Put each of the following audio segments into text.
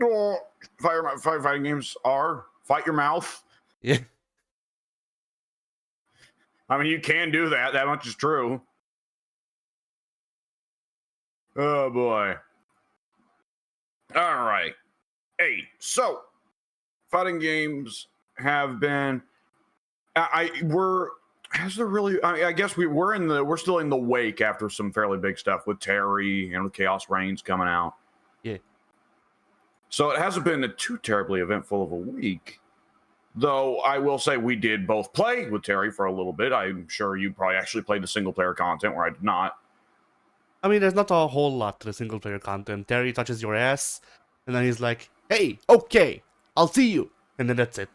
Oh, fighting games are fight your mouth. Yeah. I mean, you can do that. That much is true. Oh boy. All right. Hey, so fighting games have been. Has there really? I guess we're still in the wake after some fairly big stuff with Terry and with Chaos Reigns coming out. Yeah. So it hasn't been too terribly eventful of a week. Though I will say we did both play with Terry for a little bit. I'm sure you probably actually played the single player content where I did not. I mean, there's not a whole lot to the single player content. Terry touches your ass, and then he's like, "Hey, okay, I'll see you," and then that's it.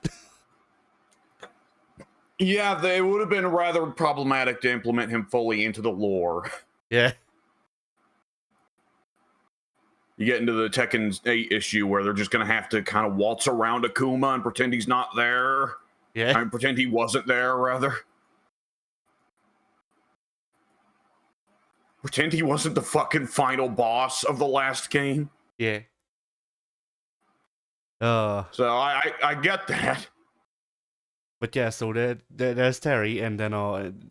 Yeah, they would have been rather problematic to implement him fully into the lore. Yeah. You get into the Tekken 8 issue where they're just going to have to kind of waltz around Akuma and pretend he's not there. Yeah. I mean, pretend he wasn't there, rather. Pretend he wasn't the fucking final boss of the last game. Yeah. So I get that. But yeah, so there's Terry, and then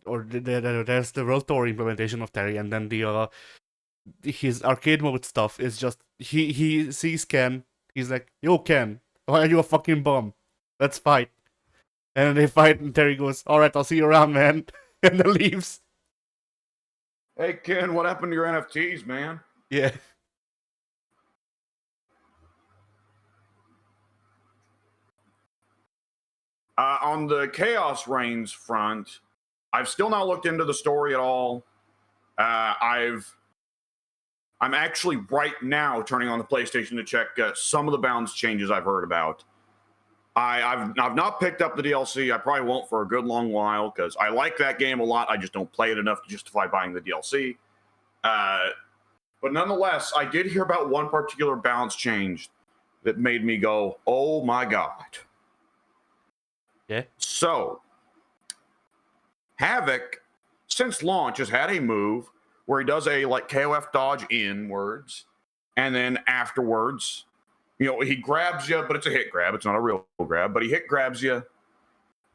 there's the World Tour implementation of Terry, and then the his arcade mode stuff is just he sees Ken, he's like, "Yo, Ken, why are you a fucking bum? Let's fight." And then they fight, and Terry goes, "All right, I'll see you around, man," and then leaves. Hey Ken, what happened to your NFTs, man? Yeah. On the Chaos Reigns front, I've still not looked into the story at all. I'm actually right now turning on the PlayStation to check some of the balance changes I've heard about. I've not picked up the DLC. I probably won't for a good long while because I like that game a lot. I just don't play it enough to justify buying the DLC. But nonetheless, I did hear about one particular balance change that made me go, "Oh my god!" Yeah. So, Havoc, since launch, has had a move where he does a like KOF dodge inwards, and then afterwards, he grabs you, but it's a hit grab. It's not a real grab, but he hit grabs you,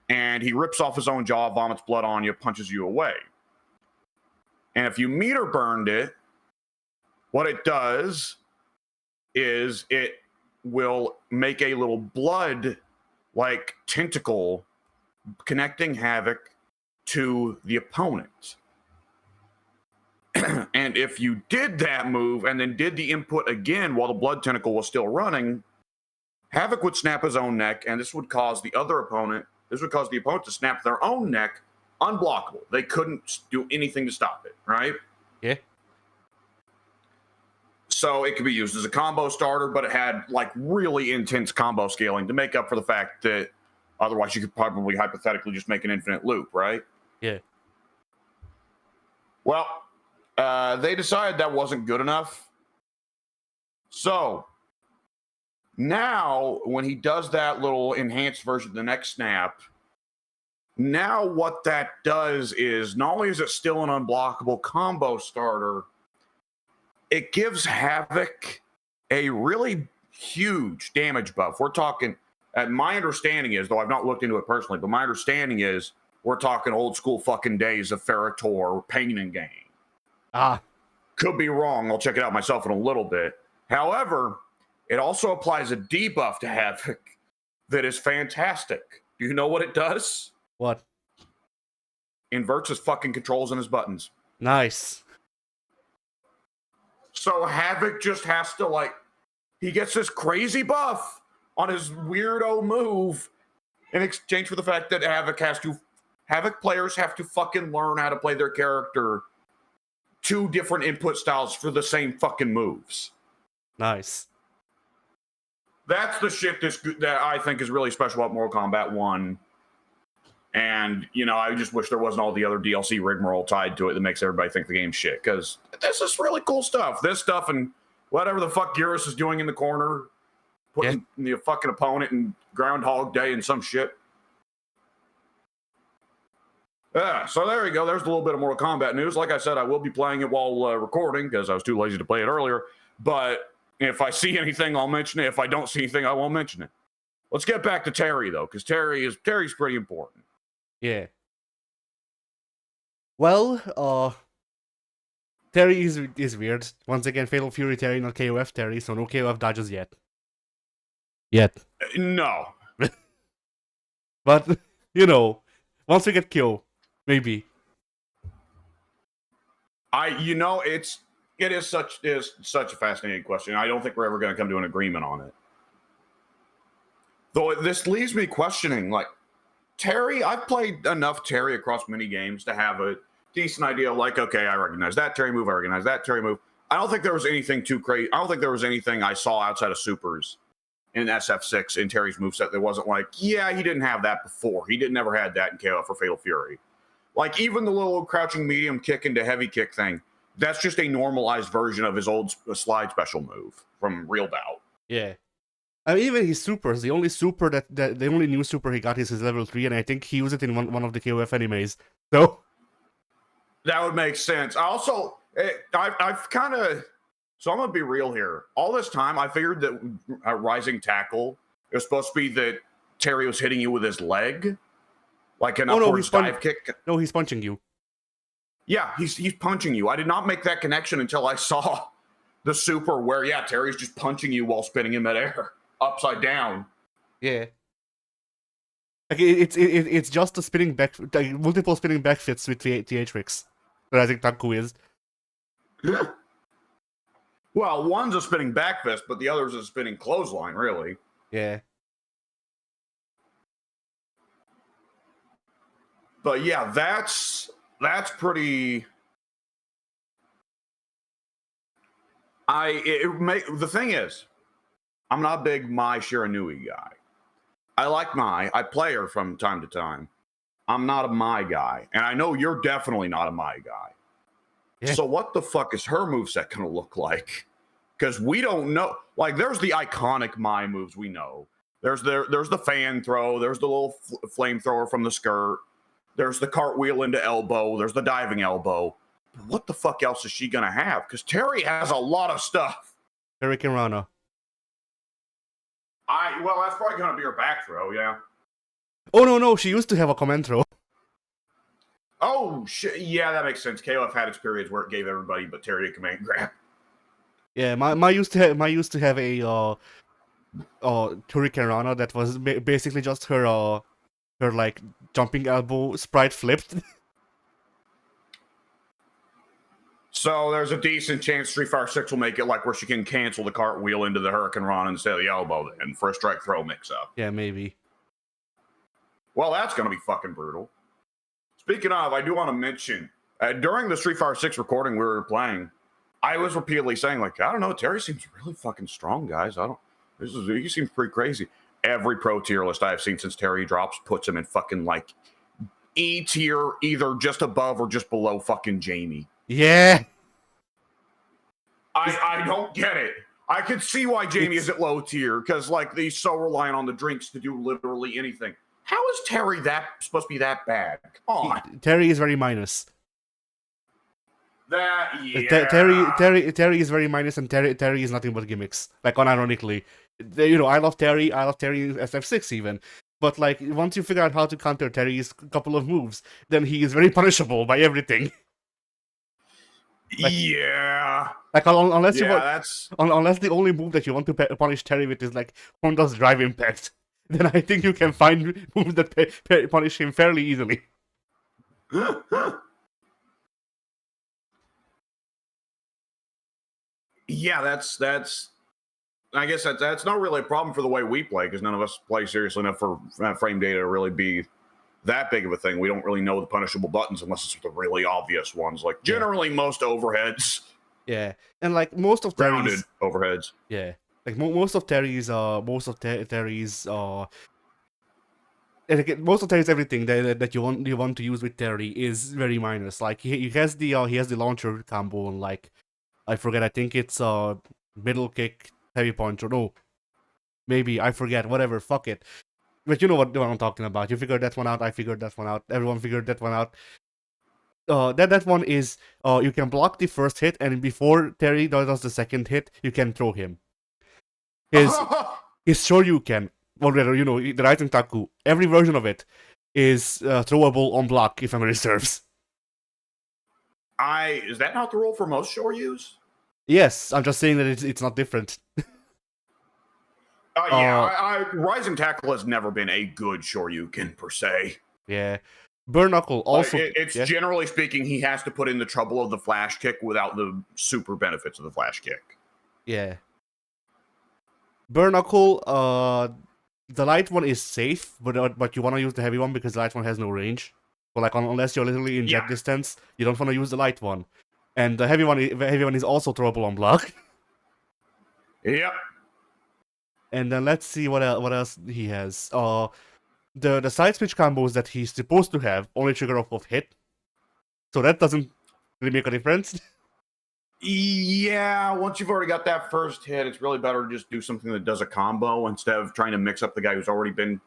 and he rips off his own jaw, vomits blood on you, punches you away. And if you meter burned it, what it does is it will make a little blood like tentacle connecting Havoc to the opponent. And if you did that move and then did the input again while the blood tentacle was still running, Havoc would snap his own neck, and this would cause the opponent to snap their own neck unblockable. They couldn't do anything to stop it, right? Yeah. So it could be used as a combo starter, but it had like really intense combo scaling to make up for the fact that otherwise you could probably hypothetically just make an infinite loop, right? Yeah. Well, they decided that wasn't good enough. So now when he does that little enhanced version of the neck snap, now what that does is not only is it still an unblockable combo starter, it gives Havoc a really huge damage buff. We're talking, my understanding is, though I've not looked into it personally, but my understanding is we're talking old school fucking days of Ferritor pain and gain. Could be wrong. I'll check it out myself in a little bit. However, it also applies a debuff to Havoc that is fantastic. Do you know what it does? What? Inverts his fucking controls and his buttons. Nice. So Havoc just has to he gets this crazy buff on his weirdo move in exchange for the fact that Havoc players have to fucking learn how to play their character two different input styles for the same fucking moves. Nice. That's the shit that I think is really special about Mortal Kombat 1. And, I just wish there wasn't all the other DLC rigmarole tied to it that makes everybody think the game's shit. Because this is really cool stuff. This stuff and whatever the fuck Geras is doing in the corner, putting the fucking opponent in Groundhog Day and some shit. So there you go. There's a little bit of Mortal Kombat news. Like I said, I will be playing it while recording because I was too lazy to play it earlier. But If I see anything, I'll mention it. If I don't see anything, I won't mention it. Let's get back to Terry though, because Terry's pretty important. Yeah. Well, Terry is weird. Once again, Fatal Fury Terry, not KOF Terry, so no KOF dodges yet. No. But, you know, once we get Kyo, maybe. It is such a fascinating question. I don't think we're ever going to come to an agreement on it. Though this leaves me questioning, like, Terry, I've played enough Terry across many games to have a decent idea of, like, okay, I recognize that Terry move, I recognize that Terry move. I don't think there was anything too crazy. I don't think there was anything I saw outside of Supers in SF6 in Terry's moveset that wasn't like, yeah, he didn't have that before. He never had that in KOF or Fatal Fury. Like, even the little crouching medium kick into heavy kick thing, that's just a normalized version of his old slide special move from Real Bout. Yeah. I mean, even his supers, the only super the only new super he got is his level 3, and I think he used it in one of the KOF animes. So that would make sense. Also, I've kind of, so I'm gonna be real here. All this time, I figured that Rising Tackle, it was supposed to be that Terry was hitting you with his leg, like an upwards dive kick. No, he's punching you. Yeah, he's punching you. I did not make that connection until I saw the super where, yeah, Terry's just punching you while spinning in midair, upside down. Yeah. Like it's just a spinning back, like, multiple spinning back fits with theatrics. That I think Taku is. Well, one's a spinning back fist, but the other's a spinning clothesline, really. Yeah. But yeah, that's pretty. The thing is, I'm not a big Mai Shiranui guy. I like Mai. I play her from time to time. I'm not a Mai guy, and I know you're definitely not a Mai guy. Yeah. So what the fuck is her moveset gonna look like? Because we don't know. Like, there's the iconic Mai moves we know. There's the fan throw. There's the little flamethrower from the skirt. There's the cartwheel into elbow. There's the diving elbow. But what the fuck else is she gonna have? Because Terry has a lot of stuff. Hurricane Rana. Well, that's probably gonna be her back throw, yeah. Oh no, she used to have a command throw. Oh shit, yeah, that makes sense. KOF had its periods where it gave everybody but Terry a command grab. Yeah, my used to have a Hurricane Rana that was basically just her like jumping elbow sprite flipped. So there's a decent chance Street Fighter 6 will make it like where she can cancel the cartwheel into the Hurricane Rana instead of the elbow then for a strike throw mix-up. Yeah, maybe. Well, that's going to be fucking brutal. Speaking of, I do want to mention, during the Street Fighter 6 recording we were playing, I was repeatedly saying, like, I don't know, Terry seems really fucking strong, guys. He seems pretty crazy. Every pro tier list I've seen since Terry drops puts him in fucking, like, E tier, either just above or just below fucking Jamie. Yeah. I don't get it. I can see why Jamie is at low tier, because, like, he's so reliant on the drinks to do literally anything. How is Terry supposed to be that bad? Come on. Terry is very minus. Yeah. Terry is very minus, and Terry is nothing but gimmicks. Like, unironically. You know, I love Terry in SF6 even. But, like, once you figure out how to counter Terry's couple of moves, then he is very punishable by everything. Like, yeah. Like, unless the only move that you want to punish Terry with is, like, Honda's Drive Impact, then I think you can find moves that punish him fairly easily. Yeah, that's. I guess that's not really a problem for the way we play, because none of us play seriously enough for frame data to really be that big of a thing. We don't really know the punishable buttons unless it's the really obvious ones. Like, generally, most overheads. Yeah, and like most of Terry's overheads. Yeah, like most of Terry's most of Terry's everything that you want to use with Terry is very minus. Like he has the launcher combo, and like I forget, I think it's middle kick, heavy punch, or no, maybe I forget. Whatever, fuck it. But you know what I'm talking about. You figured that one out. I figured that one out. Everyone figured that one out. That one is you can block the first hit, and before Terry does the second hit, you can throw him. His Shoryuken, or rather, the Raiten Taku, every version of it is throwable on block, if memory serves. Is that not the rule for most Shoryus? Yes, I'm just saying that it's not different. Rising Tackle has never been a good Shoryuken per se. Yeah. Burn Knuckle also. It's generally speaking, he has to put in the trouble of the flash kick without the super benefits of the flash kick. Yeah. Burn Knuckle, the light one is safe, but you want to use the heavy one because the light one has no range. So like unless you're literally in jet distance, you don't want to use the light one. And the heavy one is also throwable on block. Yep. And then let's see what else he has. The side switch combos that he's supposed to have only trigger off of hit, so that doesn't really make a difference. Yeah, once you've already got that first hit, it's really better to just do something that does a combo instead of trying to mix up the guy who's already been,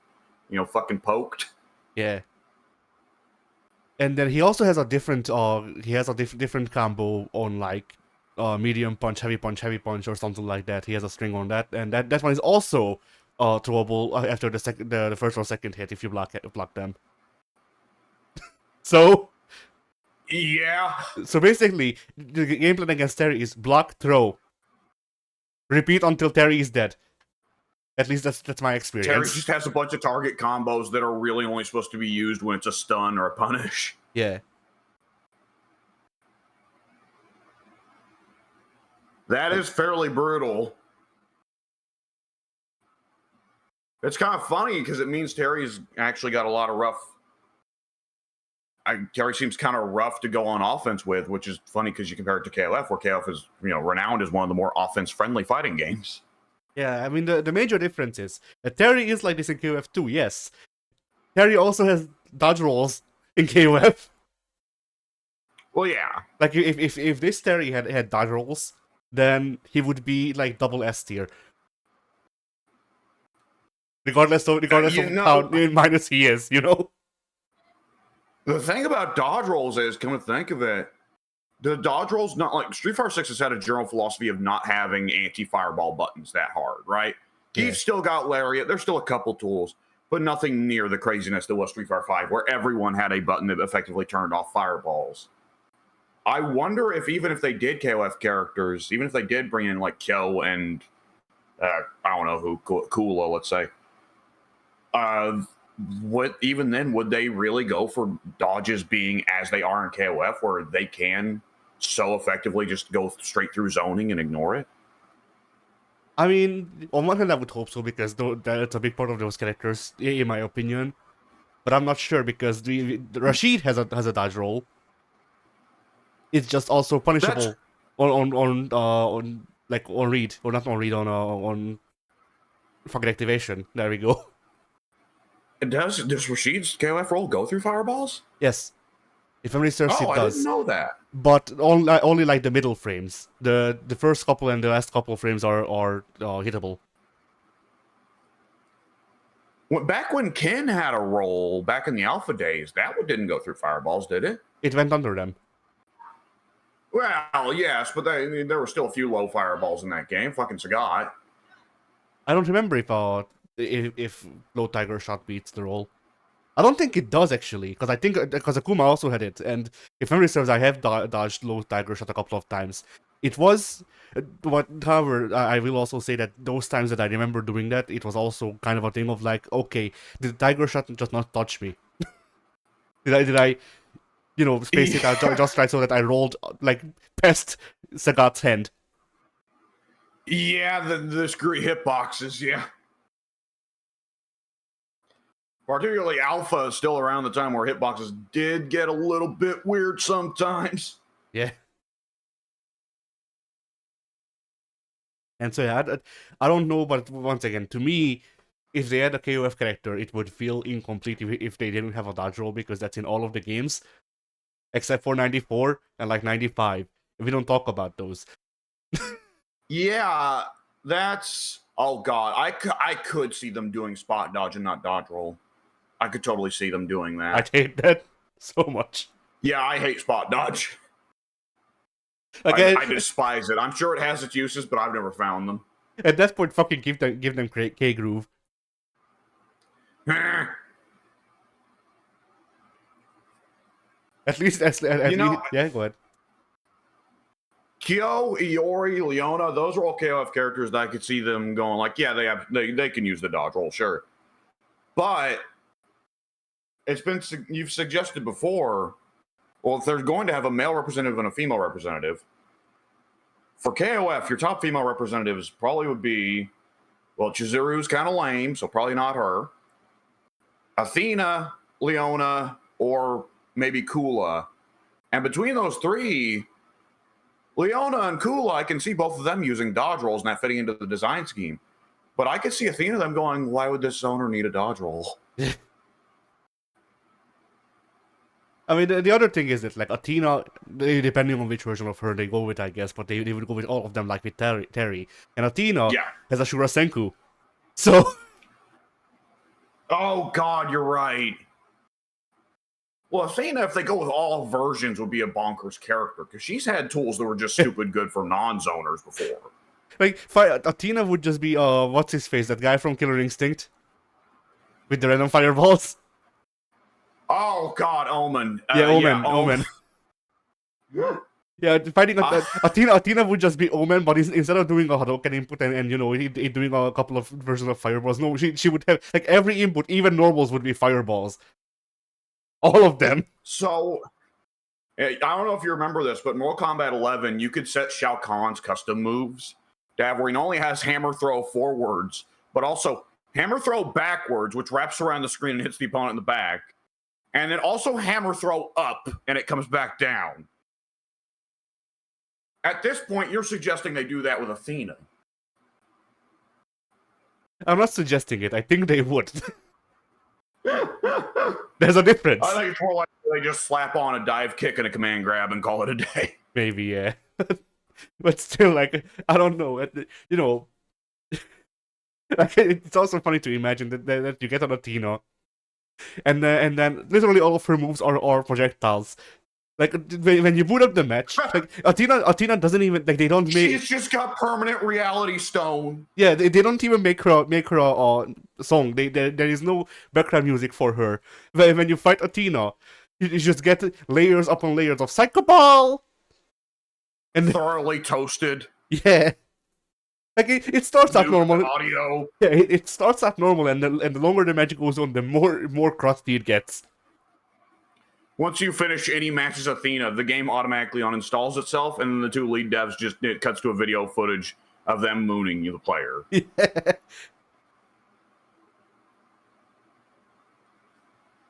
fucking poked. Yeah. And then he also has a different different combo on like medium punch, heavy punch, or something like that. He has a string on that, and that one is also throwable after the first or second hit if you block them. So yeah. So basically, the game plan against Terry is block, throw, repeat until Terry is dead. At least that's my experience. Terry just has a bunch of target combos that are really only supposed to be used when it's a stun or a punish. Yeah. That is fairly brutal. It's kind of funny because it means Terry's actually got a lot of rough. Terry seems kind of rough to go on offense with, which is funny because you compare it to KOF, where KOF is renowned as one of the more offense-friendly fighting games. Yeah, I mean the major difference is that Terry is like this in KOF too. Yes, Terry also has dodge rolls in KOF. Well, yeah. Like if this Terry had dodge rolls, then he would be like double S tier. Regardless of how minus he is, The thing about dodge rolls is, come to think of it, the dodge rolls, not like Street Fighter 6 has had a general philosophy of not having anti-fireball buttons that hard, right? Yeah. You've still got Lariat, there's still a couple tools, but nothing near the craziness that was Street Fighter 5, where everyone had a button that effectively turned off fireballs. I wonder if they did KOF characters, even if they did bring in like Kyo and I don't know who, Kula, let's say, would they really go for dodges being as they are in KOF, where they can so effectively just go straight through zoning and ignore it? I mean, on one hand, I would hope so, because that's a big part of those characters, in my opinion. But I'm not sure, because Rashid has a dodge roll. It's just also punishable on read, or not on read, on fucking activation. There we go. Does Rashid's KOF roll go through fireballs? Yes. If memory serves, it does. I didn't know that. But only like the middle frames. The first couple and the last couple of frames are hittable. Back when Ken had a roll, back in the alpha days, that one didn't go through fireballs, did it? It went under them. Well, yes, but there were still a few low fireballs in that game. Fucking Sagat. I don't remember if low tiger shot beats the roll. I don't think it does, actually, because Akuma also had it, and if memory serves, I have dodged low tiger shot a couple of times. It was, however, I will also say that those times that I remember doing that, it was also kind of a thing of like, okay, did the tiger shot just not touch me? did I space it out just right so that I rolled like past Sagat's hand? Yeah, the screwy hitboxes, yeah. Particularly Alpha is still around the time where hitboxes did get a little bit weird sometimes. Yeah. And so, yeah, I don't know, but once again, to me, if they had a KOF character, it would feel incomplete if they didn't have a dodge roll, because that's in all of the games, except for 94 and like 95. We don't talk about those. Yeah, that's... Oh, God. I could see them doing spot dodge and not dodge roll. I could totally see them doing that. I hate that so much. Yeah, I hate spot dodge. Again, I despise it. I'm sure it has its uses, but I've never found them. At that point, fucking give them K groove. At least at least yeah, go ahead. Kyo, Iori, Leona, those are all KOF characters that I could see them going like, yeah, they can use the dodge roll, sure. But you've suggested before, well, if they're going to have a male representative and a female representative, for KOF, your top female representatives probably would be, well, Chizuru's kind of lame, so probably not her. Athena, Leona, or maybe Kula. And between those three, Leona and Kula, I can see both of them using dodge rolls and that fitting into the design scheme. But I could see Athena them going, why would this owner need a dodge roll? I mean, the other thing is that, like, Athena, depending on which version of her they go with, I guess, but they would go with all of them, like with Terry. And Athena has a Shurasenku. So... Oh, God, you're right. Well, Athena, if they go with all versions, would be a bonkers character, because she's had tools that were just stupid good for non-zoners before. Like, Athena would just be, what's his face, that guy from Killer Instinct? With the random fireballs? Oh, God, Omen. Omen. Yeah, fighting Athena would just be Omen, but instead of doing a Hadouken input and you know, doing a couple of versions of fireballs, no, she would have, like, every input, even normals, would be fireballs. All of them. So, I don't know if you remember this, but in Mortal Kombat 11, you could set Shao Kahn's custom moves to have where he not only has hammer throw forwards, but also hammer throw backwards, which wraps around the screen and hits the opponent in the back. And then also hammer throw up, and it comes back down. At this point, you're suggesting they do that with Athena. I'm not suggesting it. I think they would. There's a difference. I think it's more like they just slap on a dive kick and a command grab and call it a day. Maybe, yeah. But still, like, I don't know. You know, it's also funny to imagine that you get on Athena, and then literally all of her moves are projectiles. Like, when you boot up the match, like, Athena doesn't even, like, they don't make... She's just got permanent reality stone. Yeah, they don't even make her a song. There is no background music for her. When you fight Athena, you just get layers upon layers of Psycho Ball! And thoroughly toasted. Yeah. Like, it starts at normal. Audio. Yeah, it starts at normal, and the longer the magic goes on, the more crusty it gets. Once you finish any matches Athena, the game automatically uninstalls itself, and then the two lead devs it cuts to a video footage of them mooning the player. Yeah.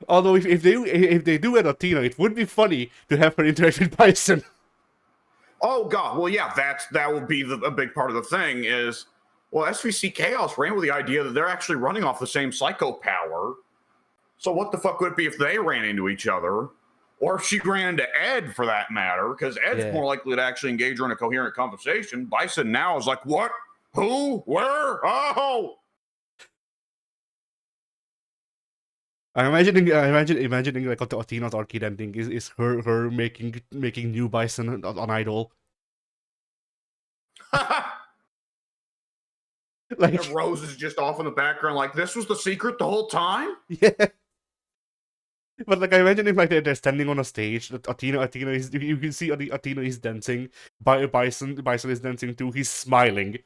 Although if they do add Athena, it would be funny to have her interact with Bison. Oh God, well yeah, that will be a big part of the thing is, well, SVC Chaos ran with the idea that they're actually running off the same psycho power. So what the fuck would it be if they ran into each other? Or if she ran into Ed, for that matter, because Ed's more likely to actually engage her in a coherent conversation. Bison now is like, what? Who? Where? Oh! I'm imagining like Athena's arcade ending is her making new Bison an idol. Like, and Rose is just off in the background, like, this was the secret the whole time? Yeah. But, like, I imagine if, like, they're standing on a stage, that Athena is, you can see Athena is dancing, Bison is dancing too, he's smiling.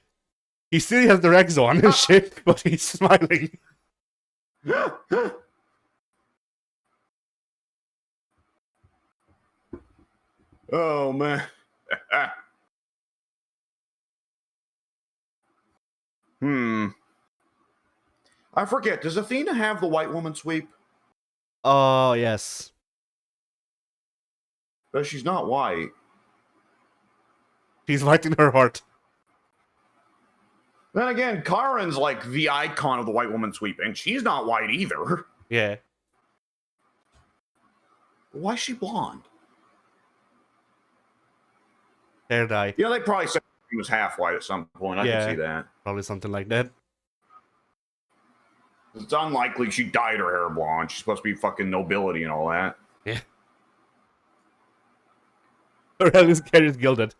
He still has the regs on and shit, but he's smiling. Oh, man. I forget, does Athena have the white woman sweep? Oh, yes. But she's not white. She's white in her heart. Then again, Karin's like the icon of the white woman sweep, and she's not white either. Yeah. Why is she blonde? Hair dye. You know, they probably said she was half white at some point. I can see that. Probably something like that. It's unlikely she dyed her hair blonde. She's supposed to be fucking nobility and all that. Yeah. Her hair is gilded.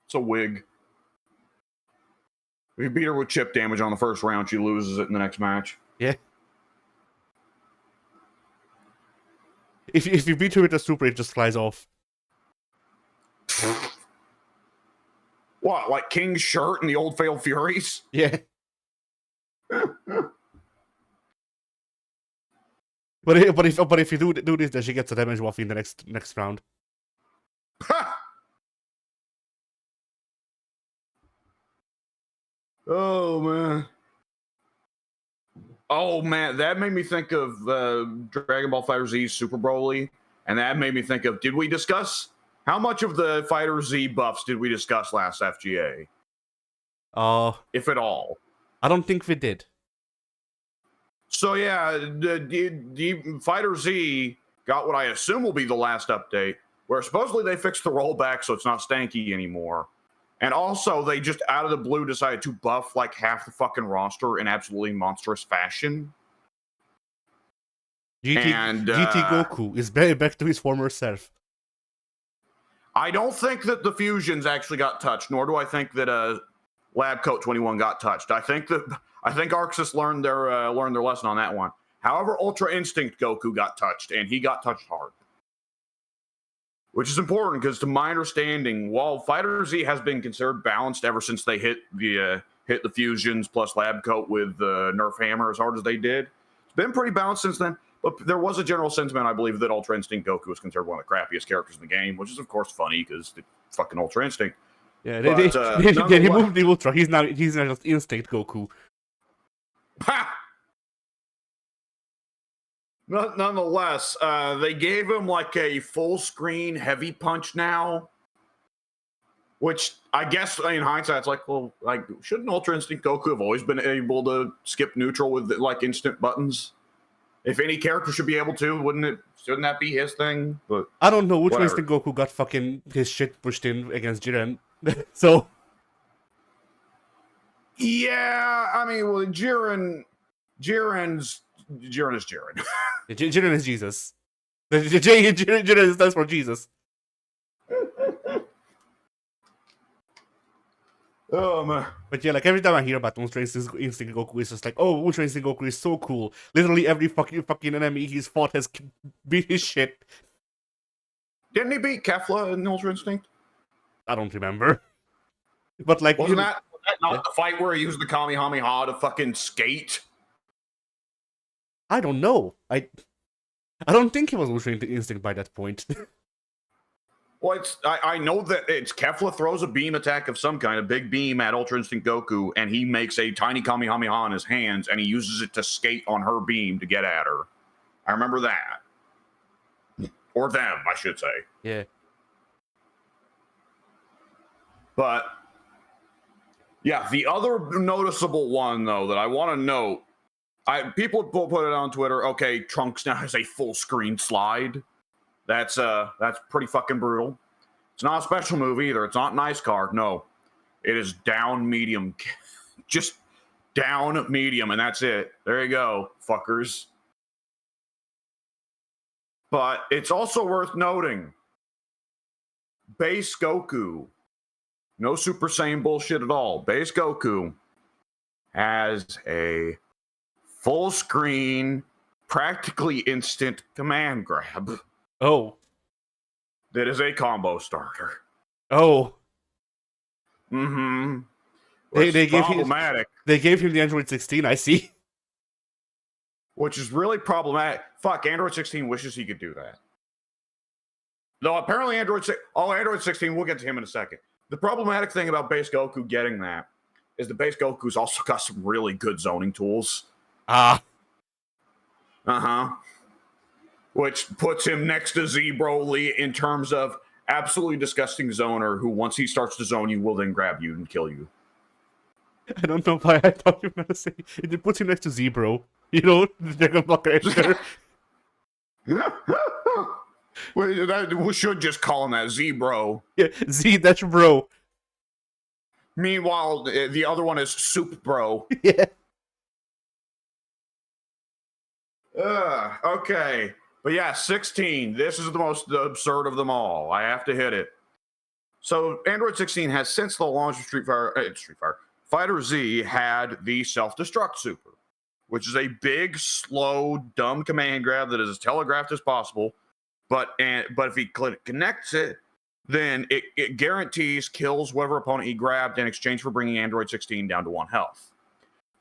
It's a wig. If you beat her with chip damage on the first round, she loses it in the next match. Yeah. If you beat her with a super, it just flies off. What, like King's shirt and the old Fatal Furies? Yeah. But if you do this, then she gets a damage buff in the next round. Oh man. Oh man, that made me think of Dragon Ball FighterZ Super Broly, and that made me think of, did we discuss how much of the Fighter Z buffs did we discuss last FGA? If at all. I don't think we did. So yeah, the Fighter Z got what I assume will be the last update, where supposedly they fixed the rollback so it's not stanky anymore. And also, they just out of the blue decided to buff like half the fucking roster in absolutely monstrous fashion. GT Goku is back to his former self. I don't think that the fusions actually got touched, nor do I think that Lab Coat 21 got touched. I think Arxis learned their lesson on that one. However, Ultra Instinct Goku got touched, and he got touched hard. Which is important because, to my understanding, while Fighter Z has been considered balanced ever since they hit the fusions plus Lab Coat with the Nerf Hammer as hard as they did, it's been pretty balanced since then. But there was a general sentiment, I believe, that Ultra Instinct Goku was considered one of the crappiest characters in the game, which is of course funny because it's fucking Ultra Instinct. Yeah, he moved the Ultra. He's now just Instinct Goku. Ha! Nonetheless, they gave him like a full screen heavy punch now, which I guess in hindsight, it's like, well, like, shouldn't Ultra Instinct Goku have always been able to skip neutral with like instant buttons? If any character should be able to, shouldn't that be his thing? But I don't know. Ultra whatever. Instinct Goku got fucking his shit pushed in against Jiren. So yeah, I mean, well, Jiren is Jiren. Jiren is Jesus. Jiren stands for Jesus. Oh man. But yeah, like every time I hear about Ultra Instinct Goku, it's just like, oh, Ultra Instinct Goku is so cool. Literally every fucking enemy he's fought has beat his shit. Didn't he beat Kefla in Ultra Instinct? I don't remember. But like, wasn't that not the fight where he used the Kamehameha to fucking skate? I don't know. I don't think he was Ultra Instinct by that point. Well, I know that it's Kefla throws a beam attack of some kind, a big beam at Ultra Instinct Goku, and he makes a tiny Kamehameha in his hands, and he uses it to skate on her beam to get at her. I remember that. Or them, I should say. Yeah. But, yeah, the other noticeable one, though, that I want to note, people put it on Twitter, okay, Trunks now has a full screen slide. That's pretty fucking brutal. It's not a special move either. It's not nice card. No, it is down medium, just down medium, and that's it. There you go, fuckers. But it's also worth noting, base Goku, no Super Saiyan bullshit at all. Base Goku has a full screen, practically instant command grab. Oh. That is a combo starter. Oh. Mm-hmm. They gave problematic. They gave him the Android 16, I see. Which is really problematic. Fuck, Android 16 wishes he could do that. Though apparently Android 16, we'll get to him in a second. The problematic thing about base Goku getting that is the base Goku's also got some really good zoning tools. Ah. Uh-huh. Which puts him next to Z Broly in terms of absolutely disgusting zoner who, once he starts to zone you, will then grab you and kill you. I don't know why I thought you were going to say it puts him next to Z-Bro. You know, the Dragon Ball character. We should just call him that Z-Bro. Yeah, Z, that's bro. Meanwhile, the other one is Soup Bro. Yeah. Okay. But yeah, 16. This is the most absurd of them all. I have to hit it. So Android 16 has, since the launch of Street Fighter Z, had the self-destruct super, which is a big, slow, dumb command grab that is as telegraphed as possible. But if he connects it, then it guarantees kills whatever opponent he grabbed in exchange for bringing Android 16 down to 1 health.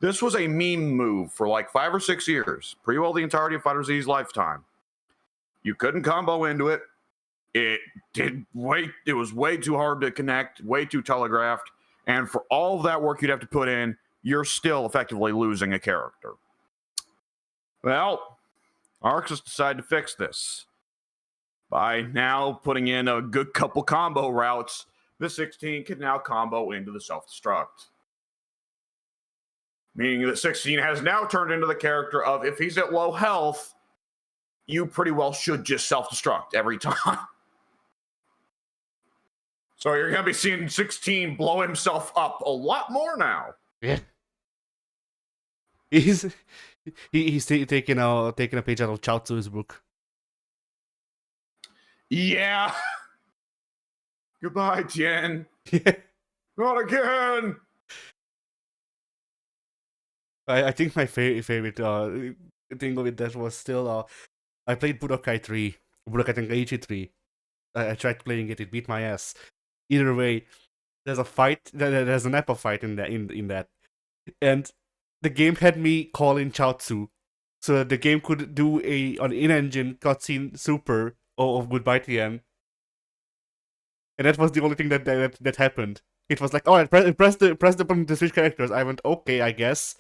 This was a meme move for like 5 or 6 years, pretty well the entirety of Fighter Z's lifetime. You couldn't combo into it. It was way too hard to connect, way too telegraphed, and for all of that work you'd have to put in, you're still effectively losing a character. Well, Arxis decided to fix this by now putting in a good couple combo routes. The 16 can now combo into the self-destruct. Meaning that 16 has now turned into the character of, if he's at low health, you pretty well should just self-destruct every time. So you're going to be seeing 16 blow himself up a lot more now. Yeah. He's taking a page out of Chaozu's book. Yeah. Goodbye, Tien. Yeah. Not again. I think my favorite thing with that was still I played Budokai Tenkaichi 3. I tried playing it. It beat my ass. Either way, there's a fight. There's an Apple fight in that, and the game had me call in Chaozu, so that the game could do an in-engine cutscene super of Goodbye Tien. And that was the only thing that happened. It was like, alright, press the button to switch characters. I went, okay, I guess.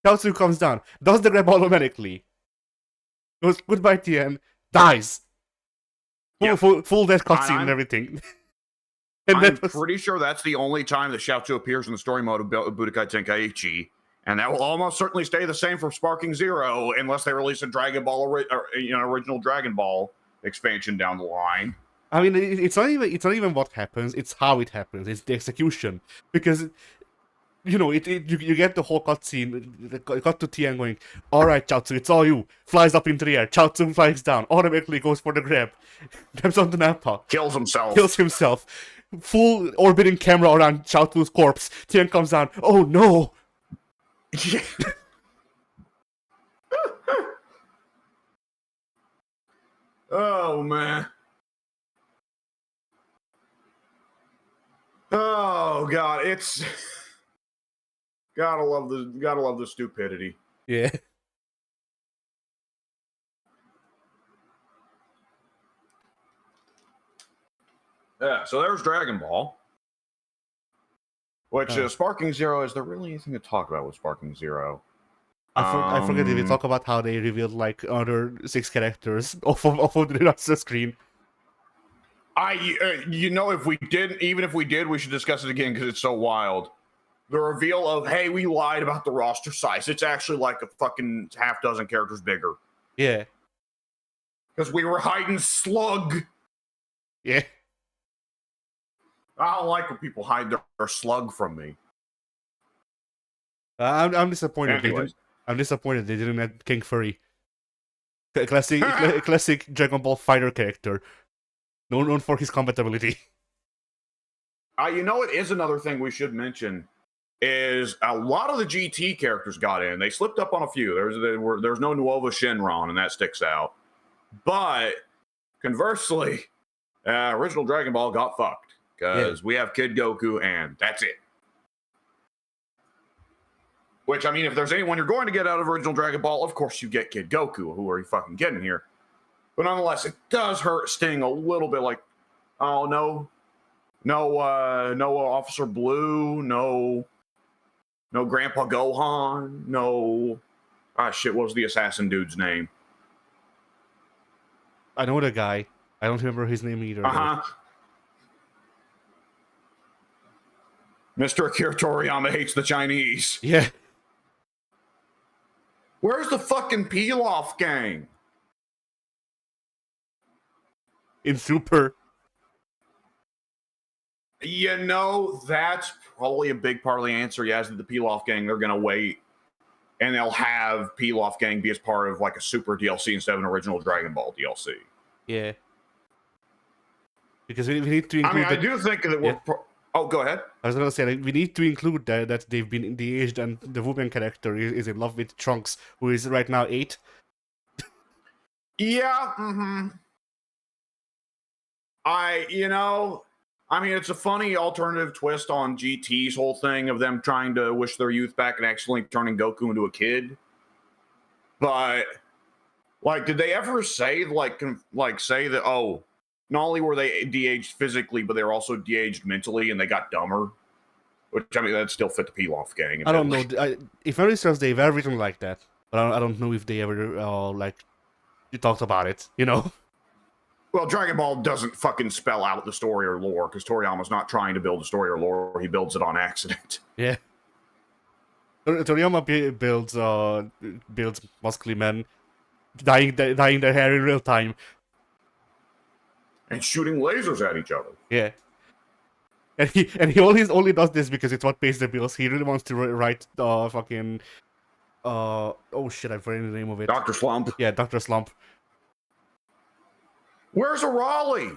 Chaozu comes down, does the grab automatically. Goes Goodbye Tien, dies. Full death cutscene and everything. And I'm pretty sure that's the only time that Chaozu appears in the story mode of Budokai Tenkaichi. And that will almost certainly stay the same for Sparking Zero unless they release a Dragon Ball original Dragon Ball expansion down the line. I mean, it's not even what happens; it's how it happens. It's the execution, because you get the whole cutscene. Cut to Tien going, "All right, Chaozu, it's all you." Flies up into the air. Chaozu flies down. Automatically goes for the grab. Grabs onto Nappa. Kills himself. Full orbiting camera around Chaozu's corpse. Tien comes down. Oh no! Oh man. Oh god, it's gotta love the stupidity. Yeah. Yeah, so there's Dragon Ball. Which Sparking Zero, is there really anything to talk about with Sparking Zero? I forget if we talk about how they revealed like other 6 characters off of the roster screen. If we did, we should discuss it again because it's so wild. The reveal of, hey, we lied about the roster size. It's actually like a fucking half dozen characters bigger. Yeah. Because we were hiding Slug. Yeah. I don't like when people hide their Slug from me. I'm disappointed. Anyways. I'm disappointed they didn't add King Furry. Classic Dragon Ball fighter character. Known for his combat ability. It is another thing we should mention is a lot of the GT characters got in. They slipped up on a few. There's no Nuova Shenron, and that sticks out. But conversely, original Dragon Ball got fucked because we have Kid Goku, and that's it. Which, I mean, if there's anyone you're going to get out of original Dragon Ball, of course you get Kid Goku. Who are you fucking getting here? But nonetheless, it does sting a little bit. Like, oh no Officer Blue, no Grandpa Gohan, no. What was the assassin dude's name? I know the guy. I don't remember his name either. Mr. Akira Toriyama hates the Chinese. Yeah. Where's the fucking Pilaf gang? In Super. That's probably a big part of the answer. Yes, the Pilaf gang, they're going to wait. And they'll have Pilaf gang be as part of like a Super DLC instead of an original Dragon Ball DLC. Yeah. Because we need to I include. mean, I do think that we're. Yeah. Oh, go ahead. I was gonna say like, we need to include that they've been de-aged and the woman character is in love with Trunks, who is right now 8. Yeah. Mm-hmm. I mean, it's a funny alternative twist on GT's whole thing of them trying to wish their youth back and accidentally turning Goku into a kid. But like, did they ever say say that? Oh, not only were they de-aged physically, but they were also de-aged mentally, and they got dumber. Which I mean, that still fit the Pilaf gang. I don't know. If memory serves, they were written like that, but I don't know if they ever you talked about it. You know. Well, Dragon Ball doesn't fucking spell out the story or lore because Toriyama's not trying to build a story or lore. He builds it on accident. Yeah. Toriyama builds muscly men dyeing their hair in real time. And shooting lasers at each other. Yeah. And he only does this because it's what pays the bills. He really wants to write fucking oh shit, I've forgotten the name of it. Dr. Slump. Yeah, Dr. Slump. Where's a Raleigh?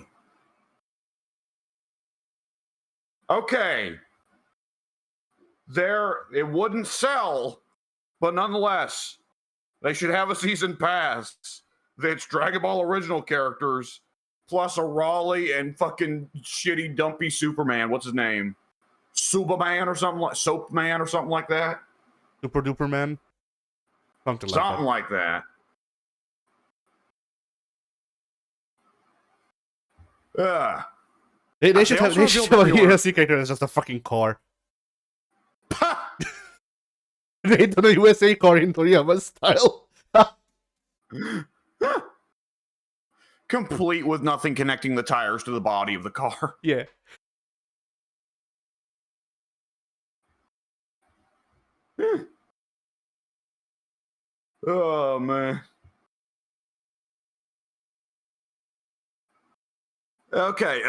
Okay. It wouldn't sell, but nonetheless, they should have a season pass that's Dragon Ball original characters plus a Raleigh and fucking shitty dumpy Superman. What's his name? Superman or something like Soap Man or something like that. Super Duper Man. Something like that. They should have a USC character that's just a fucking car. They done a USA car in Toriyama style. Complete with nothing connecting the tires to the body of the car. Yeah. Oh, man. Okay,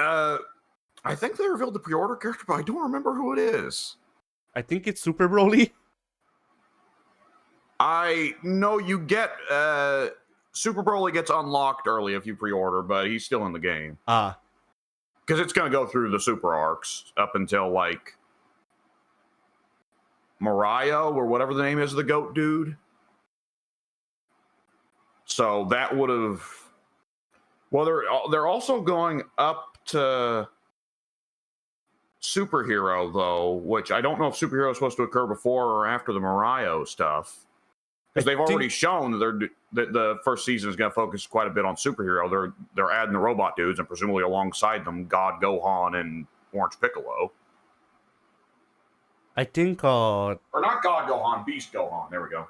I think they revealed the pre-order character, but I don't remember who it is. I think it's Super Broly. I know you get Super Broly gets unlocked early if you pre-order, but he's still in the game. Ah. Because it's going to go through the super arcs up until like Mariah or whatever the name is of the goat dude. So that would have. Well, they're also going up to Superhero though, which I don't know if Superhero is supposed to occur before or after the Mariah stuff. Because they've already shown that the first season is going to focus quite a bit on Superhero. They're adding the robot dudes and presumably alongside them, God Gohan and Orange Piccolo. I think or not God Gohan, Beast Gohan. There we go.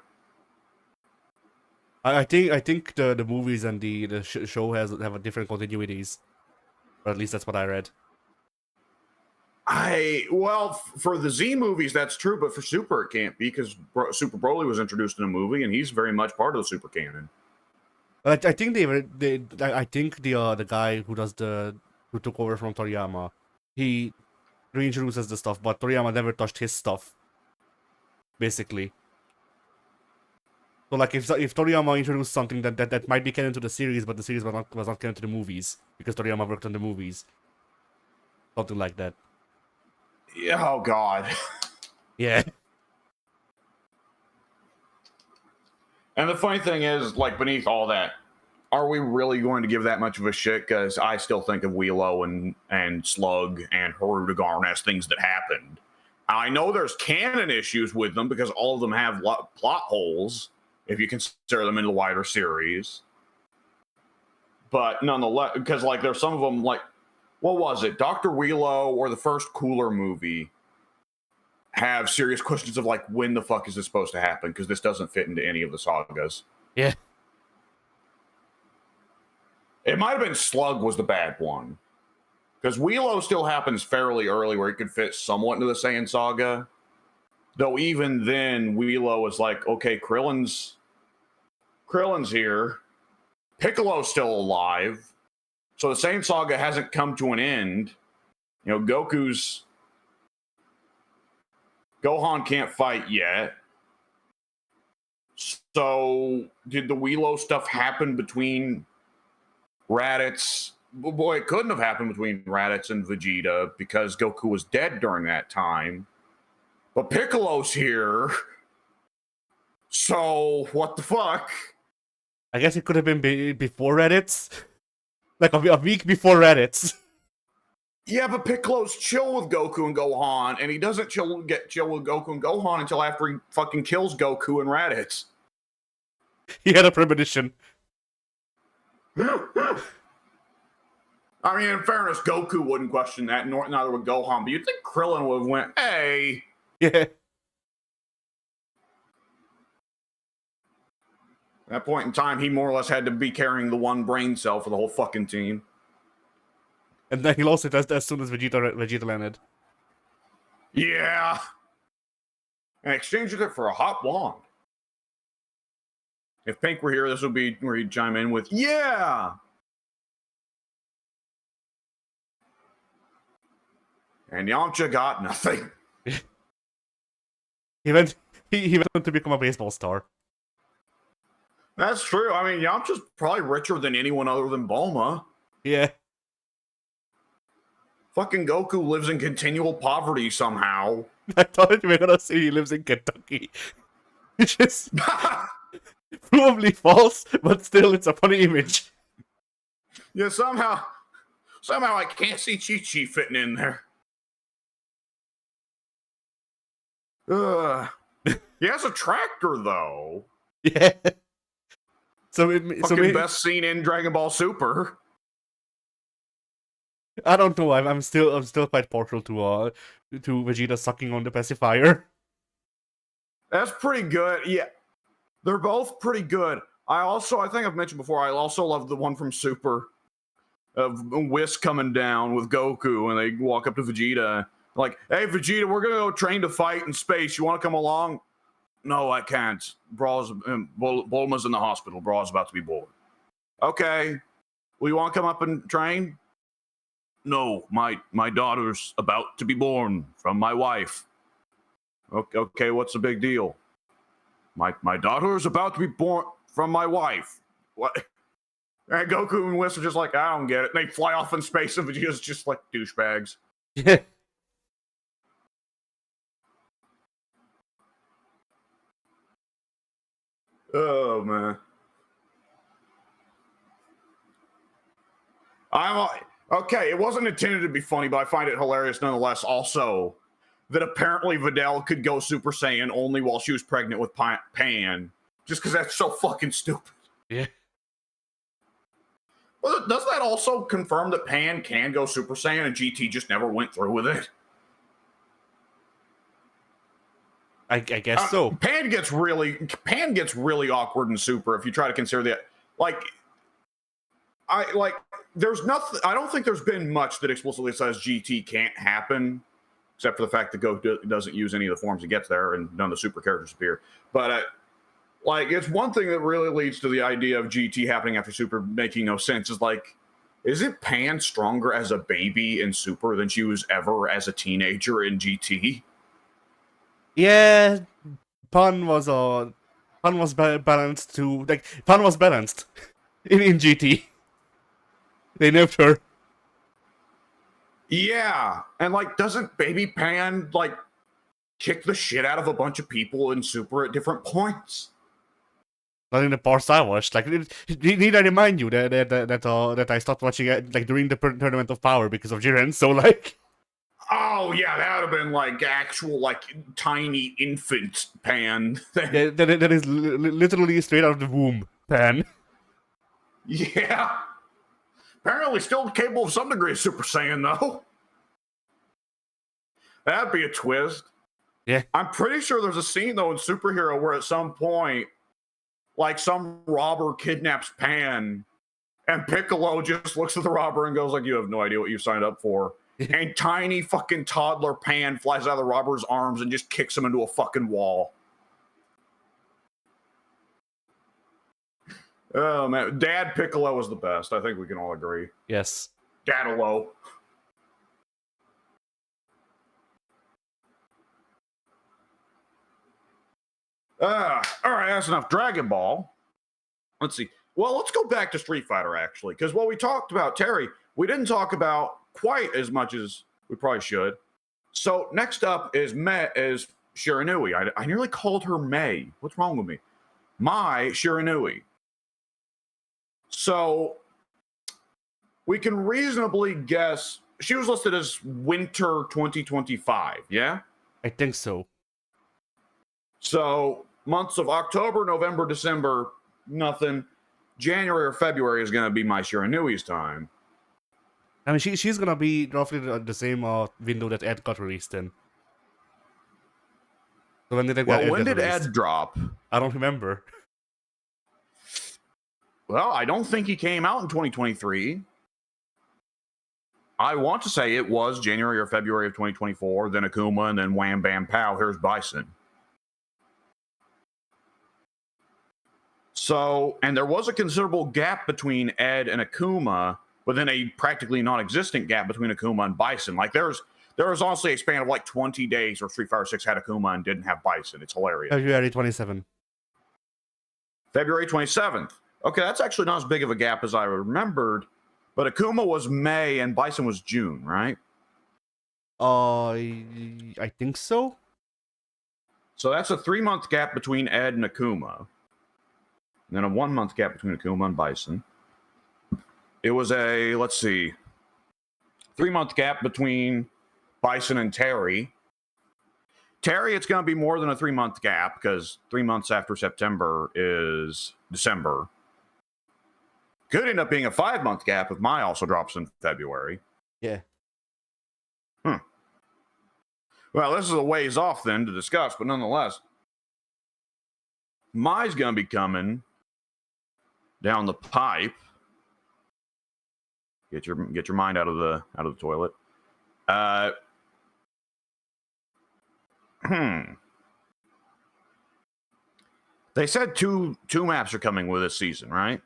I think the movies and the show have a different continuities, or at least that's what I read. For the Z movies that's true, but for Super it can't be because Super Broly was introduced in a movie and he's very much part of the Super canon. I think I think the guy who took over from Toriyama, he reintroduces the stuff, but Toriyama never touched his stuff. Basically. So like if Toriyama introduced something that might be canon to the series, but the series was not canon to the movies because Toriyama worked on the movies. Something like that. Yeah, oh God. Yeah. And the funny thing is, like, beneath all that, are we really going to give that much of a shit? Because I still think of Wheelo and Slug and Harudagarn as things that happened. I know there's canon issues with them because all of them have plot holes, if you consider them in the wider series. But nonetheless, because, like, there's some of them, like, what was it? Dr. Wheelo or the first Cooler movie have serious questions of, like, when the fuck is this supposed to happen? Because this doesn't fit into any of the sagas. Yeah. It might have been Slug was the bad one. Because Wheelo still happens fairly early where he could fit somewhat into the Saiyan saga. Though even then, Wheelo is like, okay, Krillin's here. Piccolo's still alive. So the Saiyan saga hasn't come to an end. You know, Gohan can't fight yet. So did the Wheelo stuff happen between Raditz, boy, it couldn't have happened between Raditz and Vegeta because Goku was dead during that time. But Piccolo's here. So, what the fuck? I guess it could have been before Reddit's. Like a week before Reddit's. Yeah, but Piccolo's chill with Goku and Gohan, and he doesn't get chill with Goku and Gohan until after he fucking kills Goku and Raditz. He had a premonition. I mean, in fairness, Goku wouldn't question that, neither would Gohan, but you'd think Krillin would have went, hey. Yeah. At that point in time, he more or less had to be carrying the one brain cell for the whole fucking team. And then he lost it as soon as Vegeta landed. Yeah. And exchanged it for a hot wand. If Pink were here, this would be where he'd chime in with, yeah. And Yamcha got nothing. He went to become a baseball star. That's true. I mean, Yamcha's probably richer than anyone other than Bulma. Yeah. Fucking Goku lives in continual poverty somehow. I thought you were gonna say he lives in Kentucky. Which is probably false, but still it's a funny image. Yeah, somehow I can't see Chi-Chi fitting in there. He has a tractor, though. Yeah. Fucking best scene in Dragon Ball Super. I don't know. I'm still quite partial to Vegeta sucking on the pacifier. That's pretty good. Yeah, they're both pretty good. I think I've mentioned before. I also love the one from Super of Whis coming down with Goku, and they walk up to Vegeta like, "Hey, Vegeta, we're gonna go train to fight in space. You want to come along?" "No, I can't. Bulma's in the hospital. Bra's about to be born." "Okay. Well, you want to come up and train?" "No, my daughter's about to be born from my wife." "Okay, what's the big deal?" My daughter is about to be born from my wife." What? And Goku and Whis are just like, "I don't get it." They fly off in space, and Vegeta's just like douchebags. Yeah. Oh man. Okay, it wasn't intended to be funny, but I find it hilarious nonetheless. Also, that apparently Videl could go Super Saiyan only while she was pregnant with Pan, just because that's so fucking stupid. Yeah. Well, does that also confirm that Pan can go Super Saiyan and GT just never went through with it? I guess so. Pan gets really awkward in Super if you try to consider that. There's nothing. I don't think there's been much that explicitly says GT can't happen, except for the fact that Goku doesn't use any of the forms he gets there, and none of the super characters appear. But it's one thing that really leads to the idea of GT happening after Super making no sense. Is isn't Pan stronger as a baby in Super than she was ever as a teenager in GT? Yeah, Pan was balanced too. Pan was balanced in GT. They nerfed her. Yeah, and doesn't baby Pan kick the shit out of a bunch of people in Super at different points? Not in the parts I watched. Need I remind you that I stopped watching it during the Tournament of Power because of Jiren? So Oh yeah, that would have been actual tiny infant Pan. that is literally straight out of the womb Pan. Yeah. Apparently still capable of some degree of Super Saiyan though. That'd be a twist. Yeah. I'm pretty sure there's a scene though in Superhero where at some point some robber kidnaps Pan and Piccolo just looks at the robber and goes "You have no idea what you signed up for." And tiny fucking toddler Pan flies out of the robber's arms and just kicks him into a fucking wall. Oh man, Dad Piccolo was the best. I think we can all agree. Yes. Dadalo. All right, that's enough Dragon Ball. Let's see. Well, let's go back to Street Fighter, actually, because while we talked about Terry, we didn't talk about quite as much as we probably should. So next up is Shiranui. I nearly called her May. What's wrong with me? Mai Shiranui. So we can reasonably guess she was listed as winter 2025, yeah? I think so. So months of October, November, December, nothing. January or February is going to be my Shiranui's time. I mean, she's gonna be roughly the same window that Ed got released in. So when did Ed drop? I don't remember. Well, I don't think he came out in 2023. I want to say it was January or February of 2024, then Akuma, and then wham, bam, pow, here's Bison. So, and there was a considerable gap between Ed and Akuma, but then a practically non-existent gap between Akuma and Bison. Like there was honestly a span of like 20 days where Street Fighter 6 had Akuma and didn't have Bison. It's hilarious. February 27th. February 27th. Okay, that's actually not as big of a gap as I remembered. But Akuma was May and Bison was June, right? I think so. So that's a 3-month gap between Ed and Akuma. And then a 1-month gap between Akuma and Bison. It was a, let's see, 3-month gap between Bison and Terry. Terry, it's going to be more than a 3-month gap because 3 months after September is December. Could end up being a 5-month gap if Mai also drops in February. Yeah. Well, this is a ways off then to discuss, but nonetheless, Mai's going to be coming down the pipe. Get your mind out of the toilet. They said two maps are coming with this season, right?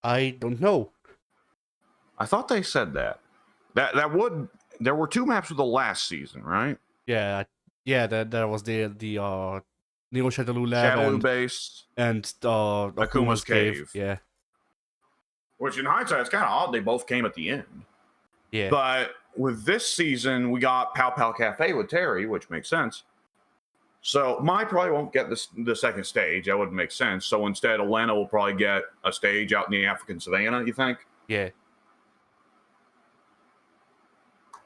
I don't know. I thought they said that. There were 2 maps with the last season, right? Yeah. There was the Neo Shadaloo Lab base and Akuma's Cave. Yeah. Which in hindsight, it's kind of odd they both came at the end. Yeah. But with this season, we got Pow Pow Cafe with Terry, which makes sense. So Mai probably won't get the second stage. That would make sense. So instead, Elena will probably get a stage out in the African savannah, you think? Yeah.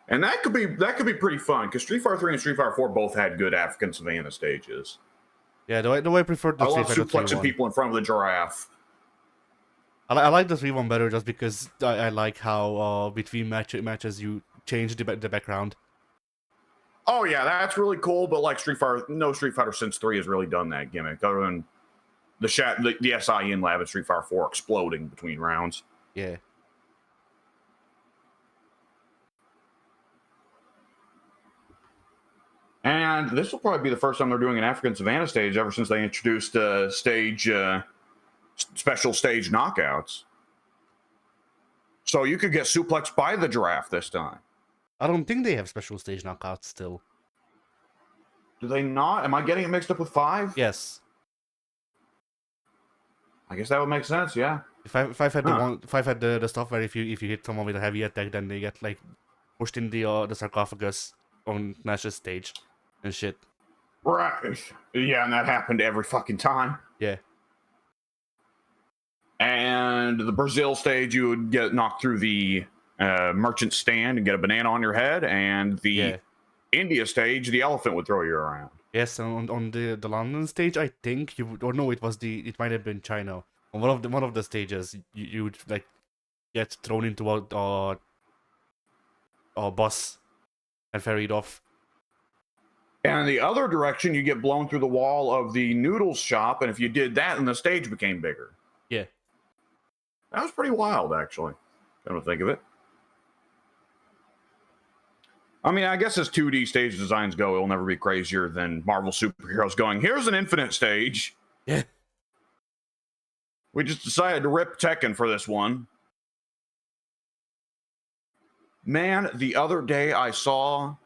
And that could be pretty fun because Street Fighter 3 and Street Fighter 4 both had good African savannah stages. Yeah, do I prefer the I love Street Fighter 3 suplexing one. people in front of the giraffe. I like the 3 one better just because I like how between matches you change the background. Oh yeah, that's really cool. But like no Street Fighter since 3 has really done that gimmick, other than the SIN lab at Street Fighter 4 exploding between rounds. Yeah. And this will probably be the first time they're doing an African Savannah stage ever since they introduced special stage knockouts. So you could get suplexed by the giraffe this time. I don't think they have special stage knockouts still. Do they not? Am I getting it mixed up with 5? Yes. I guess that would make sense, yeah. If I had the stuff where if you hit someone with a heavy attack, then they get like pushed in the sarcophagus on Nash's stage and shit. Right. Yeah, and that happened every fucking time. Yeah. And the Brazil stage, you would get knocked through the merchant stand and get a banana on your head, and the India stage, the elephant would throw you around. Yes, on the London stage, I think you would, or no, it might have been China. On one of the stages, you would like get thrown into a bus and ferried off. And the other direction, you get blown through the wall of the noodles shop, and if you did that, then the stage became bigger. Yeah. That was pretty wild, actually. Come to think of it. I mean, I guess as 2D stage designs go, it'll never be crazier than Marvel superheroes going, here's an infinite stage. Yeah. We just decided to rip Tekken for this one. Man, the other day I saw...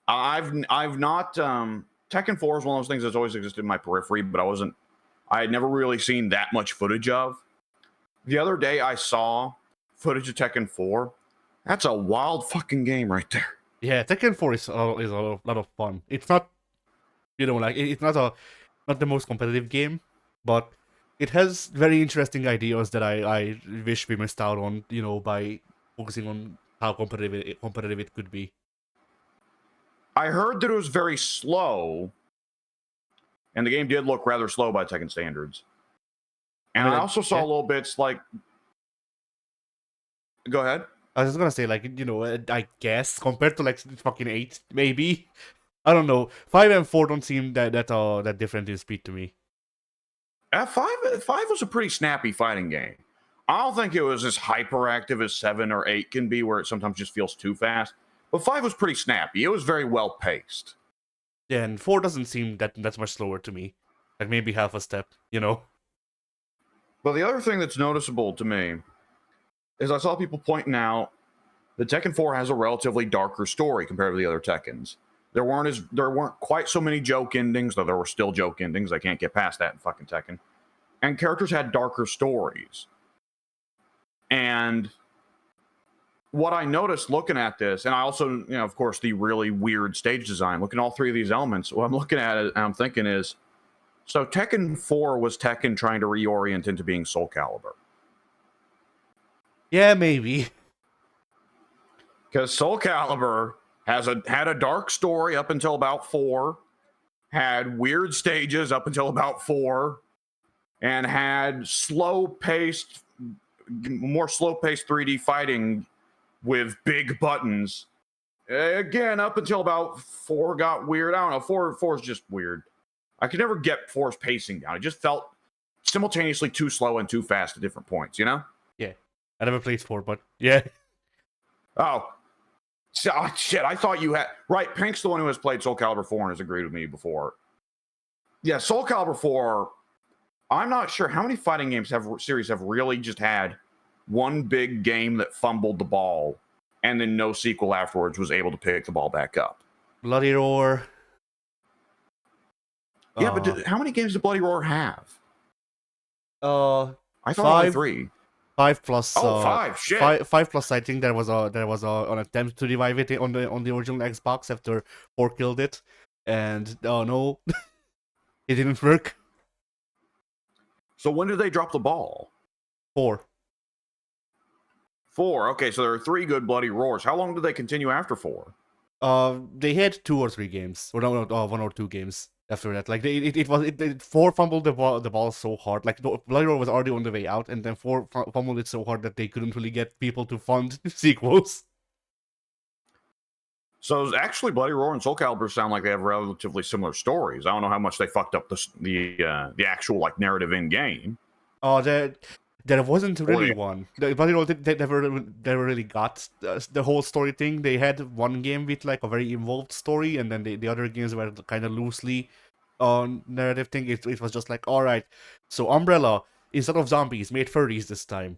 I've not... Tekken 4 is one of those things that's always existed in my periphery, but I had never really seen that much footage of. The other day I saw footage of Tekken 4, That's a wild fucking game right there. Yeah, Tekken 4 is a lot of fun. It's not, like it's not the most competitive game, but it has very interesting ideas that I wish we missed out on, by focusing on how competitive it could be. I heard that it was very slow, and the game did look rather slow by Tekken standards. And I also saw little bits like. Go ahead. I was just gonna say, like, I guess compared to like fucking 8, maybe. I don't know. 5 and 4 don't seem that different in speed to me. Five was a pretty snappy fighting game. I don't think it was as hyperactive as 7 or 8 can be, where it sometimes just feels too fast. But 5 was pretty snappy. It was very well paced. Yeah, and 4 doesn't seem that much slower to me. Like maybe half a step, But the other thing that's noticeable to me is I saw people pointing out that Tekken 4 has a relatively darker story compared to the other Tekkens. There weren't quite so many joke endings, though there were still joke endings. I can't get past that in fucking Tekken. And characters had darker stories. And what I noticed looking at this, and I also, of course, the really weird stage design, looking at all three of these elements, what I'm looking at it and I'm thinking is, so Tekken 4 was Tekken trying to reorient into being Soul Calibur. Yeah, maybe. Because Soul Calibur had a dark story up until about 4, had weird stages up until about 4, and had more slow-paced 3D fighting with big buttons. Again, up until about 4 got weird. I don't know. 4 is just weird. I could never get 4's pacing down. It just felt simultaneously too slow and too fast at different points, Yeah. I never played 4, but yeah. Oh, shit. I thought you had. Right, Pink's the one who has played Soul Calibur 4 and has agreed with me before. Yeah, Soul Calibur 4, I'm not sure how many fighting games series have really just had one big game that fumbled the ball and then no sequel afterwards was able to pick the ball back up. Bloody Roar. Yeah, but how many games did Bloody Roar have? I thought only 3. 5 plus. 5. Shit. 5 plus. I think there was an attempt to revive it on the original Xbox after 4 killed it, and no, it didn't work. So when did they drop the ball? 4. 4. Okay, so there are 3 good Bloody Roars. How long did they continue after 4? They had 2 or 3 games, or no, 1 or 2 games after that. Like it was 4 fumbled the ball so hard. Like Bloody Roar was already on the way out, and then 4 fumbled it so hard that they couldn't really get people to fund sequels. So actually, Bloody Roar and Soul Calibur sound like they have relatively similar stories. I don't know how much they fucked up the actual like narrative in game. Oh, there wasn't really one. Bloody Roar they never really got the whole story thing. They had one game with like a very involved story, and then the other games were kind of loosely on narrative thing. It was just like, all right, so Umbrella, instead of zombies, made furries this time.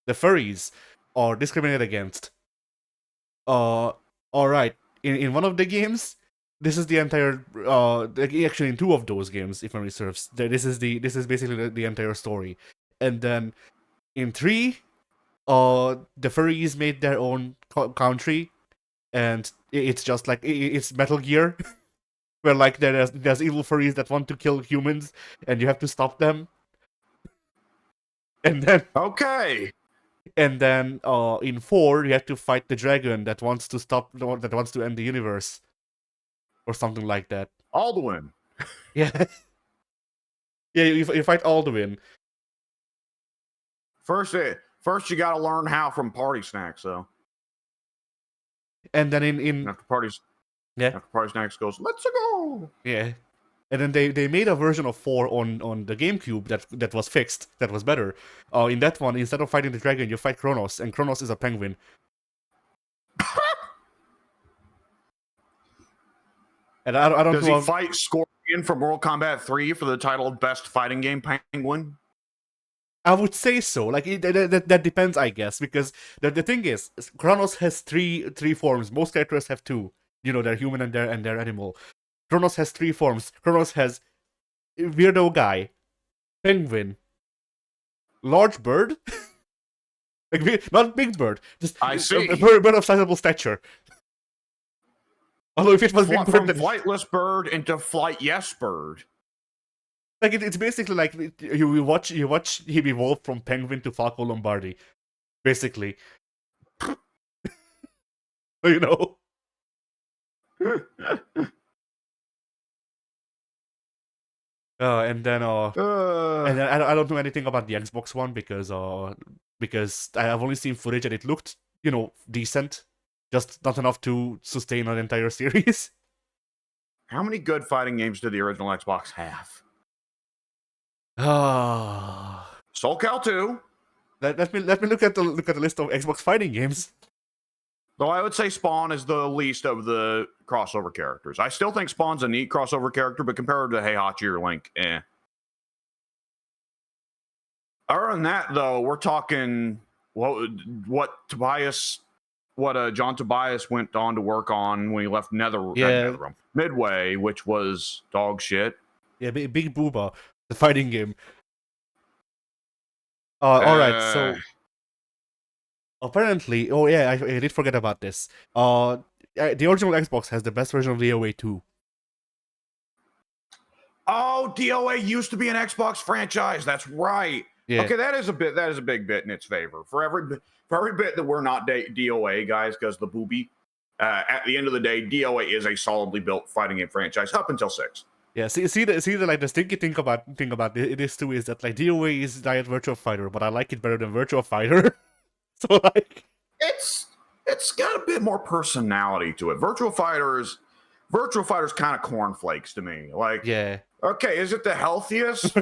The furries are discriminated against. All right, in one of the games, this is the entire actually in 2 of those games, if memory serves, this is basically the entire story. And then in 3, the furries made their own country, and it's just like it's Metal Gear, where like there's evil furries that want to kill humans, and you have to stop them. And then okay. And then in 4, you have to fight the dragon that wants to end the universe, or something like that. Alduin. Yeah. Yeah, you fight Alduin. First you got to learn how from Party Snacks, though. And then in after Party Snacks goes, let's go. Yeah. And then they made a version of 4 on the GameCube that was fixed, that was better. In that one, instead of fighting the dragon, you fight Kronos, and Kronos is a penguin. And I don't know. Does he fight Scorpion from Mortal Kombat 3 for the title of Best Fighting Game Penguin? I would say so. Like that depends, I guess, because the thing is, Kronos has three forms. Most characters have 2. They're human and they're animal. Kronos has 3 forms. Kronos has weirdo guy, penguin, large bird, Like not Big Bird, just I see. a bird of sizable stature. Although if it was Big Bird, From then, flightless bird into flight yes bird. like it's basically like you watch him evolve from Penguin to Falco Lombardi, basically. You know. And then I don't know anything about the Xbox One because I have only seen footage and it looked, decent, just not enough to sustain an entire series. How many good fighting games did the original Xbox have? Soul Cal 2. Let me look at the list of Xbox fighting games. Though I would say Spawn is the least of the crossover characters. I still think Spawn's a neat crossover character, but compared to Heihachi or Link, eh. Other than that, though, we're talking what John Tobias went on to work on when he left NetherRealm. Midway, which was dog shit. Yeah, Big Booba, the fighting game. All right, so apparently, I did forget about this. The original Xbox has the best version of DOA 2. Oh, DOA used to be an Xbox franchise. That's right. Yeah. Okay, that is a big bit in its favor. For every bit that we're not DOA guys, because the booby. At the end of the day, DOA is a solidly built fighting game franchise up until 6. Yeah, see the like the stinky thing about this too is that like DOA is Diet Virtua Fighter, but I like it better than Virtua Fighter. So like it's got a bit more personality to it. Virtua Fighter's kind of cornflakes to me. Like, yeah. Okay, is it the healthiest?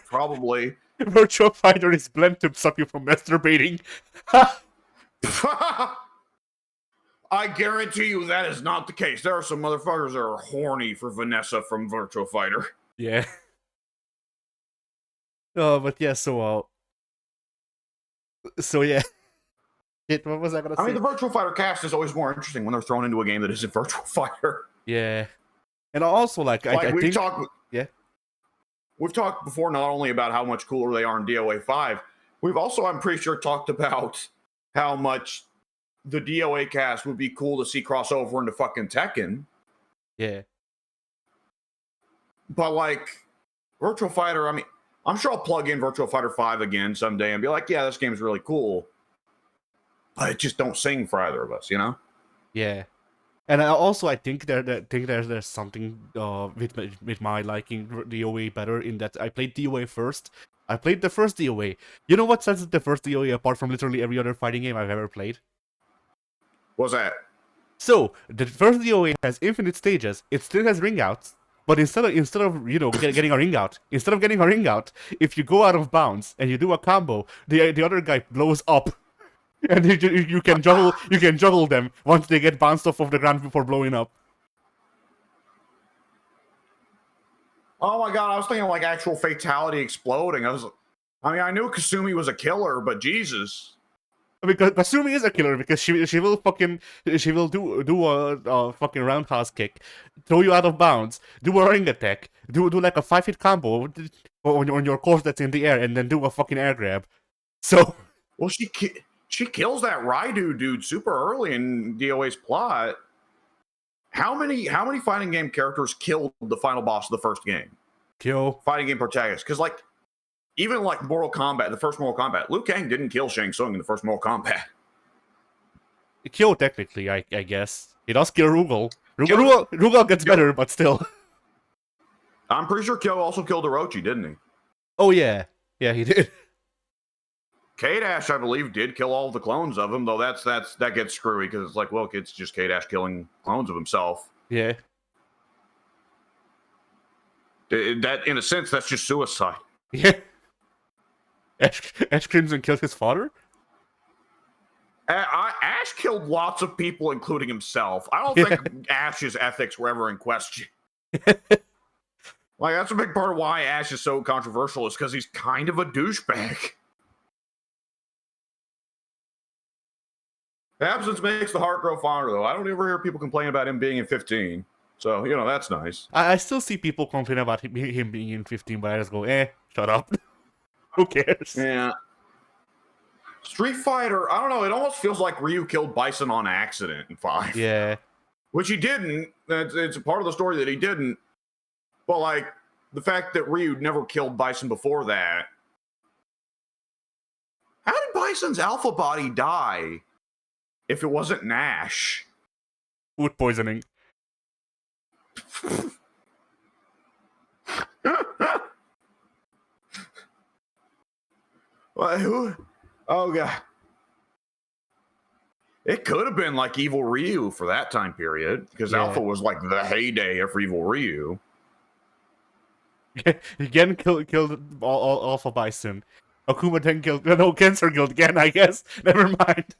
Probably. Virtua Fighter is blend to stop you from masturbating. I guarantee you that is not the case. There are some motherfuckers that are horny for Vanessa from Virtua Fighter. Yeah. But yeah, so yeah. What was I gonna say? I mean, the Virtua Fighter cast is always more interesting when they're thrown into a game that isn't Virtua Fighter. Yeah. And also, I think... We've talked before not only about how much cooler they are in DOA 5, we've also, I'm pretty sure, talked about how much the DOA cast would be cool to see crossover into fucking Tekken. Yeah. But, Virtua Fighter, I mean, I'm sure I'll plug in Virtua Fighter 5 again someday and be like, yeah, this game's really cool. But it just don't sing for either of us, you know? Yeah. And I think there's something with my liking DOA better in that I played DOA first. I played the first DOA. You know what sets the first DOA apart from literally every other fighting game I've ever played? What's that? So the first DOA has infinite stages. It still has ring outs, but instead of getting a ring out, if you go out of bounds and you do a combo, the other guy blows up. And you can juggle them once they get bounced off of the ground before blowing up. Oh my god, I was thinking actual fatality exploding. I knew Kasumi was a killer, but Jesus. Because Kasumi is a killer because she will do a fucking roundhouse kick, throw you out of bounds, do a ring attack, do like a 5-hit combo on your course that's in the air, and then do a fucking air grab. So well, she kills that Raidu dude super early in DOA's plot. How many fighting game characters killed the final boss of the first game? Fighting game protagonist. Because even Mortal Kombat, the first Mortal Kombat, Liu Kang didn't kill Shang Tsung in the first Mortal Kombat. He killed technically, I guess. He does kill Rugal. Rugal gets better, but still. I'm pretty sure Kyo also killed Orochi, didn't he? Oh yeah. Yeah, he did. K-Dash, I believe, did kill all of the clones of him, though that gets screwy because it's it's just K-Dash killing clones of himself. Yeah. That, in a sense, that's just suicide. Yeah. Ash Crimson killed his father? Ash killed lots of people, including himself. I don't think Ash's ethics were ever in question. That's a big part of why Ash is so controversial, is because he's kind of a douchebag. Absence makes the heart grow fonder, though. I don't ever hear people complain about him being in 15. So, that's nice. I still see people complain about him being in 15, but I just go, shut up. Who cares? Yeah. Street Fighter, I don't know, it almost feels like Ryu killed Bison on accident in 5. Yeah. Which he didn't. It's a part of the story that he didn't. But, like, the fact that Ryu never killed Bison before that. How did Bison's alpha body die if it wasn't Nash? Food poisoning. Well, who? Oh, God. It could have been like Evil Ryu for that time period, because Alpha was like the heyday of Evil Ryu. Again, killed all Alpha Bison. Akuma then killed. No, Cancer killed again, I guess. Never mind.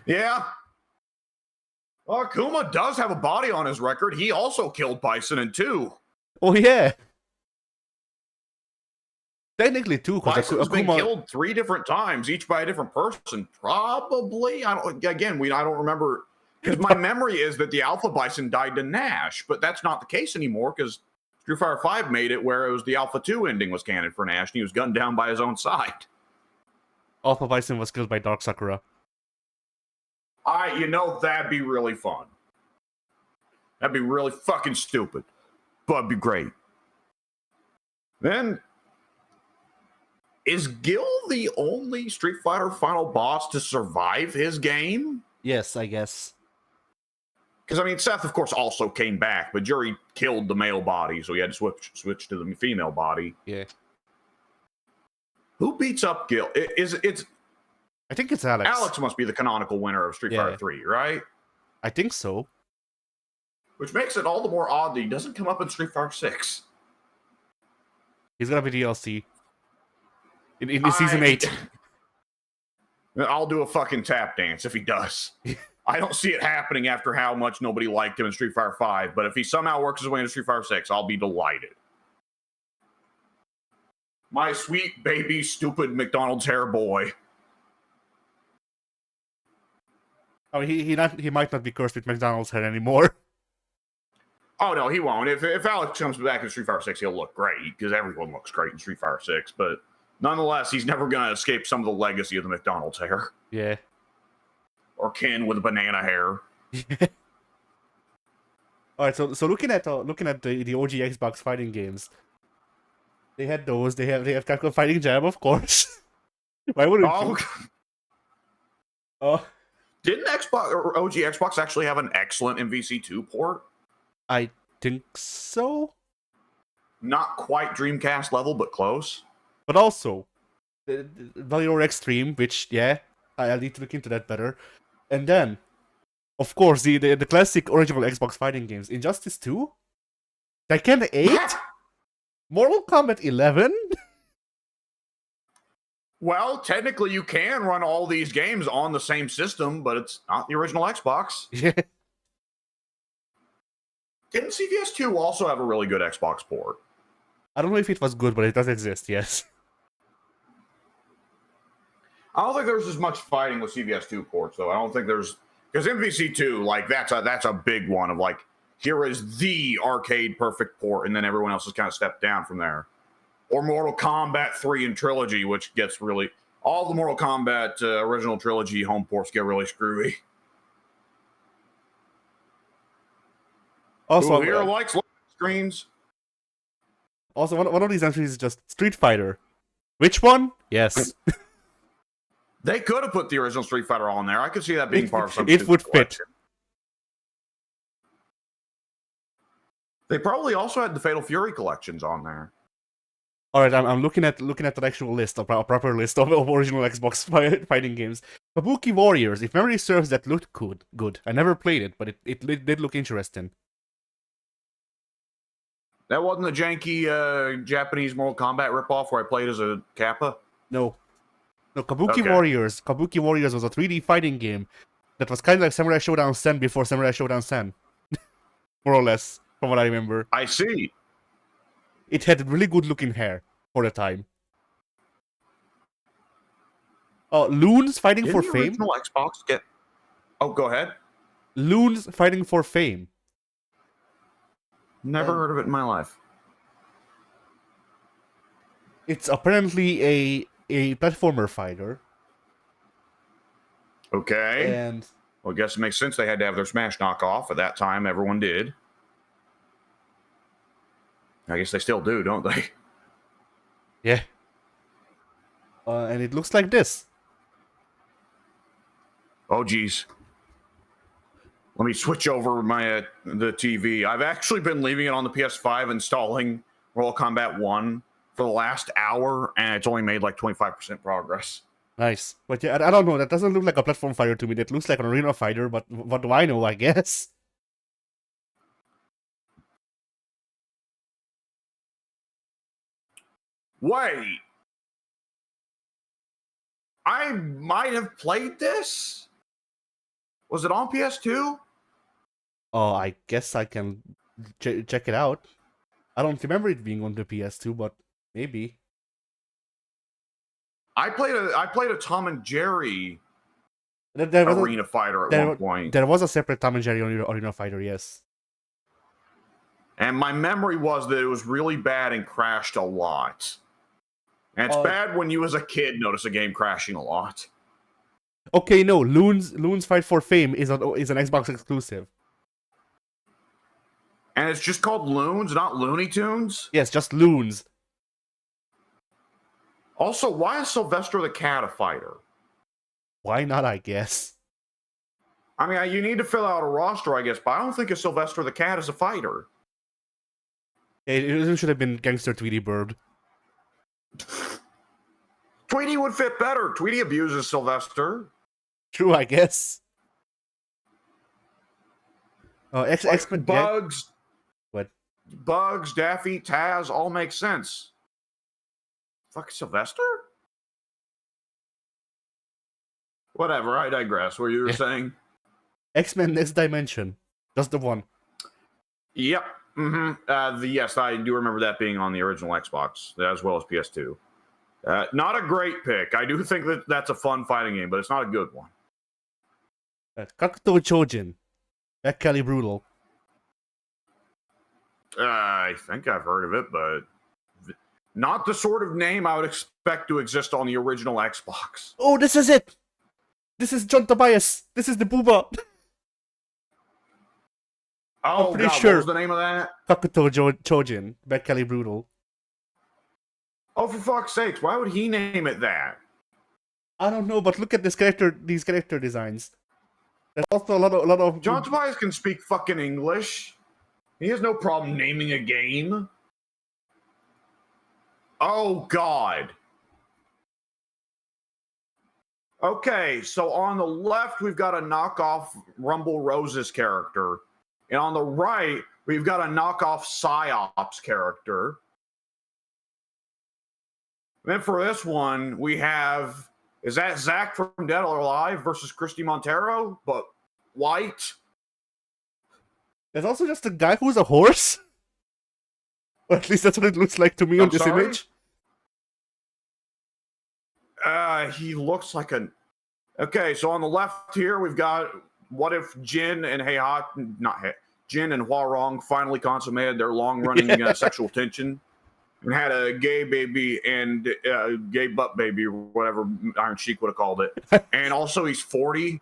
Yeah. Well, Akuma does have a body on his record. He also killed Bison in 2. Oh, yeah. Technically, too, because Bison's been killed 3 different times, each by a different person. Probably. I don't remember. Because my memory is that the Alpha Bison died to Nash, but that's not the case anymore, because Street Fighter 5 made it where it was the Alpha 2 ending was canon for Nash, and he was gunned down by his own side. Alpha Bison was killed by Dark Sakura. That'd be really fun. That'd be really fucking stupid. But it'd be great. Then, is Gil the only Street Fighter final boss to survive his game? Yes, I guess. Because, Seth, of course, also came back, but Jury killed the male body, so he had to switch to the female body. Yeah. Who beats up Gil? I think it's Alex. Alex must be the canonical winner of Street Fighter 3, right? I think so. Which makes it all the more odd that he doesn't come up in Street Fighter 6. He's gonna be DLC. In Season 8. I'll do a fucking tap dance if he does. I don't see it happening after how much nobody liked him in Street Fighter 5, but if he somehow works his way into Street Fighter 6, I'll be delighted. My sweet baby stupid McDonald's hair boy. Oh, he might not be cursed with McDonald's hair anymore. Oh, no, he won't. If Alex comes back in Street Fighter 6, he'll look great, because everyone looks great in Street Fighter 6, but nonetheless, he's never going to escape some of the legacy of the McDonald's hair. Yeah. Or Ken with banana hair. Alright, so looking at the OG Xbox fighting games, they had those. They have Capcom Fighting Jam, of course. Why wouldn't you? Oh. Didn't OG Xbox actually have an excellent MVC2 port? I think so. Not quite Dreamcast level, but close. But also, Valor Extreme, which, I'll need to look into that better. And then, of course, the classic original Xbox fighting games. Injustice 2? Tekken 8? Yeah. Mortal Kombat 11? Well, technically you can run all these games on the same system, but it's not the original Xbox. Yeah. Didn't CVS 2 also have a really good Xbox port? I don't know if it was good, but it does exist, yes. I don't think there's as much fighting with CVS 2 ports, though. I don't think there's... Because MVC 2, like, that's a big one of, like, here is the arcade perfect port, and then everyone else has kind of stepped down from there. Or Mortal Kombat 3 and Trilogy, which gets really... All the Mortal Kombat original Trilogy home ports get really screwy. Also, who here likes looking at screens? Also, one of these entries is just Street Fighter. Which one? Yes. They could have put the original Street Fighter on there. I could see that being part of something. It would fit. They probably also had the Fatal Fury collections on there. All right, I'm looking at the actual list, a proper list of original Xbox fighting games. Kabuki Warriors, if memory serves, that looked good. I never played it, but it did look interesting. That wasn't the janky Japanese Mortal Kombat ripoff where I played as a Kappa? No, Kabuki Warriors. Kabuki Warriors was a 3D fighting game that was kind of like Samurai Showdown Sen before Samurai Showdown Sen. More or less, from what I remember. I see. It had really good looking hair for the time. Loons Fighting for Fame? Original Xbox get... Oh, go ahead. Loons Fighting for Fame. Never heard of it in my life. It's apparently a platformer fighter Okay. And Well, I guess it makes sense they had to have their Smash knockoff. At that time, everyone did. I guess they still do, don't they? yeah. And it looks like this. Oh, geez. Let me switch over my the TV. I've actually been leaving it on the PS5 installing Mortal Kombat 1 for the last hour, and it's only made like 25% progress. Nice. But yeah, I don't know. That doesn't look like a platform fighter to me. That looks like an arena fighter, but what do I know, I guess? Wait. I might have played this? Was it on PS2? Oh, I guess I can check it out. I don't remember it being on the PS2, but maybe. I played a Tom and Jerry There was arena fighter at one point. There was a separate Tom and Jerry arena fighter, yes. And my memory was that it was really bad and crashed a lot. And it's bad when you as a kid notice a game crashing a lot. Okay, no, Loon's Fight for Fame is an Xbox exclusive. And it's just called Loons, not Looney Tunes? Yes, just Loons. Also, why is Sylvester the Cat a fighter? Why not, I guess? I mean, you need to fill out a roster, I guess, but I don't think a Sylvester the Cat is a fighter. It should have been Gangster Tweety Bird. Tweety would fit better. Tweety abuses Sylvester. True, I guess. Oh, X-Men... Bugs... Yeah. What? Bugs, Daffy, Taz all make sense. Fuck Sylvester? Whatever, I digress. What you were saying? X-Men Next Dimension. Just the one. Yep. Mm-hmm. Yes, I do remember that being on the original Xbox, as well as PS2. Not a great pick. I do think that that's a fun fighting game, but it's not a good one. Kakuto Chojin. That Kelly Brutal. I think I've heard of it, but not the sort of name I would expect to exist on the original Xbox. Oh, this is it! This is John Tobias! This is the Booba! Oh, I'm pretty God, sure. What was the name of that? Kakuto Chojin. That Kelly Brutal. Oh, for fuck's sakes, why would he name it that? I don't know, but look at these character designs. There's also a lot of John Tobias can speak fucking English. He has no problem naming a game. Oh, God. Okay, so on the left, we've got a knockoff Rumble Rose's character. And on the right, we've got a knockoff Psyops character. Then for this one, we have... Is that Zach from Dead or Alive versus Christy Montero, but white? There's also just a guy who's a horse? Or at least that's what it looks like to me on this image. He looks like a... Okay, so on the left here, we've got... What if Jin and Jin and Hwarong finally consummated their long-running sexual tension and had a gay baby and gay butt baby, or whatever Iron Sheik would have called it. And also he's 40.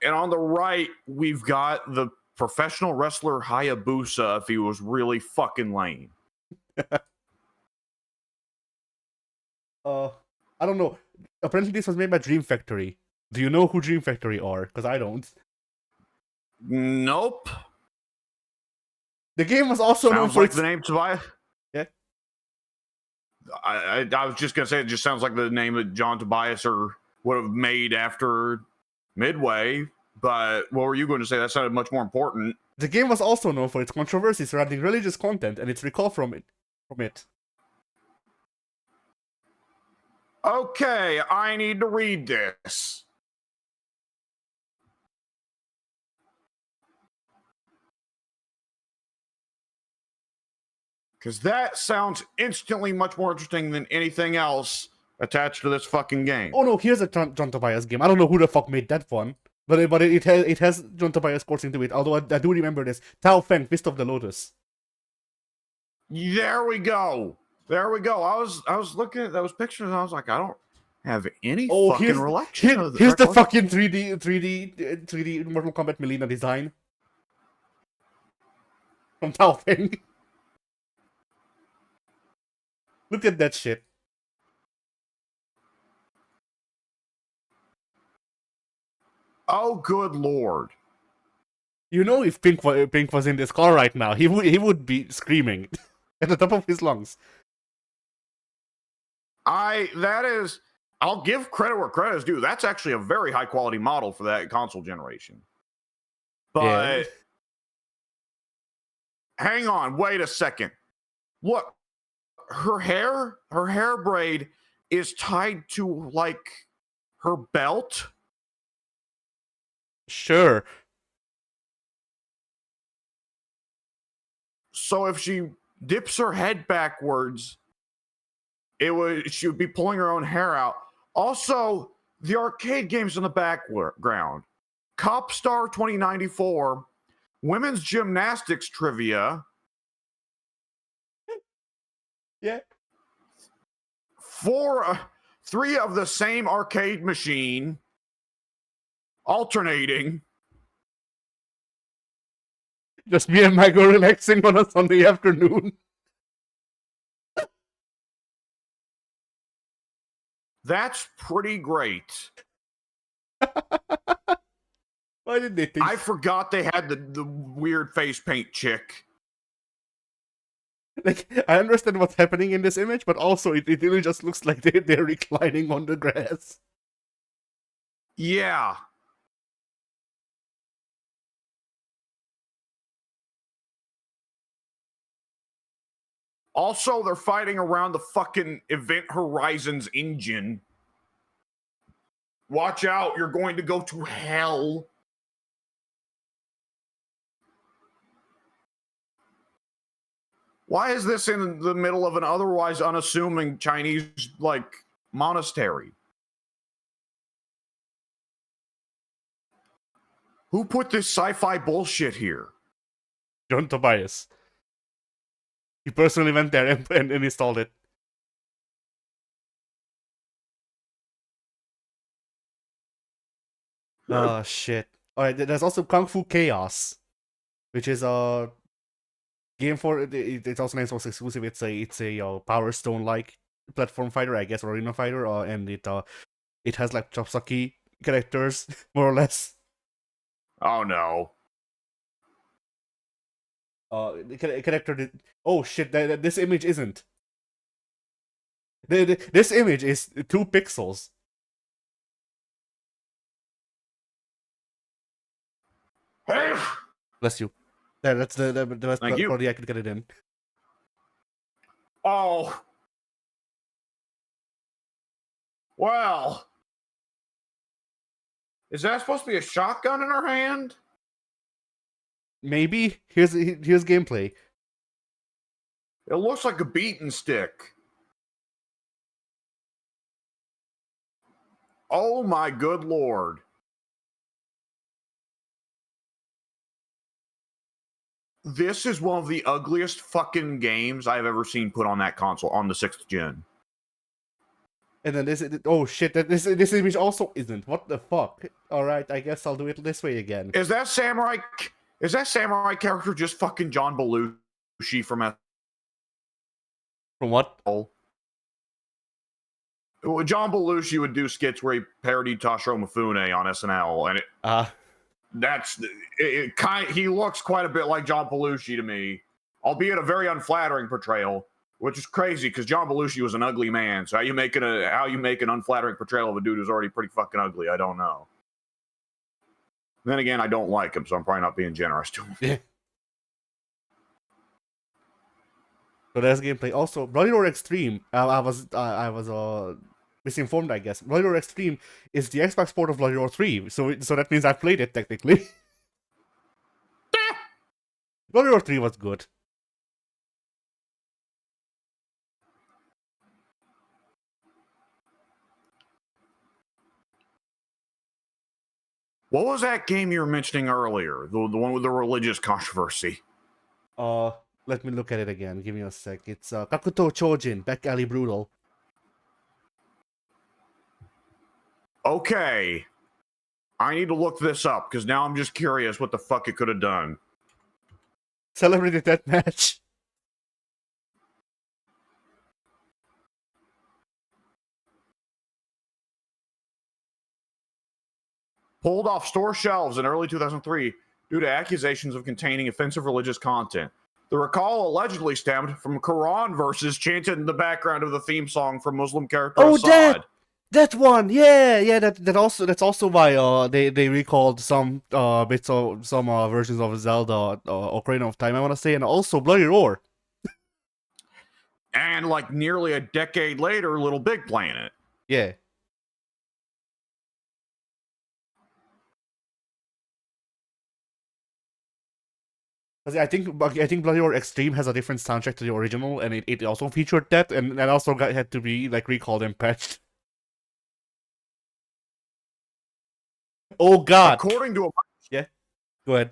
And on the right, we've got the professional wrestler Hayabusa if he was really fucking lame. I don't know. Apparently this was made by Dream Factory. Do you know who Dream Factory are? Because I don't. Nope. The game was also known for the name Tobias. Yeah. I was just gonna say it just sounds like the name that John Tobias would have made after Midway. But what were you going to say? That sounded much more important. The game was also known for its controversy surrounding religious content and its recall from it. Okay, I need to read this. Because that sounds instantly much more interesting than anything else attached to this fucking game. Oh no, here's a John Tobias game. I don't know who the fuck made that one. But it has John Tobias coursing to it, although I do remember this. Tao Feng, Fist of the Lotus. There we go. I was looking at those pictures and I was like, I don't have any Oh, fucking relation of here's the recollection. fucking 3D Mortal Kombat Melina design from Tao Ping. Look at that shit. Oh, good lord. You know, if Pink was in this car right now, he would be screaming at the top of his lungs. I'll give credit where credit is due. That's actually a very high quality model for that console generation. But Yeah. hang on, wait a second. Look, her hair braid is tied to like her belt. Sure. So if she dips her head backwards, she would be pulling her own hair out. Also, the arcade games in the background. Cop Star 2094, women's gymnastics trivia. Yeah. Three of the same arcade machine, alternating. Just me and Michael relaxing on a Sunday afternoon. That's pretty great. Why did they think? I forgot they had the weird face paint chick. Like, I understand what's happening in this image, but also it really just looks like they're reclining on the grass. Yeah. Also, they're fighting around the fucking Event Horizons engine. Watch out, you're going to go to hell. Why is this in the middle of an otherwise unassuming Chinese, like, monastery? Who put this sci-fi bullshit here? John Tobias. He personally went there and installed it. Oh, shit. Alright, there's also Kung Fu Chaos, which is a game for... It's also an Xbox exclusive. It's a Power Stone-like platform fighter, I guess, or arena fighter, and it has, like, Chopsaki characters, more or less. Oh, no. The character... Oh, shit, this image isn't. This image is 2 pixels. Bless you. There, that's the best quality I could get it in. Oh. Well. Is that supposed to be a shotgun in her hand? Maybe. Here's gameplay. It looks like a beaten stick. Oh my good lord. This is one of the ugliest fucking games I've ever seen put on that console on the 6th gen. And then this, oh shit, this image also isn't. What the fuck? Alright, I guess I'll do it this way again. Is that samurai character just fucking John Belushi from what? John Belushi would do skits where he parodied Toshiro Mifune on SNL, and he looks quite a bit like John Belushi to me, albeit a very unflattering portrayal, which is crazy because John Belushi was an ugly man. So how you make an unflattering portrayal of a dude who's already pretty fucking ugly? I don't know. Then again, I don't like him, so I'm probably not being generous to him. Yeah. So that's gameplay. Also, Bloody Roar Extreme. I was misinformed, I guess. Bloody Roar Extreme is the Xbox port of Bloody Roar 3, so that means I played it technically. Bloody Roar 3 was good. What was that game you were mentioning earlier? The one with the religious controversy? Let me look at it again. Give me a sec. It's Kakuto Chojin, Back Alley Brutal. Okay. I need to look this up because now I'm just curious what the fuck it could have done. Celebrity Deathmatch. Pulled off store shelves in early 2003 due to accusations of containing offensive religious content. The recall allegedly stemmed from Quran verses chanted in the background of the theme song from Muslim character Assad. That one, yeah, that's also why they recalled some bits of some versions of Zelda Ocarina of Time, I want to say, and also Bloody Roar. And like nearly a decade later, Little Big Planet. Yeah. I think Bloody Roar Extreme has a different soundtrack to the original, and it also featured that, and that also had to be like recalled and patched. Oh God! According to Go ahead.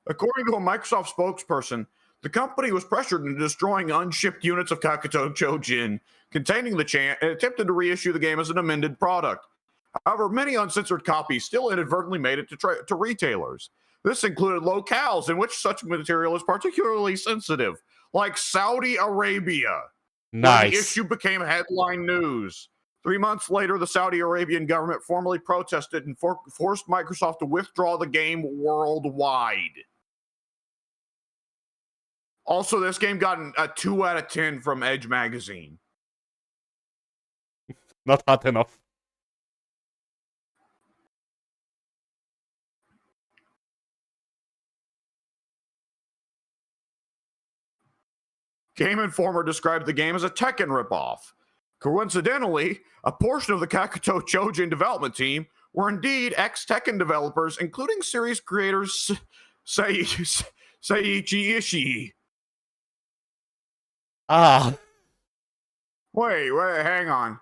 According to a Microsoft spokesperson, the company was pressured into destroying unshipped units of Kakuto Chojin containing the chant and attempted to reissue the game as an amended product. However, many uncensored copies still inadvertently made it to retailers. This included locales in which such material is particularly sensitive, like Saudi Arabia, where the Nice. issue became headline news. 3 months later, the Saudi Arabian government formally protested and forced Microsoft to withdraw the game worldwide. Also, this game got a 2 out of 10 from Edge magazine. Not hot enough. Game Informer described the game as a Tekken ripoff. Coincidentally, a portion of the Kakuto Chojin development team were indeed ex-Tekken developers, including series creators Seiichi Ishii. Ah. Wait, hang on.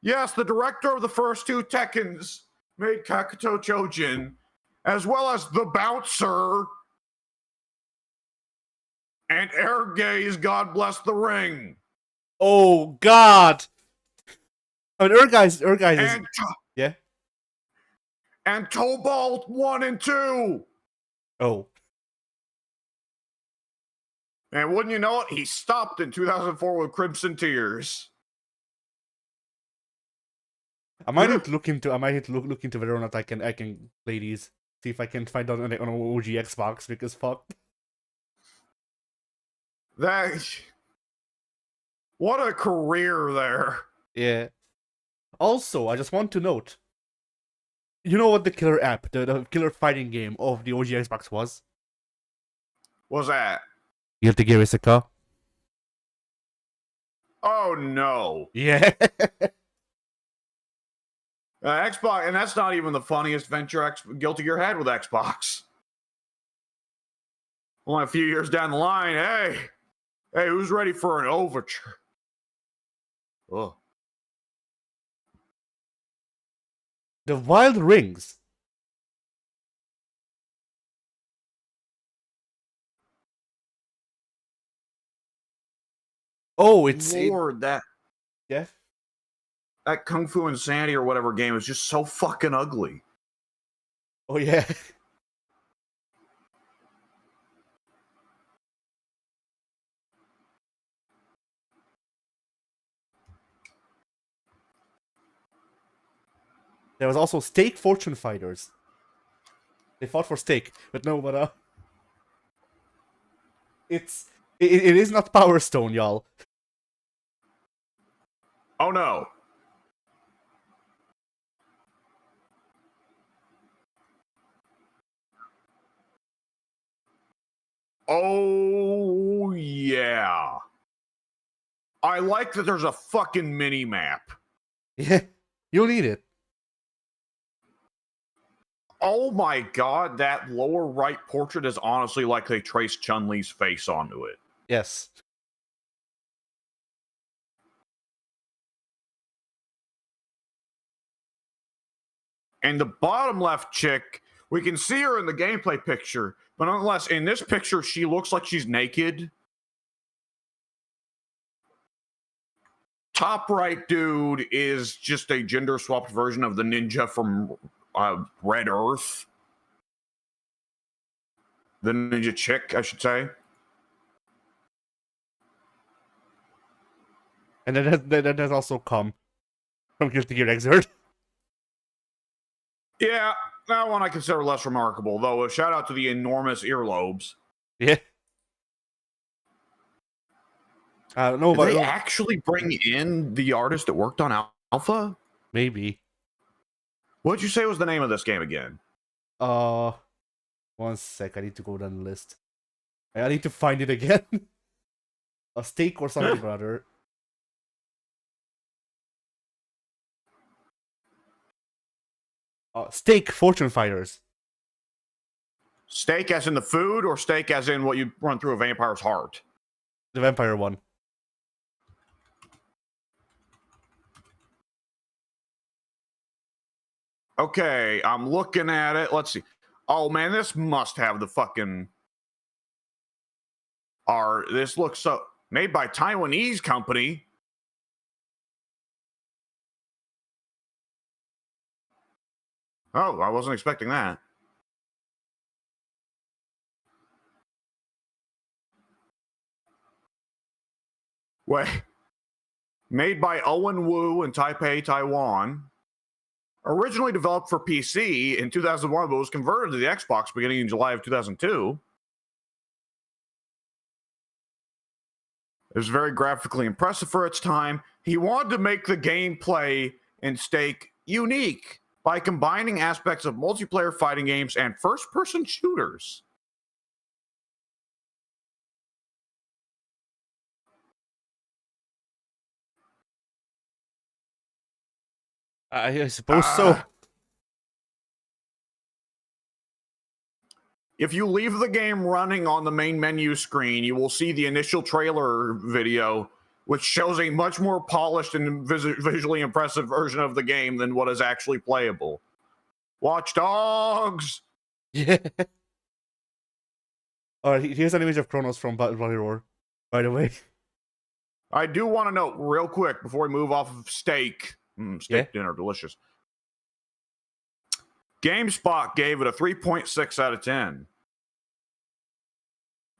Yes, the director of the first 2 Tekkens made Kakuto Chojin, as well as The Bouncer and Air Gaze, God Bless the Ring. Oh God! I mean, Urguys is... Yeah? And Tobalt 1 and 2. Oh. And wouldn't you know it, he stopped in 2004 with Crimson Tears. I might need to look into whether or not I can play these. See if I can find out on an OG Xbox, because fuck. What a career there. Yeah. Also, I just want to note, you know what the killer app, the killer fighting game of the OG Xbox was? What's that? Guilty Gear Issaka. Oh no. Yeah. Xbox, and that's not even the funniest venture Guilty Gear had with Xbox. Only a few years down the line, hey, who's ready for an overture? Oh. The Wild Rings. Oh, it's... Lord, that Kung Fu Insanity or whatever game is just so fucking ugly. Oh, yeah. There was also Steak Fortune Fighters. They fought for steak, but no, it is not Power Stone, y'all. Oh no. Oh yeah. I like that there's a fucking mini map. Yeah, you'll need it. Oh my god, that lower right portrait is honestly like they traced Chun-Li's face onto it. Yes. And the bottom left chick, we can see her in the gameplay picture, but nonetheless, in this picture, she looks like she's naked. top right dude is just a gender swapped version of the ninja from Red Earth. The ninja chick, I should say. And that has also come from Guilty Gear Xrd. Yeah, that one I consider less remarkable, though. A shout out to the enormous earlobes. Yeah. I don't know, Did but they actually bring in the artist that worked on Alpha? maybe. What'd you say was the name of this game again? 1 sec. I need to go down the list. I need to find it again. A steak or something or other. Steak Fortune Fighters. Steak as in the food, or steak as in what you run through a vampire's heart? The vampire one. Okay, I'm looking at it. Let's see. Oh man, this must have the fucking art. This looks so made by Taiwanese company. Oh, I wasn't expecting that. Wait. Made by Owen Wu in Taipei, Taiwan. Originally developed for PC in 2001, but was converted to the Xbox beginning in July of 2002. It was very graphically impressive for its time. He wanted to make the gameplay in Steak unique by combining aspects of multiplayer fighting games and first-person shooters. I suppose so. If you leave the game running on the main menu screen, you will see the initial trailer video, which shows a much more polished and visually impressive version of the game than what is actually playable. Watch Dogs! Yeah. Alright, here's an image of Kronos from Battle Roar, by the way. I do want to note real quick before we move off of steak. Steak dinner, delicious. GameSpot gave it a 3.6 out of 10.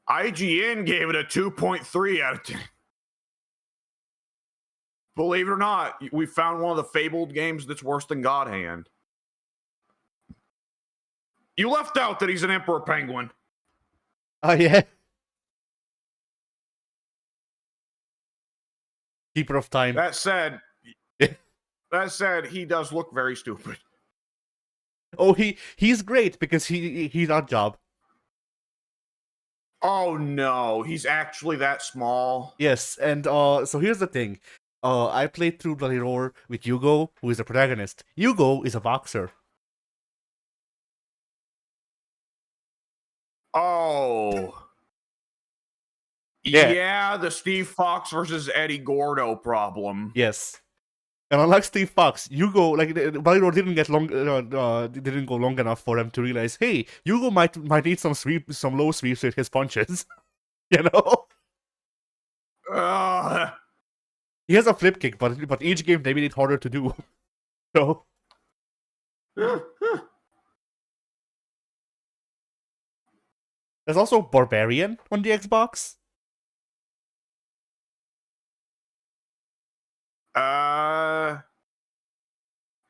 IGN gave it a 2.3 out of 10. Believe it or not, we found one of the fabled games that's worse than God Hand. You left out that he's an emperor penguin. Oh, yeah. Keeper of Time. That said, he does look very stupid. Oh, he's great because he's Odd Job. Oh no, he's actually that small. Yes, and so here's the thing. I played through Bloody Roar with Hugo, who is the protagonist. Hugo is a boxer. Oh. Yeah, the Steve Fox versus Eddie Gordo problem. Yes. And unlike Steve Fox, Hugo, like, Bloody Roar didn't get didn't go long enough for them to realize, hey, Hugo might need some low sweeps with his punches. You know? He has a flip kick, but each game they made it harder to do. So. There's also Barbarian on the Xbox.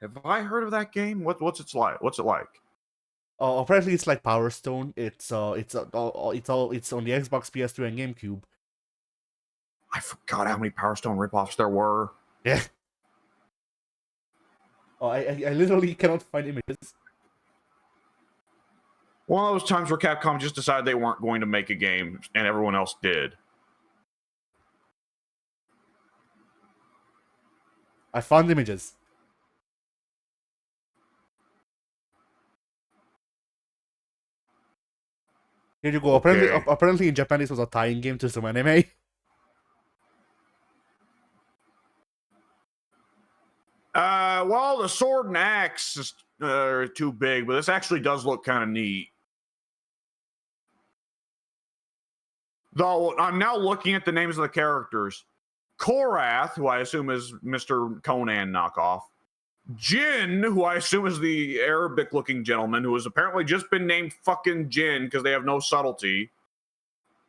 Have I heard of that game? What's it like? What's it like? Apparently it's like Power Stone. It's on the Xbox, PS2, and GameCube. I forgot how many Power Stone ripoffs there were. Yeah. Oh, I literally cannot find images. One of those times where Capcom just decided they weren't going to make a game, and everyone else did. I found images. Here you go. Okay. Apparently in Japan this was a tying game to some anime. Well, the sword and axe is too big, but this actually does look kind of neat. Though I'm now looking at the names of the characters. Korath, who I assume is Mr. Conan knockoff. Jin, who I assume is the Arabic-looking gentleman who has apparently just been named fucking Jin because they have no subtlety.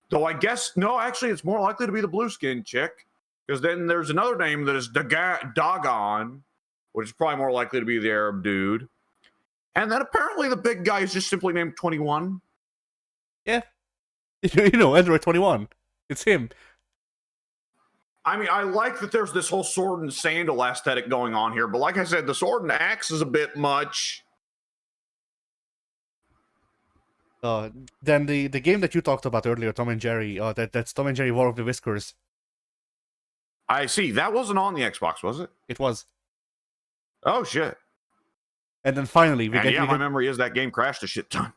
Though I guess, no, actually, it's more likely to be the blue-skinned chick. Because then there's another name that is Dagon, which is probably more likely to be the Arab dude. And then apparently the big guy is just simply named 21. Yeah. Android 21. It's him. I mean, I like that there's this whole sword and sandal aesthetic going on here, but like I said, the sword and axe is a bit much. Then the game that you talked about earlier, Tom and Jerry, that's Tom and Jerry War of the Whiskers. I see. That wasn't on the Xbox, was it? It was. Oh, shit. And then finally, my memory is that game crashed a shit ton.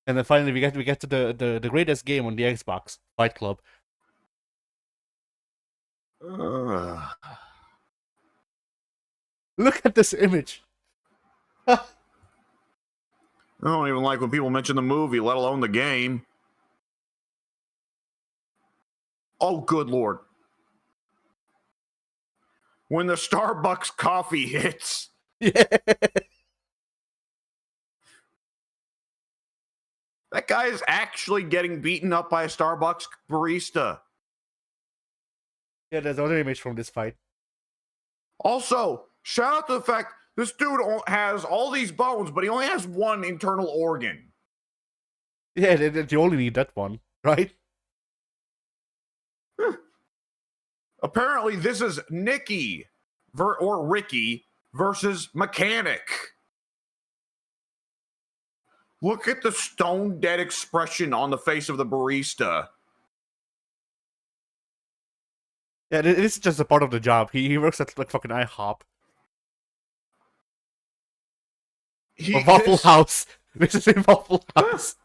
And then finally, we get to the greatest game on the Xbox, Fight Club. Look at this image. I don't even like when people mention the movie, let alone the game. Oh, good Lord. When the Starbucks coffee hits. Yeah. That guy is actually getting beaten up by a Starbucks barista. Yeah, there's another image from this fight. Also, shout out to the fact this dude has all these bones, but he only has one internal organ. Yeah, you only need that one, right? Apparently, this is Nikki or Ricky versus Mechanic. Look at the stone dead expression on the face of the barista. Yeah, this is just a part of the job. He works at like fucking IHOP. Or Waffle House. This is in Waffle House.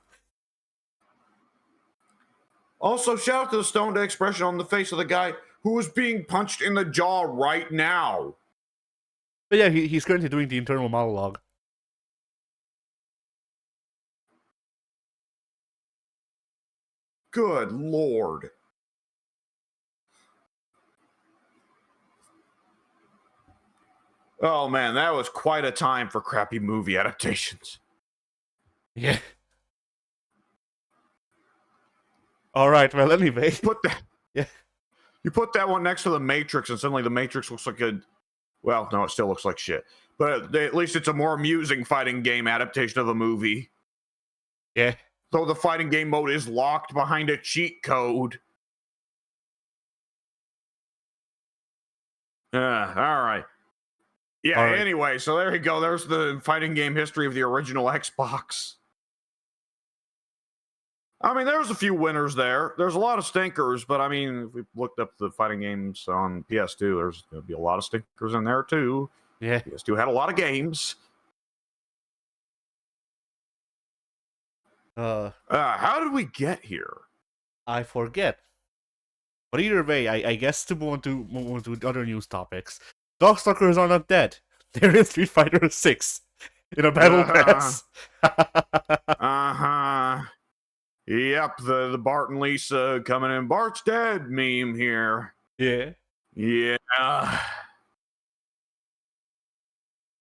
Also, shout out to the stone dead expression on the face of the guy who is being punched in the jaw right now. But yeah, he's currently doing the internal monologue. Good Lord. Oh man, that was quite a time for crappy movie adaptations. Yeah. Alright, well anyway. You put that one next to The Matrix and suddenly The Matrix looks like a... Well, no, it still looks like shit. But at least it's a more amusing fighting game adaptation of a movie. Yeah. Though the fighting game mode is locked behind a cheat code. All right. Yeah, all right. Anyway, so there you go. There's the fighting game history of the original Xbox. I mean, there's a few winners there. There's a lot of stinkers, but I mean, if we looked up the fighting games on PS2, there's going to be a lot of stinkers in there too. Yeah. PS2 had a lot of games. How did we get here? I forget. But either way, I guess to move on to other news topics. Darkstalkers are not dead. They're in Street Fighter 6 in a battle pass. Yep, the Bart and Lisa coming in. Bart's dead meme here. Yeah. Yeah.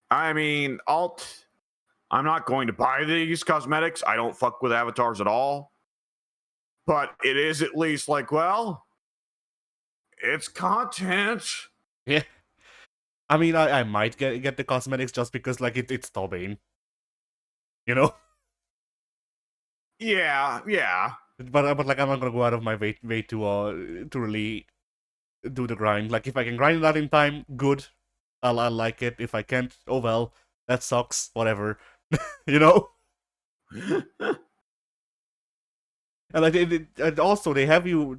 I mean, I'm not going to buy these cosmetics. I don't fuck with avatars at all. But it is at least like, well, it's content. Yeah. I mean, I might get the cosmetics just because, like, it's Tobin. You know? Yeah. But like, I'm not gonna go out of my way to really do the grind. Like, if I can grind it out in time, good. I'll like it. If I can't, oh well. That sucks. Whatever. You know? And like, and also they have you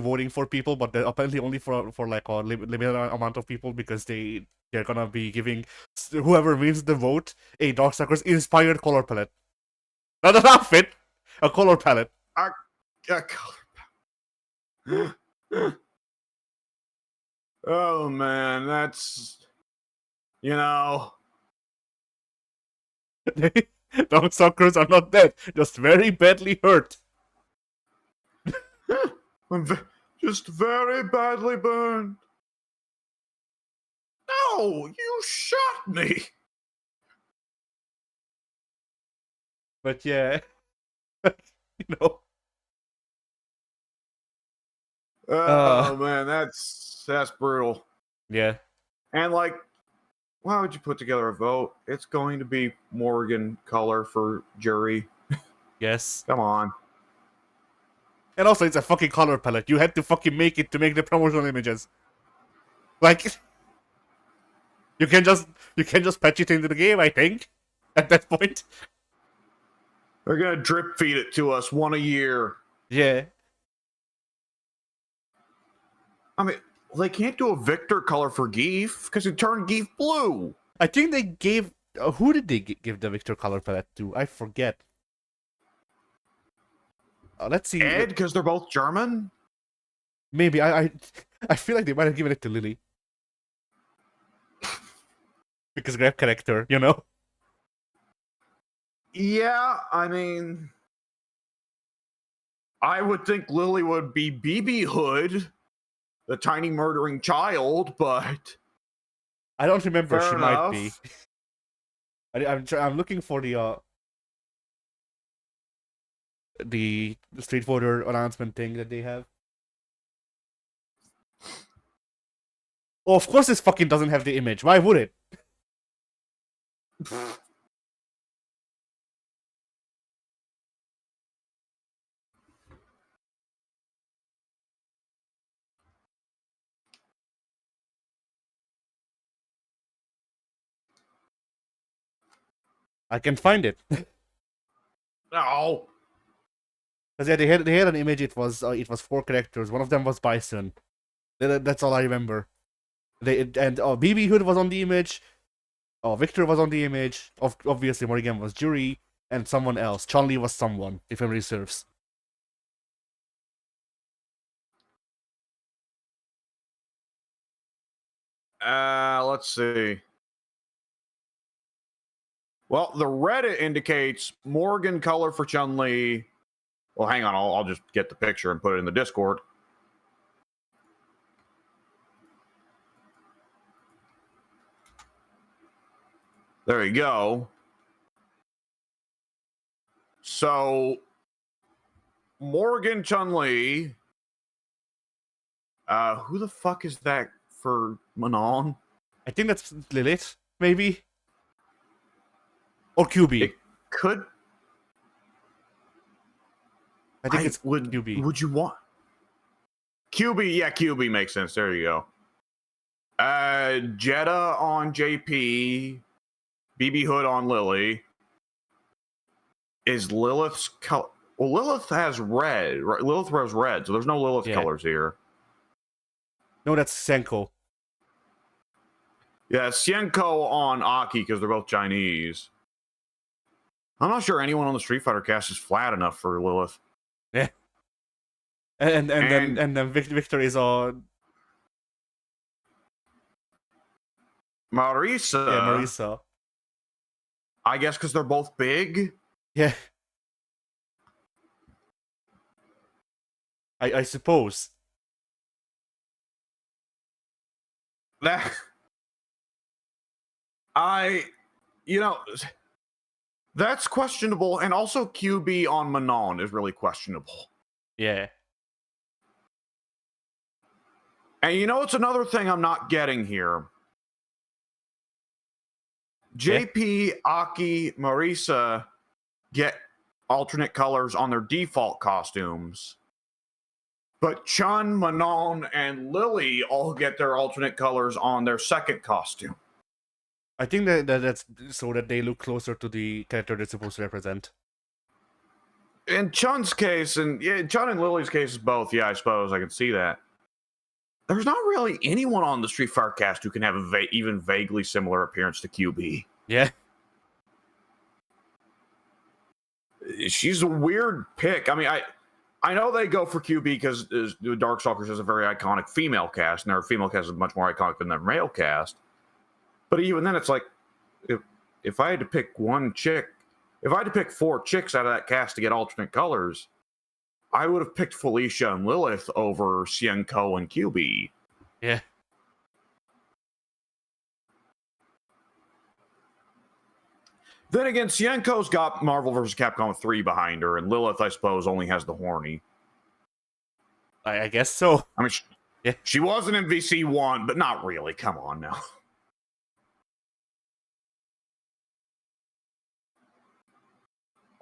voting for people, but apparently only for like a limited amount of people, because they're gonna be giving whoever wins the vote a Darkstalkers inspired color palette. Not an outfit, a color palette. A color palette. Oh man, that's, you know. Darkstalkers are not dead, just very badly hurt. Just very badly burned. No, you shot me. But yeah, you know. Oh man, that's brutal. Yeah. And like, why would you put together a vote? It's going to be Morgan color for jury. Yes. Come on. And also, it's a fucking color palette. You had to fucking make it to make the promotional images. Like, you can just patch it into the game. I think at that point. They're gonna drip feed it to us one a year. Yeah. I mean, they can't do a Victor color for Geef because it turned Geef blue. I think they gave. Who did they give the Victor color palette to? I forget. Let's see. Ed, because they're both German. Maybe I feel like they might have given it to Lily. Because grab character, you know? Yeah, I mean, I would think Lily would be BB Hood, the tiny murdering child, but I don't remember. fair She enough. might be. I'm looking for the Street Voter announcement thing that they have. Oh, of course this fucking doesn't have the image. Why would it? I can find it. No. Because yeah, they had an image. It was 4 characters. One of them was Bison. That's all I remember. BB Hood was on the image. Victor was on the image. Obviously, Morrigan was Jury, and someone else. Chun-Li was someone, if memory serves. Let's see. Well, the Reddit indicates Morgan color for Chun-Li. Well, hang on. I'll just get the picture and put it in the Discord. There you go. So, Morgan Chun-Li. Who the fuck is that for Manon? I think that's Lilith, maybe? Or QB. It could. I think it's would, QB. Would you want QB? Yeah, QB makes sense. There you go. Jeddah on JP, BB Hood on Lily. Is Lilith's color? Well, Lilith has red. Right? Lilith has red, so there's no Lilith colors here. No, that's Senko. Yeah, Xianko on Aki because they're both Chinese. I'm not sure anyone on the Street Fighter cast is flat enough for Lilith. Yeah. And then Victor is on Marisa. Yeah, Marisa. I guess because they're both big. Yeah. I suppose. That that's questionable, and also QB on Manon is really questionable. Yeah. And it's another thing I'm not getting here. JP, Aki, Marisa get alternate colors on their default costumes. But Chun, Manon, and Lily all get their alternate colors on their second costume. I think that's so that they look closer to the character they're supposed to represent. In Chun's case, and Chun and Lily's cases both, I suppose I can see that. There's not really anyone on the Street Fighter cast who can have even vaguely similar appearance to QB. Yeah. She's a weird pick. I mean, I know they go for QB because Darkstalkers is a very iconic female cast, and their female cast is much more iconic than their male cast. But even then, it's like, if I had to pick one chick, if I had to pick 4 chicks out of that cast to get alternate colors, I would have picked Felicia and Lilith over Xianko and QB. Yeah. Then again, Xianko's got Marvel vs. Capcom 3 behind her, and Lilith, I suppose, only has the horny. I guess so. I mean, Yeah. She was an MVC 1, but not really. Come on now.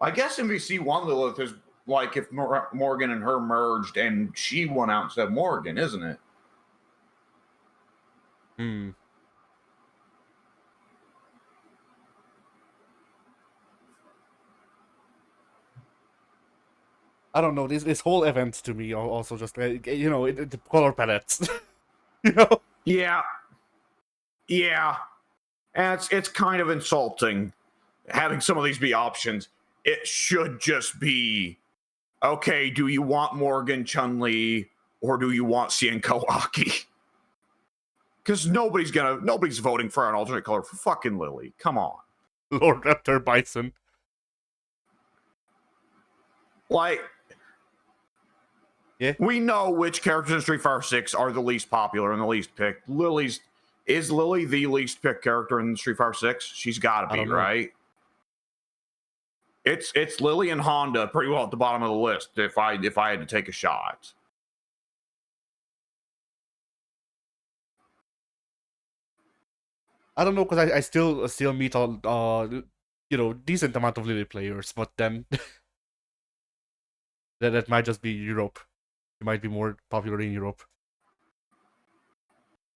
I guess MVC 1 Lilith is like if Morgan and her merged and she won out instead of Morgan, isn't it? Hmm. I don't know. This whole event to me also just the color palettes. Yeah. And it's kind of insulting having some of these be options. It should just be, okay, do you want Morgan Chun-Li or do you want Xianko Aki? Because nobody's voting for an alternate color for fucking Lily. Come on. Lord Raptor Bison. Like, yeah, we know which characters in Street Fighter 6 are the least popular and the least picked. Is Lily the least picked character in Street Fighter 6? She's got to be, right? It's Lily and Honda pretty well at the bottom of the list if I had to take a shot. I don't know because I still meet decent amount of Lily players, but then that might just be Europe. It might be more popular in Europe.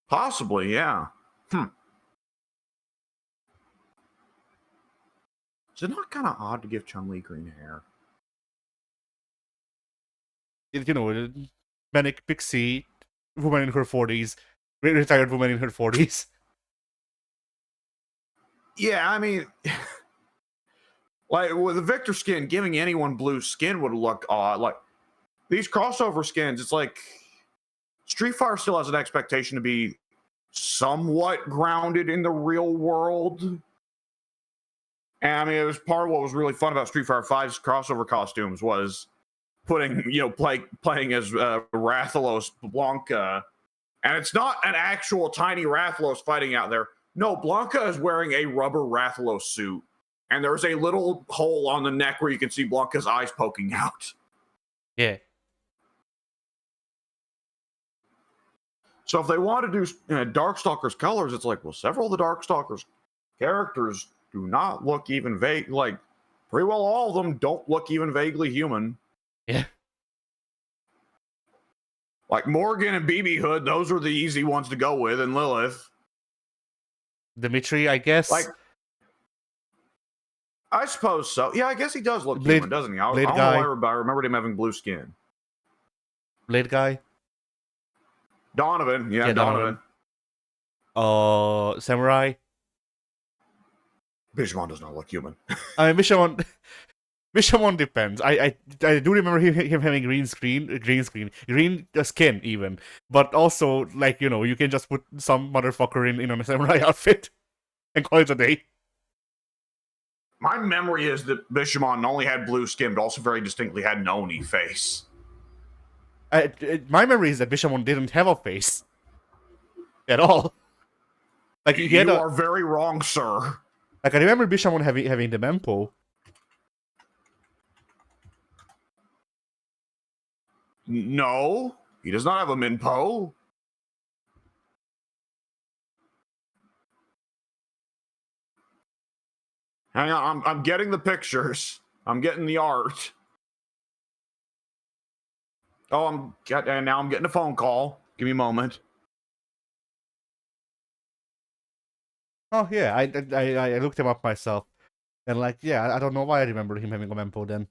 Possibly, yeah. Is it not kind of odd to give Chun-Li green hair? Manic Pixie, woman in her 40s, retired woman in her 40s. Yeah, I mean, like with the Victor skin, giving anyone blue skin would look odd. Like these crossover skins, it's like Street Fighter still has an expectation to be somewhat grounded in the real world. And I mean, it was part of what was really fun about Street Fighter V's crossover costumes was putting, playing as Rathalos Blanca. And it's not an actual tiny Rathalos fighting out there. No, Blanca is wearing a rubber Rathalos suit. And there's a little hole on the neck where you can see Blanca's eyes poking out. Yeah. So if they want to do Darkstalker's colors, it's like, well, several of the Darkstalker's characters do not look even vague. Like, pretty well all of them don't look even vaguely human. Yeah. Like Morgan and BB Hood, those are the easy ones to go with, and Lilith. Dimitri, I guess. Like, I suppose so. Yeah, I guess he does look human, doesn't he? I don't know why I remembered him having blue skin. Blade guy. Donovan, yeah, Donovan. Samurai. Bishamon does not look human. I mean, Bishamon depends. I do remember him having green skin even. But also, like, you can just put some motherfucker in a samurai outfit and call it a day. My memory is that Bishamon not only had blue skin, but also very distinctly had an Oni face. My memory is that Bishamon didn't have a face at all. Like you are very wrong, sir. Like I remember Bishamon having the Mempo. No, he does not have a Minpo. Hang on, I'm getting the pictures. I'm getting the art. Oh, and now I'm getting a phone call. Give me a moment. Oh yeah, I looked him up myself, and like yeah, I don't know why I remember him having a Mempo then.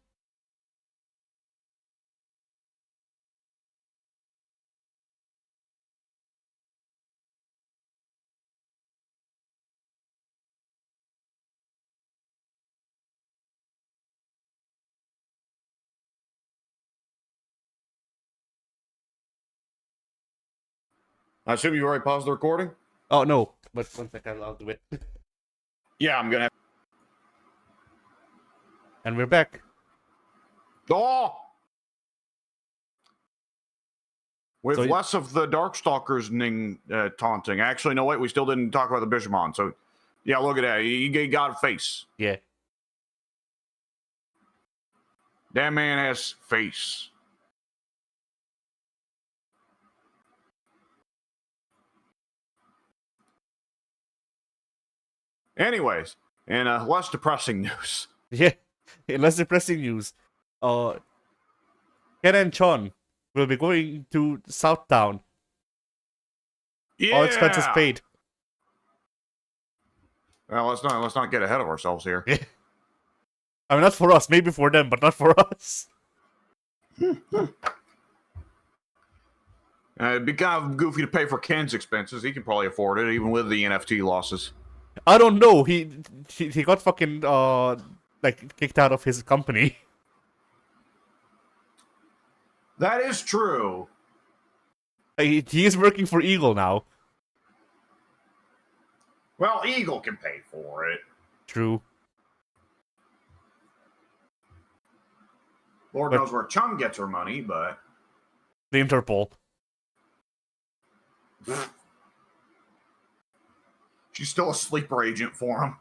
I assume you already paused the recording? Oh no, but one second, I'll do it. Yeah, I'm gonna. And we're back. Oh! With So less of the Darkstalkers taunting. Actually, no, wait, we still didn't talk about the Bishamon. So, yeah, look at that. He got a face. yeah. That man has face. Anyways, in less depressing news. Yeah. In less depressing news, Ken and Chon will be going to Southtown. Yeah. All expenses paid. Well, let's not get ahead of ourselves here. Yeah. I mean, not for us. Maybe for them, but not for us. It'd be kind of goofy to pay for Ken's expenses. He can probably afford it, even with the NFT losses. I don't know. He got fucking like kicked out of his company. That is true. He is working for Eagle now. Well, Eagle can pay for it. True. Lord knows where Chum gets her money, but The Interpol. she's still a sleeper agent for him.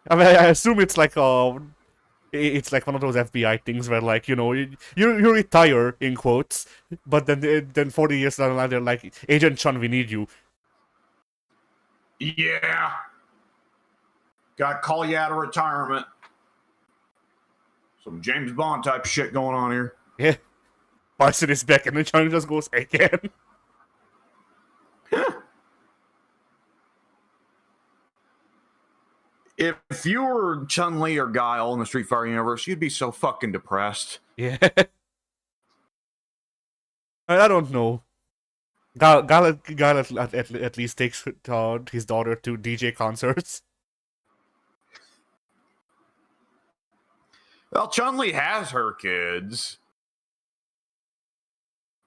I mean, I assume it's like one of those FBI things where, like, you know, you retire in quotes, but then 40 years down the line they're like, Agent Chun, we need you. Yeah. Got to call you out of retirement. Some James Bond type shit going on here. Yeah. Bison is back, and then Chun just goes again. If you were Chun-Li or Guile in the Street Fighter universe, you'd be so fucking depressed. Yeah. I don't know. Gal at least takes his daughter to DJ concerts. Well, Chun-Li has her kids.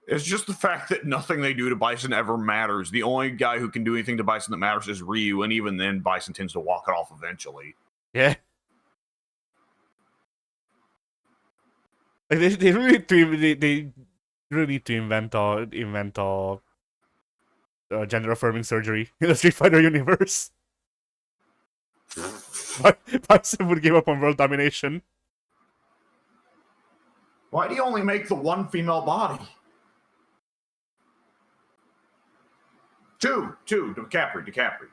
It's just the fact that nothing they do to Bison ever matters. The only guy who can do anything to Bison that matters is Ryu, and even then, Bison tends to walk it off eventually. Yeah. Like they really need to invent gender affirming surgery in the Street Fighter universe. Bison would give up on world domination. Why do you only make the one female body? Two, DiCaprio.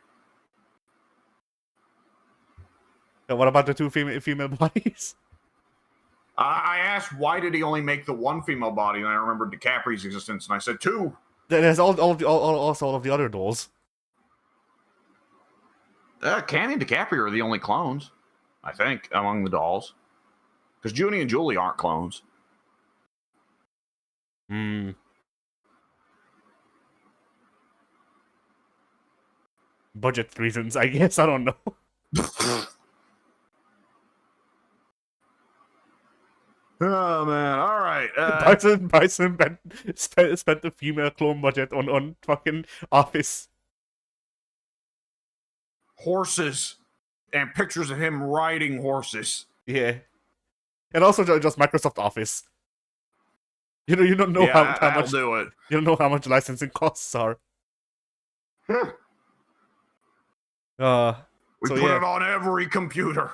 What about the two female bodies? I asked why did he only make the one female body, and I remembered DiCaprio's existence, and I said two. There's also all of the other dolls. Candy and DiCaprio are the only clones, I think, among the dolls. Because Junie and Julie aren't clones. Hmm. Budget reasons, I guess. I don't know. Oh man! All right. Bison spent the female clone budget on fucking Office. Horses and pictures of him riding horses. Yeah, and also just Microsoft Office. You don't know how much do it. You don't know how much licensing costs are. We So, put yeah. it on every computer.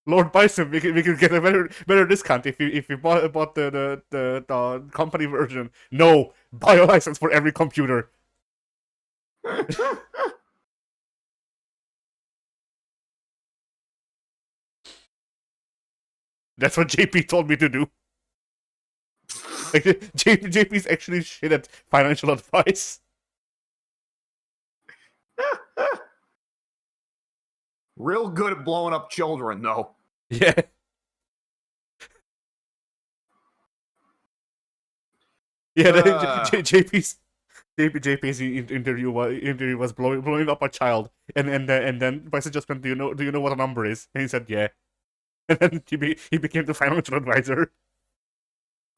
Lord Bison, we could get a better discount if you bought the company version. No, buy a license for every computer. That's what JP told me to do. Like, JP's actually shit at financial advice. Real good at blowing up children, though. Yeah. Yeah, JP's interview was blowing up a child, and then Bison just went, do you know what a number is? And he said, yeah. And then he became the financial advisor.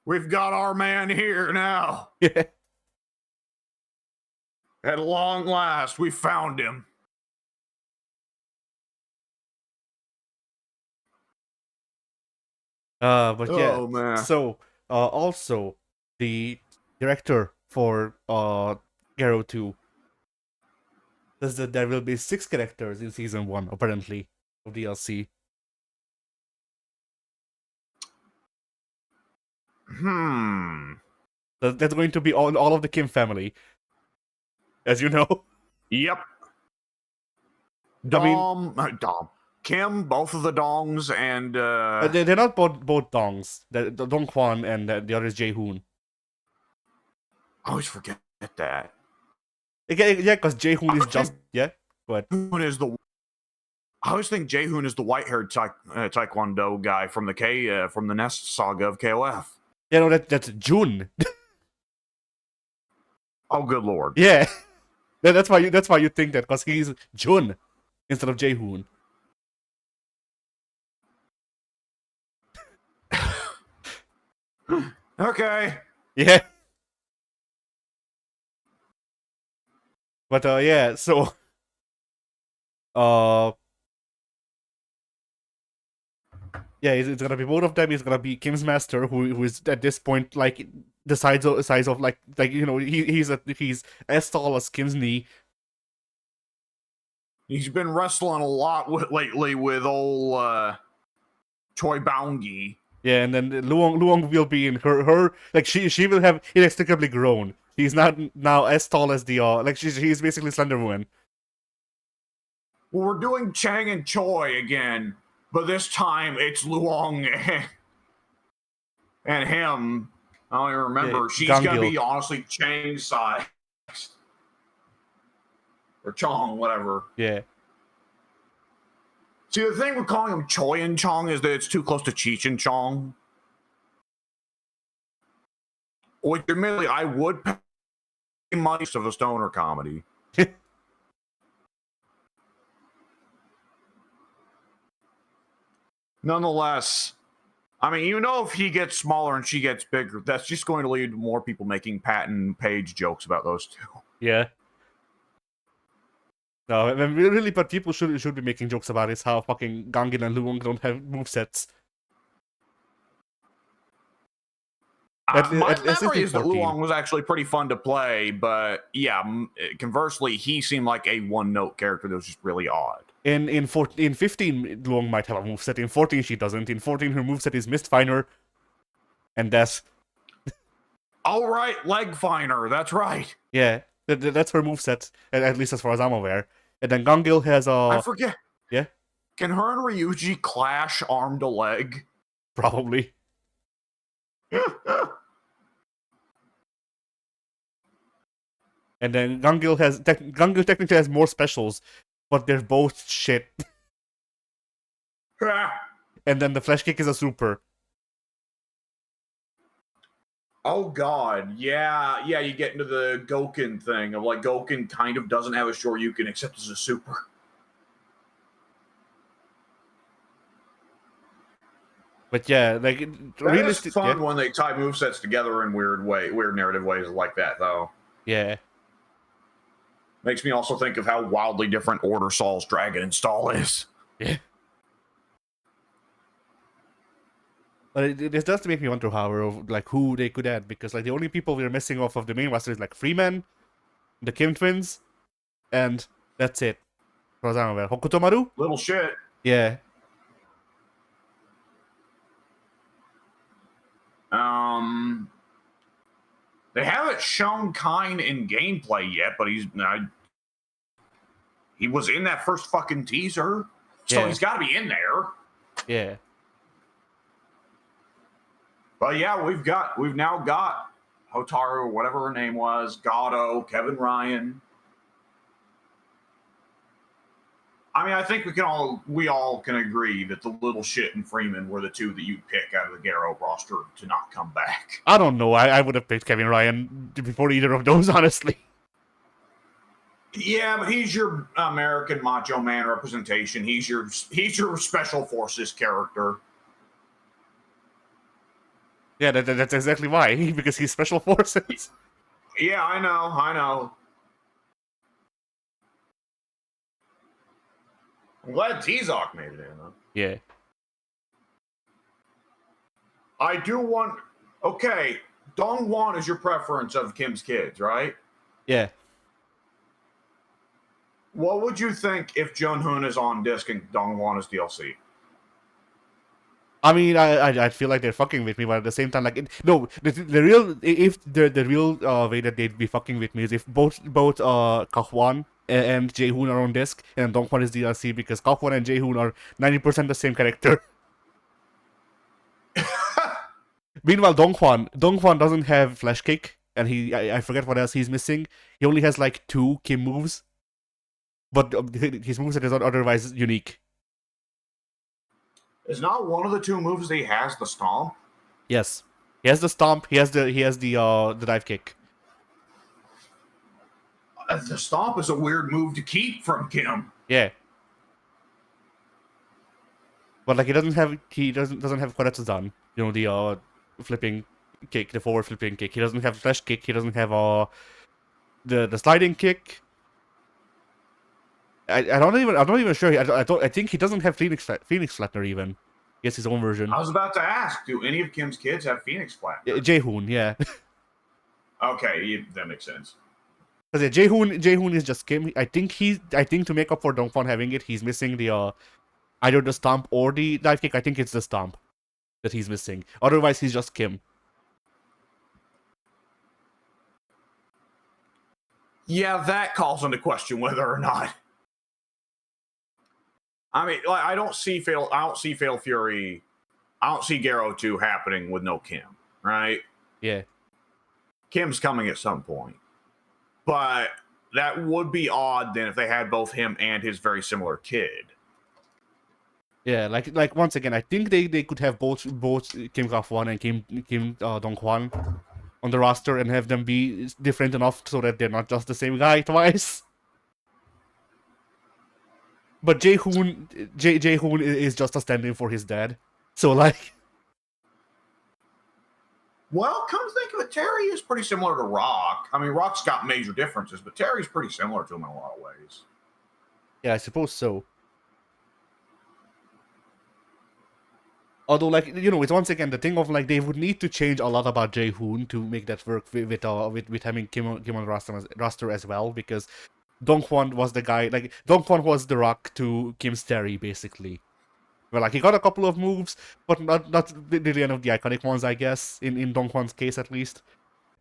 We've got our man here now. Yeah. At long last, we found him. But yeah. Oh man. So, Also, the director for Garo 2 says that there will be 6 characters in season 1, apparently, of DLC. That's going to be all of the Kim family, as you know. Yep. I mean, Dom. Kim, both of the Dongs, and they're not both Dongs. The Dong Kwan and the other is Jae Hoon. I always forget that. Yeah, because Jae Hoon is just But Hoon is the. I always think Jae Hoon is the white-haired Taekwondo guy from the from the Nest saga of KOF. yeah, no, that's Jun. Oh, good lord. Yeah, that's why you think that, because he's Jun instead of Jae Hoon. Okay. Yeah. But yeah, so yeah, it's gonna be both of them. It's gonna be Kim's master, who is at this point like the size of like you know, he's as tall as Kim's knee. He's been wrestling a lot lately with old Choi Baungi. Yeah, and then Luong will be in her like she will have inextricably grown. He's not now as tall as the like he's basically Slender Woman. Well, we're doing Chang and Choi again, but this time it's Luong and him. I don't even remember. Yeah, She's Gangil. gonna be honestly Chang's size. Or Chong, whatever. Yeah. See, the thing with calling him Choi and Chong is that it's too close to Cheech and Chong. Which, admittedly, I would pay money of a stoner comedy. Nonetheless, I mean, you know, if he gets smaller and she gets bigger, that's just going to lead to more people making Pat and Paige jokes about those two. Yeah. No, I mean, really, but people should be making jokes about is how fucking Gangin and Luong don't have movesets. My memory is that Luong was actually pretty fun to play, but yeah, conversely, he seemed like a one-note character that was just really odd. In 15, Luong might have a moveset. In 14, she doesn't. In 14, her moveset is Mist Finder and Death. All right, Leg Finder. That's right. Yeah, that's her moveset, at least as far as I'm aware. And then Gangil has a... I forget. Yeah? Can her and Ryuji clash arm to leg? Probably. And then Gangil technically has more specials, but they're both shit. And then the Flash Kick is a super. Oh god, yeah, you get into the Goken thing of like Goken kind of doesn't have a Shoryuken except as a super. But yeah, like it's fun when they tie movesets together in weird narrative ways like that, though. Yeah. Makes me also think of how wildly different Order Saul's Dragon install is. Yeah. But it does make me wonder, however, of like who they could add, because like the only people we're missing off of the main roster is like Freeman, the Kim twins, and that's it. As far as I'm aware, Hokutomaru. Little shit. Yeah. They haven't shown Kine in gameplay yet, but he was in that first fucking teaser, so he's got to be in there. Yeah. But yeah, we've now got Hotaru, whatever her name was, Gatto, Kevin Ryan. I mean, I think we all can agree that the little shit and Freeman were the two that you'd pick out of the Garo roster to not come back. I don't know. I would have picked Kevin Ryan before either of those, honestly. Yeah, but he's your American macho man representation. He's your special forces character. Yeah, that's exactly why. Because he's special forces. Yeah, I know. I'm glad T-Zoc made it in, huh? Yeah. I do want... Okay, Dongwon is your preference of Kim's kids, right? Yeah. What would you think if Junhoon is on disc and Dongwon is DLC? I mean, I feel like they're fucking with me, but at the same time, like, no, the real, if the real way that they'd be fucking with me is if both Kahwan and Jaehoon are on disc, and Dongkwan is DLC, because Kahwan and Jaehoon are 90% the same character. Meanwhile, Dongkwan doesn't have Flash Kick, and I forget what else he's missing. He only has like 2 Kim moves, but his moveset is otherwise unique. Is not one of the 2 moves that he has the stomp? Yes, he has the stomp. He has the dive kick. The stomp is a weird move to keep from Kim. Yeah, but like he doesn't have Koretsu-dan. You know, the flipping kick, the forward flipping kick. He doesn't have flash kick. He doesn't have the sliding kick. I'm not even sure. I think he doesn't have Phoenix Flatner even. He has his own version. I was about to ask, do any of Kim's kids have Phoenix Flatner? Jaehoon, yeah. Okay, that makes sense. Because yeah, Jaehoon is just Kim. I think to make up for Dongfan having it, he's missing the either the stomp or the dive kick. I think it's the stomp that he's missing. Otherwise, he's just Kim. Yeah, that calls into question whether or not. I mean, like, I don't see Fatal Fury. I don't see Garo 2 happening with no Kim, right? Yeah. Kim's coming at some point. But that would be odd then if they had both him and his very similar kid. Yeah, like once again, I think they could have both Kim Kaf-1 and Kim Dong-Hwan on the roster and have them be different enough so that they're not just the same guy twice. But Jaehoon is just a stand-in for his dad. So like, well, come to think of it, Terry is pretty similar to Rock. I mean, Rock's got major differences, but Terry's pretty similar to him in a lot of ways. yeah, I suppose so. Although, like, you know, it's once again the thing of like they would need to change a lot about Jaehoon to make that work with having Kim on roster as well, because Dongkwon was the guy, like Dongkwon was the Rock to Kim's Terry basically. Well, like he got a couple of moves, but not really any of the iconic ones, I guess, in Dongkwon's case at least.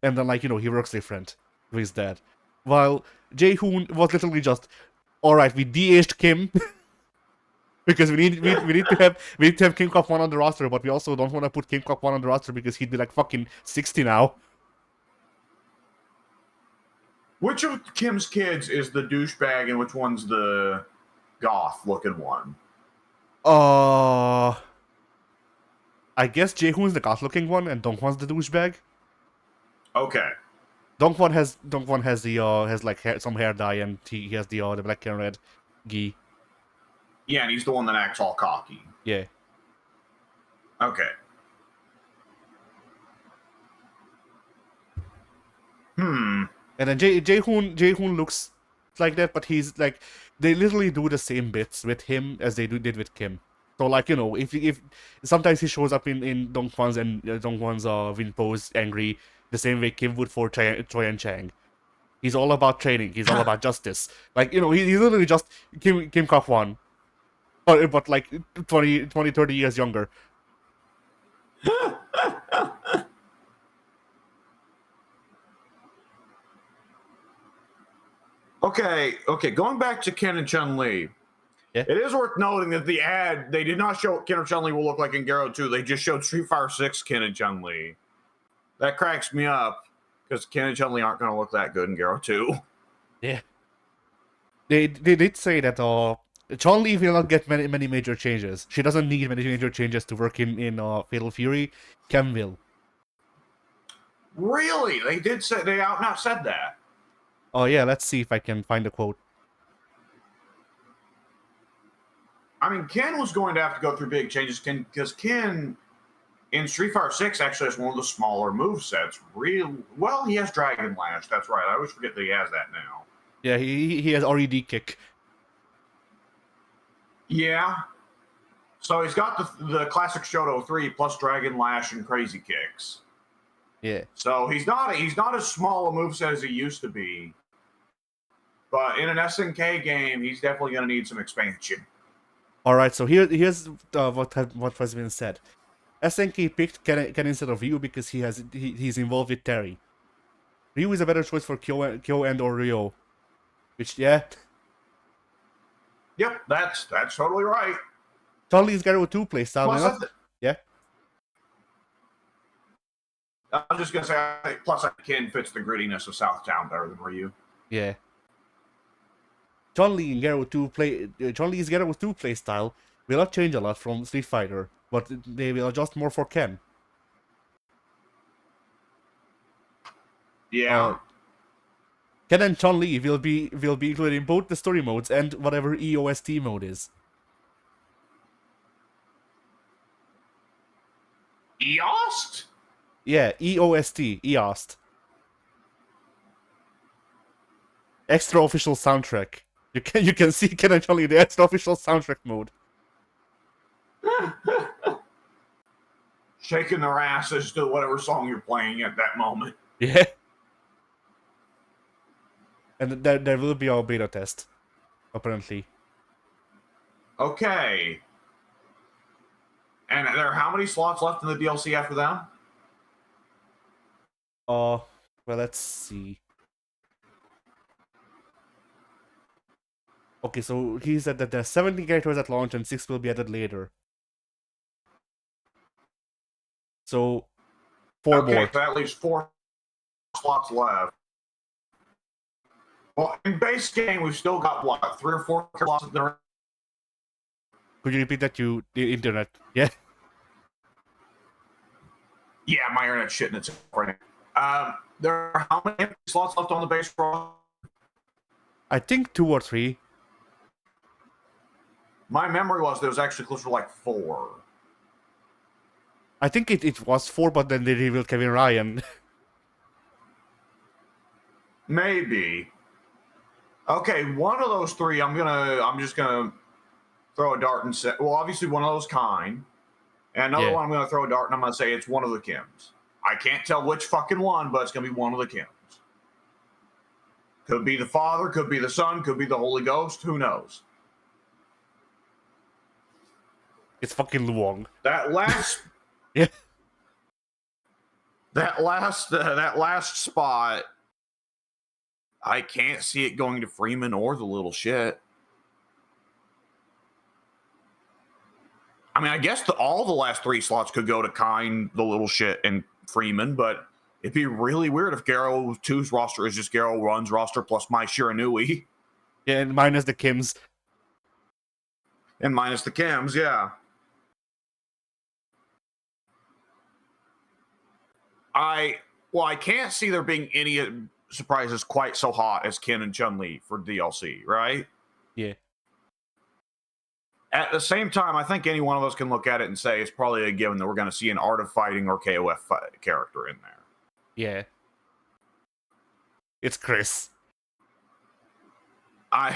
And then like, you know, he works different with that. While Jaehoon was literally just, alright, we de-aged Kim. Because we need to have Kim Kok-1 on the roster, but we also don't want to put Kim Kok-1 on the roster because he'd be like fucking 60 now. Which of Kim's kids is the douchebag and which one's the goth looking one? I guess Jaehoon's the goth looking one and Dongkwon's the douchebag. Okay. Dongkwon has the has like some hair dye and he has the black and red gi. Yeah, and he's the one that acts all cocky. Yeah. Okay. And then Jaehoon looks like that, but he's like, they literally do the same bits with him as they did with Kim. So like, you know, if sometimes he shows up in Dongkwan's and Dongkwan's win pose angry the same way Kim would for Choi and Chang. He's all about training. He's all about justice. Like, you know, he's literally just Kim Kok-1, but like 20, 30 years younger. Okay, going back to Ken and Chun-Li. Yeah. It is worth noting that the ad, they did not show what Ken and Chun-Li will look like in Garo 2. They just showed Street Fighter 6 Ken and Chun-Li. That cracks me up, because Ken and Chun-Li aren't going to look that good in Garo 2. Yeah. They did say that Chun-Li will not get many major changes. She doesn't need many major changes to work in Fatal Fury. Ken will. Really? They did say, they out now said that. Oh yeah, let's see if I can find the quote. I mean, Ken was going to have to go through big changes because Ken in Street Fighter 6 actually has one of the smaller movesets. Well, he has Dragon Lash. That's right. I always forget that he has that now. Yeah, he has RED kick. Yeah. So he's got the classic Shoto 3 plus Dragon Lash and Crazy Kicks. Yeah. So he's not as small a moveset as he used to be. But in an SNK game, he's definitely going to need some expansion. All right. So here's what has been said. SNK picked Ken instead of Ryu because he's involved with Terry. Ryu is a better choice for Kyo and or Ryo. Which yeah. Yep, that's totally right. Charlie's Garou 2 playstyle. Plus, Yeah. I was just going to say, I think plus Ken fits the grittiness of Southtown better than Ryu. Yeah. Chun-Li and Garou 2 Chun-Li's Garou 2 playstyle will not change a lot from Street Fighter, but they will adjust more for Ken. Yeah. Ken and Chun-Li will be included in both the story modes and whatever EOST mode is. EOST? Yeah, EOST, EOST. Extra official soundtrack. You can see Ken and Chun-Li in the extra official soundtrack mode. Shaking their asses to whatever song you're playing at that moment. Yeah. And there will be our beta test, apparently. Okay. And there are how many slots left in the DLC after that? Well, let's see. Okay, so he said that there are 17 characters at launch and 6 will be added later. So, 4 more. Okay, so that leaves 4 slots left. Well, in base game, we've still got, what, 3 or 4 slots there? Could you repeat that, the internet? Yeah? Yeah, my internet's shitting itself right now. There are how many slots left on the base roster? I think 2 or 3. My memory was there was actually closer to like 4. I think it was 4, but then they revealed Kevin Ryan. Maybe. Okay, one of those 3, I'm just gonna throw a dart and say, well, obviously one of those kind. And another one I'm gonna throw a dart and I'm gonna say it's one of the Kims. I can't tell which fucking one, but it's gonna be one of the Kims. Could be the Father, could be the Son, could be the Holy Ghost, who knows? It's fucking Luong. That last Yeah. that last spot, I can't see it going to Freeman or the little shit. I mean, I guess all the last 3 slots could go to Kine, the little shit, and Freeman, but it'd be really weird if Garou 2's roster is just Garou 1's roster plus Mai Shiranui. Yeah, and minus the Kims. And minus the Kims, yeah. I can't see there being any surprises quite so hot as Ken and Chun-Li for DLC, right? Yeah. At the same time, I think any one of us can look at it and say it's probably a given that we're going to see an Art of Fighting or KOF character in there. Yeah. It's Chris. I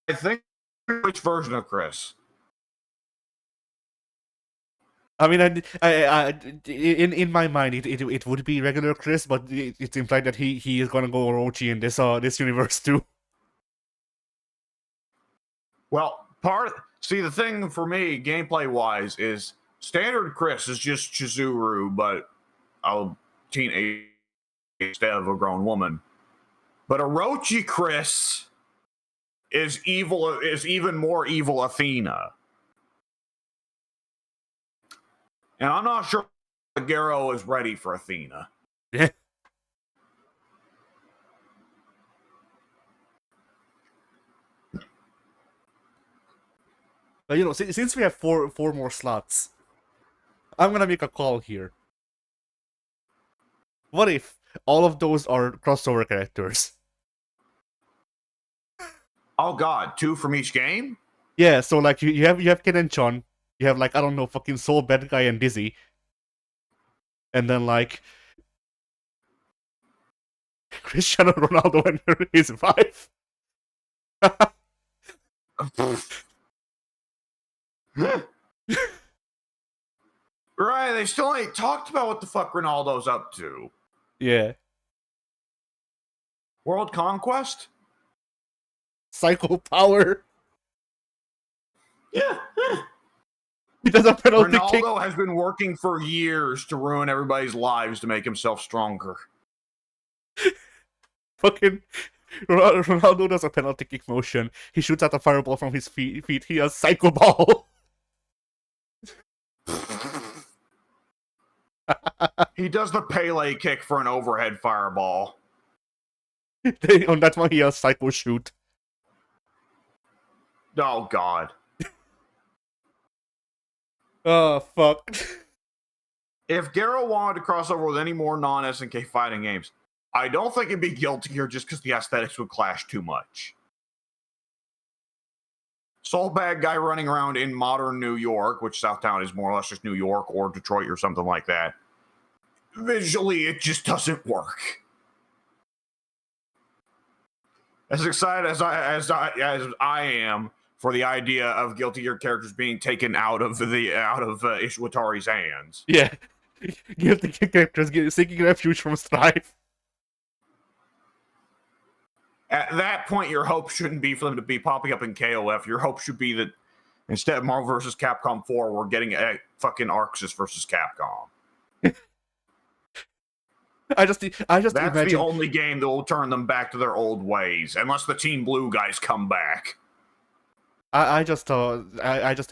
think which version of Chris? I mean, in my mind, it would be regular Chris, but it's implied that he is gonna go Orochi in this universe too. Well, the thing for me, gameplay wise, is standard Chris is just Chizuru, but a teenage instead of a grown woman. But Orochi Chris is evil, is even more evil Athena. And I'm not sure Garou is ready for Athena. Yeah. But since we have four more slots, I'm gonna make a call here. What if all of those are crossover characters? Oh god, 2 from each game? Yeah, so like you have Ken and Chun, you have like I don't know fucking Soul Bad Guy and Dizzy, and then like Cristiano Ronaldo and his wife. Right, they still ain't talked about what the fuck Ronaldo's up to. Yeah. World conquest? Psycho power. Yeah. He does a penalty kick. Ronaldo has been working for years to ruin everybody's lives to make himself stronger. Fucking Ronaldo does a penalty kick motion. He shoots at a fireball from his feet. He has psycho ball. He does the Pele kick for an overhead fireball. On that one, he has psycho shoot. Oh, God. Oh, fuck. If Garrow wanted to cross over with any more non-SNK fighting games, I don't think it'd be Guilty Gear just because the aesthetics would clash too much. Soul Bad Guy running around in modern New York, which Southtown is more or less just New York or Detroit or something like that. Visually, it just doesn't work. As excited as I am for the idea of Guilty Gear characters being taken out of Ishwatari's hands. Yeah. Guilty Gear characters seeking refuge from strife. At that point, your hope shouldn't be for them to be popping up in KOF. Your hope should be that instead of Marvel vs. Capcom 4, we're getting a fucking Arxis vs. Capcom. I just That's imagine the only game that will turn them back to their old ways, unless the Team Blue guys come back. I just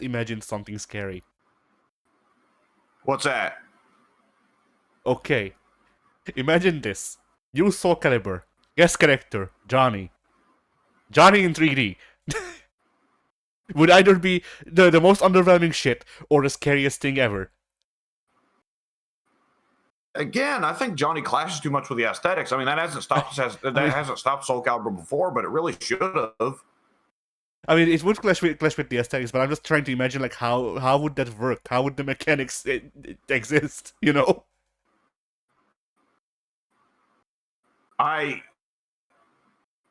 imagined something scary. What's that? Okay. Imagine this. You Soul Calibur. Guest character, Johnny. Johnny in 3D. Would either be the most underwhelming shit or the scariest thing ever. Again, I think Johnny clashes too much with the aesthetics. I mean, that hasn't stopped hasn't stopped Soul Calibur before, but it really should have. I mean, it would clash with the aesthetics, but I'm just trying to imagine like how would that work? How would the mechanics exist? You know? I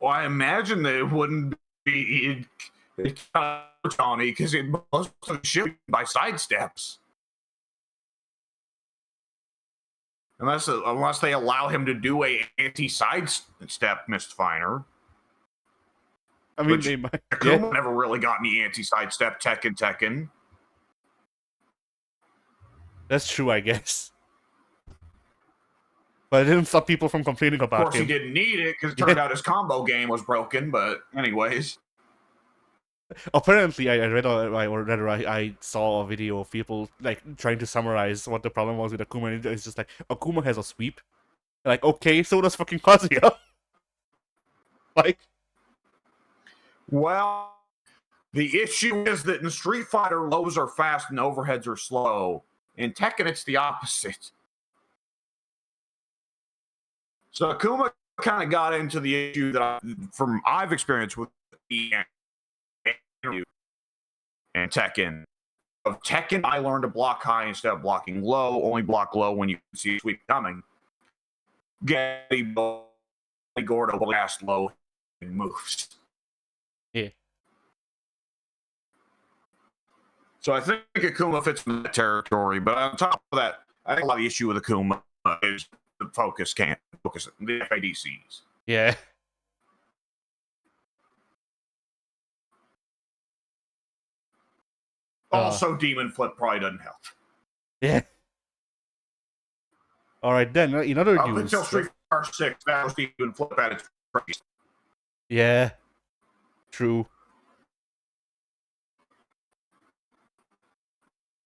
imagine that it wouldn't be Johnny because most of the shit by sidesteps. Unless they allow him to do a anti-sidestep Mistfiner. I mean, they might. Akuma never really got any anti-sidestep Tekken. That's true, I guess. But it didn't stop people from complaining about him. Of course, he didn't need it because it turned out his combo game was broken. But anyways, apparently, I read or rather I saw a video of people like trying to summarize what the problem was with Akuma. And it's just like Akuma has a sweep. Like, okay, so does fucking Kazuya. Like, well, the issue is that in Street Fighter, lows are fast and overheads are slow. In Tekken, it's the opposite. So Akuma kind of got into the issue that I've experienced with the and Tekken. Of Tekken, I learned to block high instead of blocking low. Only block low when you see a sweep coming. Gordo blast low and moves. Yeah. So I think Akuma fits in that territory. But on top of that, I think a lot of the issue with Akuma is the focus the FADCs. Yeah. Also, Demon Flip probably doesn't help. Yeah. All right, then in other news, until Street Fighter 6, that was Demon Flip at its craziest. Yeah. True.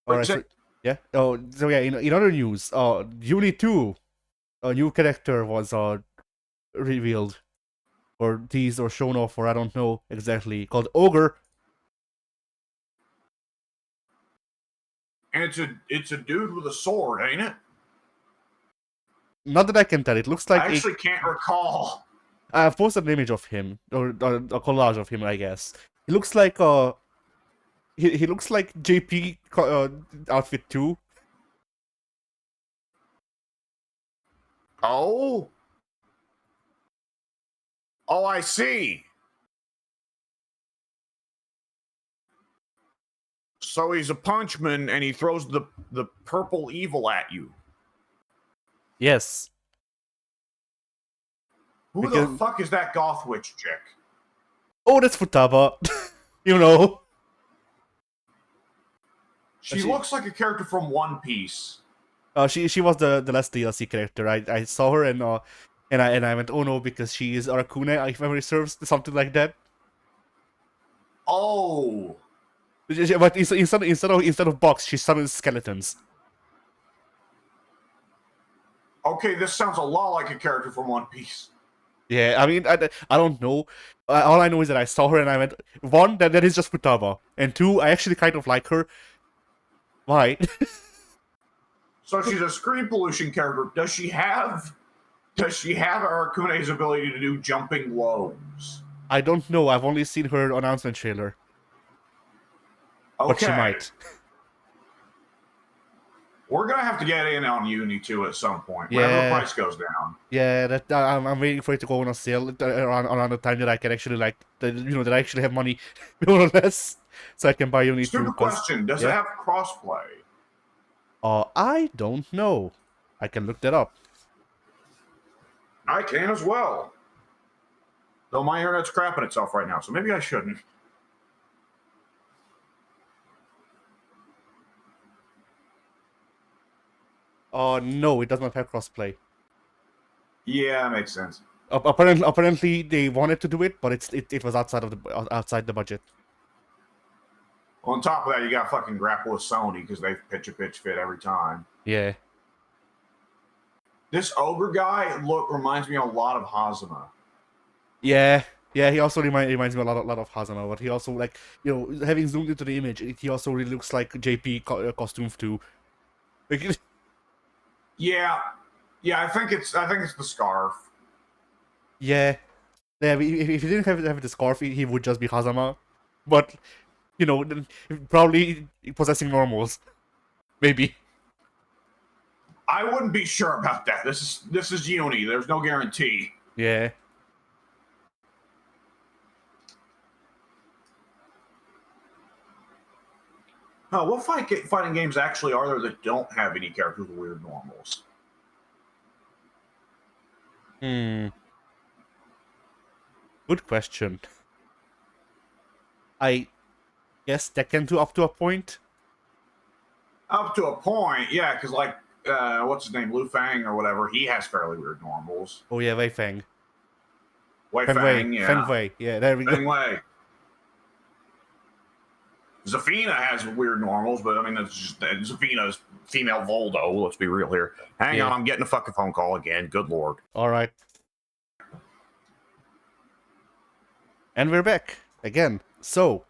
All right. So, yeah. Oh, so yeah. In other news, Uni 2, a new character was revealed, or teased, or shown off, or I don't know exactly, called Ogre. And it's a dude with a sword, ain't it? Not that I can tell. It looks like I actually can't recall. I've posted an image of him, or a collage of him, I guess. He looks like he looks like JP outfit 2. Oh, I see. So he's a punchman, and he throws the purple evil at you. Yes. Who the fuck is that goth witch chick? Oh, that's Futaba. You know. She looks like a character from One Piece. She was the last DLC character. I saw her and I went, oh no, because she is Arakune, if memory serves, something like that. Oh. But instead of box, she summons skeletons. Okay, this sounds a lot like a character from One Piece. Yeah, I mean, I don't know. All I know is that I saw her and I went, one, that is just Futaba, and two, I actually kind of like her. Why? So she's a screen pollution character. Does she have Arakune's ability to do jumping lows? I don't know. I've only seen her announcement trailer. Okay. But she might. We're gonna have to get in on Uni 2 at some point. Yeah. Whenever the price goes down. Yeah, that I'm waiting for it to go on a sale around the time that I can actually that I actually have money more or less, so I can buy Uni 2. Stupid question. Does it have crossplay? I don't know. I can look that up. I can as well. Though my internet's crapping itself right now, so maybe I shouldn't. No, it does not have crossplay. Yeah, makes sense. Apparently they wanted to do it, but it was outside the budget. On top of that, you got fucking grapple with Sony because they pitch fit every time. Yeah. This ogre guy reminds me a lot of Hazama. Yeah. Yeah, he also reminds me a lot of Hazama, but he also, like, having zoomed into the image, he also really looks like JP costume too. Like, yeah, I think it's the scarf. Yeah, if he didn't have the scarf, he would just be Hazama. But probably possessing normals, maybe. I wouldn't be sure about that. This is Uni. There's no guarantee. Yeah. What fighting games actually are there that don't have any characters with weird normals? Good question. I guess Tekken 2 up to a point. Up to a point, yeah, because like, what's his name, Liu Fang or whatever, he has fairly weird normals. Oh yeah, Wei Fang. Wei Fang, yeah. Feng Wei, yeah, there we go. Feng Wei. Zafina has weird normals, but I mean, that's just Zafina's female Voldo. Let's be real here. Hang on, I'm getting a fucking phone call again. Good lord. All right. And we're back again. So,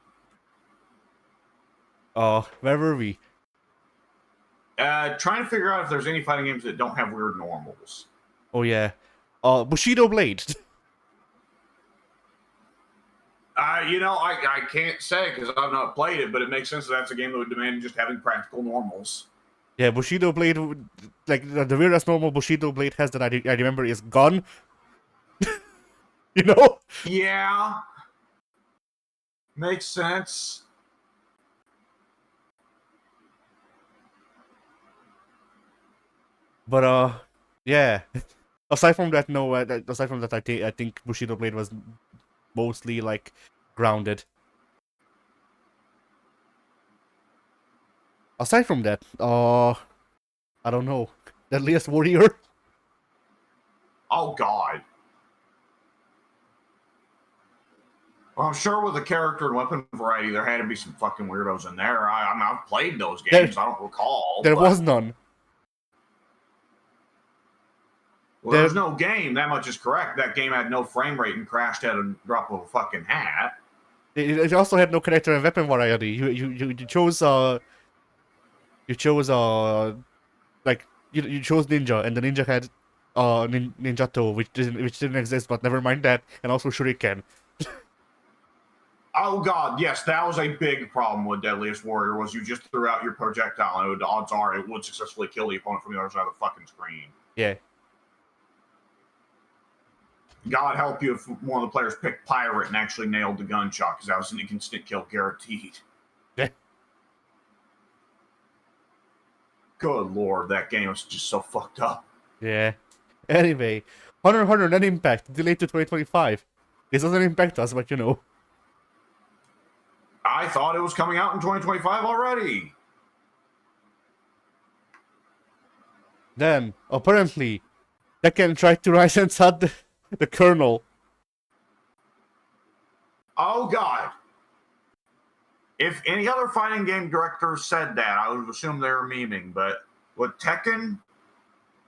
where were we? Trying to figure out if there's any fighting games that don't have weird normals. Oh yeah. Bushido Blade. I can't say because I've not played it, but it makes sense that's a game that would demand just having practical normals. Yeah, Bushido Blade, like the weirdest normal Bushido Blade has that I remember is gun. Yeah. Makes sense. But yeah. Aside from that, no. Aside from that, I think Bushido Blade was mostly like grounded. Aside from that, I don't know. Deadliest Warrior. Oh God. Well, I'm sure with the character and weapon variety, there had to be some fucking weirdos in there. I've played those games. I don't recall. There was none. Well, there was no game. That much is correct. That game had no frame rate and crashed at a drop of a fucking hat. It also had no character and weapon variety. You chose you chose ninja, and the ninja had ninjato, which didn't exist, but never mind that, and also shuriken. Oh God, yes, that was a big problem with Deadliest Warrior. Was you just threw out your projectile, and the odds are it would successfully kill the opponent from the other side of the fucking screen. Yeah. God help you if one of the players picked Pirate and actually nailed the gunshot, because that was an instant kill guaranteed. Yeah. Good lord, that game was just so fucked up. Yeah. Anyway, Hunter x Hunter Net Impact delayed to 2025. This doesn't impact us, but you know. I thought it was coming out in 2025 already. Then, apparently, Tekken tried to license out the kernel. Oh god. If any other fighting game director said that, I would assume they were memeing, but with Tekken,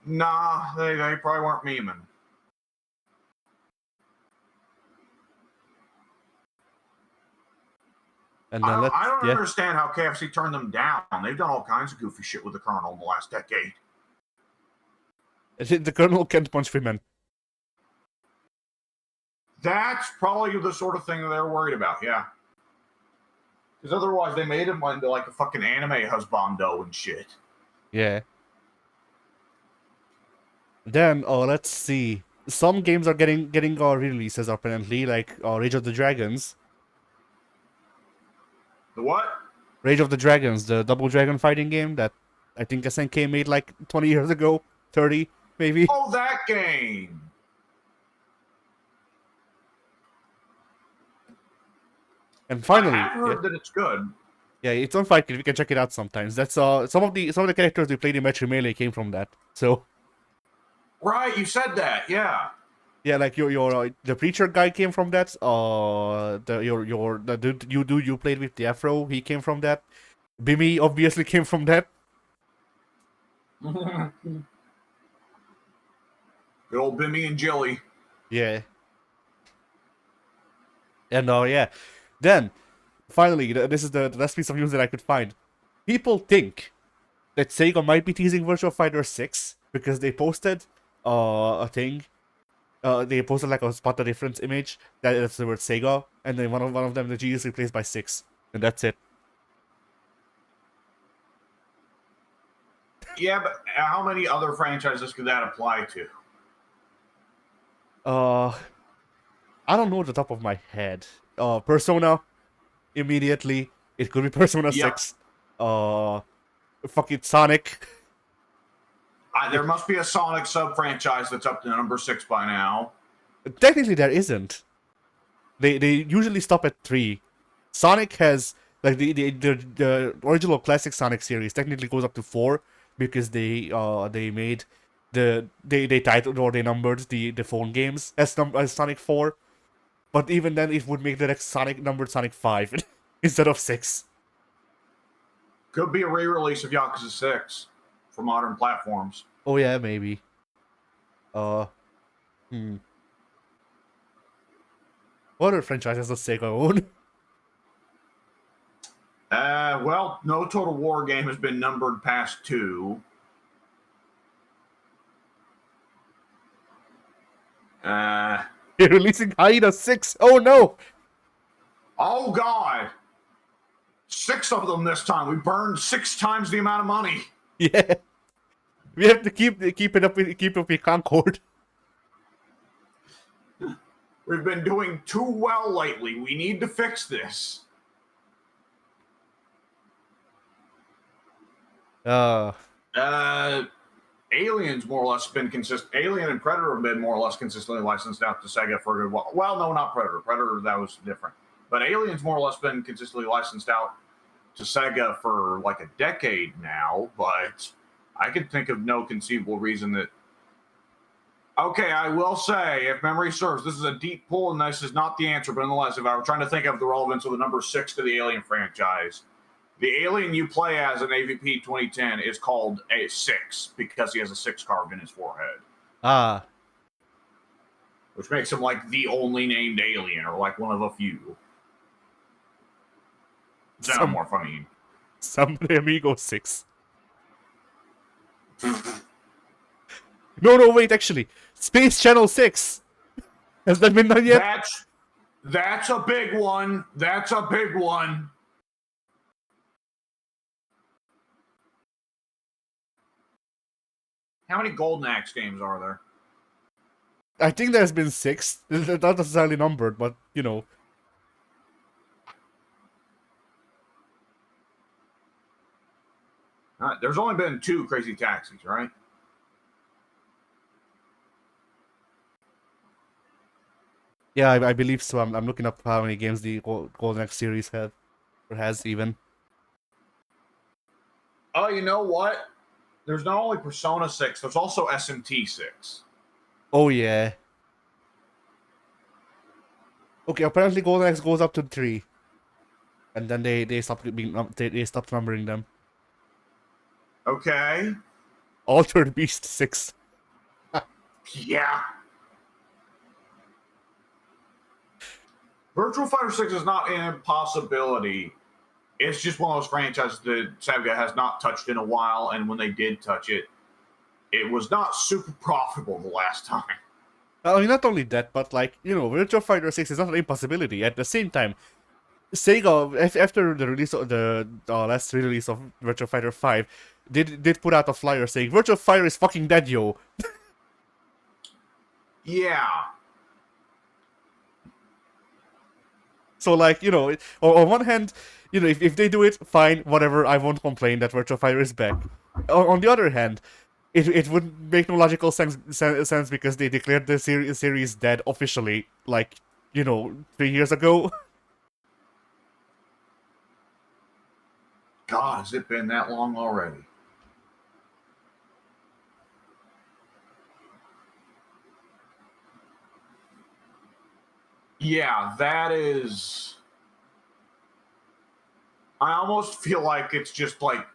nah, they probably weren't memeing. And then I don't understand how KFC turned them down. They've done all kinds of goofy shit with the kernel in the last decade. The kernel can't punch women. That's probably the sort of thing that they're worried about, yeah. Because otherwise they made him into like a fucking anime husbando and shit. Yeah. Then, let's see. Some games are getting re-releases apparently, like Rage of the Dragons. The what? Rage of the Dragons, the double dragon fighting game that I think SNK made like 20 years ago, 30 maybe. Oh, that game. And finally, I have heard that it's good. Yeah, it's on Fight Kid. We can check it out sometimes. That's some of the characters we played in Metro Melee came from that. So Right, you said that. Yeah. yeah, like your the preacher guy came from that. The dude you played with the afro, he came from that. Bimmy obviously came from that. Good old Bimmy and Jilly. Yeah. And yeah, then finally, this is the last piece of news that I could find. People think that Sega might be teasing Virtua Fighter 6 because they posted a thing. They posted like a spot the difference image that's the word Sega, and then one of them the G is replaced by 6, and that's it. Yeah, but how many other franchises could that apply to? I don't know at the top of my head. Persona, immediately. It could be Persona 6. Fucking Sonic. There must be a Sonic sub-franchise that's up to number 6 by now. Technically, there isn't. They usually stop at 3. Sonic has like the original classic Sonic series technically goes up to 4 because they made they titled or they numbered the phone games as Sonic 4. But even then, it would make the next Sonic numbered Sonic 5 instead of 6. Could be a re-release of Yakuza 6 for modern platforms. Oh yeah, maybe. What other franchises does Sega own? Well, no Total War game has been numbered past 2. They're releasing Haida 6. Oh no! Oh god! 6 of them this time. We burned 6 times the amount of money. Yeah. We have to keep it up with Concord. We've been doing too well lately. We need to fix this. Alien's more or less been consistent. Alien and Predator have been more or less consistently licensed out to Sega for a good while. Well, no, not Predator. Predator, that was different. But Alien's more or less been consistently licensed out to Sega for like a decade now. But I can think of no conceivable reason that. Okay, I will say, if memory serves, this is a deep pull, and this is not the answer. But nonetheless, if I were trying to think of the relevance of the number 6 to the Alien franchise, the alien you play as in AVP 2010 is called a 6 because he has a 6 carved in his forehead. Which makes him like the only named alien, or like one of a few. Xenomorph, I mean. Somebody Amigo 6. No, wait, actually. Space Channel 6. Has that been done yet? That's a big one. That's a big one. How many Golden Axe games are there? I think there's been 6. They're not necessarily numbered, but, you know. There's only been 2 Crazy Taxis, right? Yeah, I believe so. I'm looking up how many games the Golden Axe series has even. Oh, you know what? There's not only Persona 6, there's also SMT 6. Oh yeah. Okay, apparently Golden Axe goes up to 3, and then they stopped they stopped numbering them. Okay. Altered Beast 6. Yeah. Virtual Fighter 6 is not an impossibility. It's just one of those franchises that Sega has not touched in a while, and when they did touch it, it was not super profitable the last time. I mean, not only that, but like, Virtua Fighter 6 is not an impossibility. At the same time, Sega, after the release of the last release of Virtua Fighter 5, did put out a flyer saying Virtua Fighter is fucking dead, yo. Yeah. So like, on one hand, if they do it, fine, whatever, I won't complain that Virtua Fighter is back. On the other hand, it would make no logical sense because they declared the series dead officially, like, 3 years ago. God, has it been that long already? Yeah, that is. I almost feel like it's just like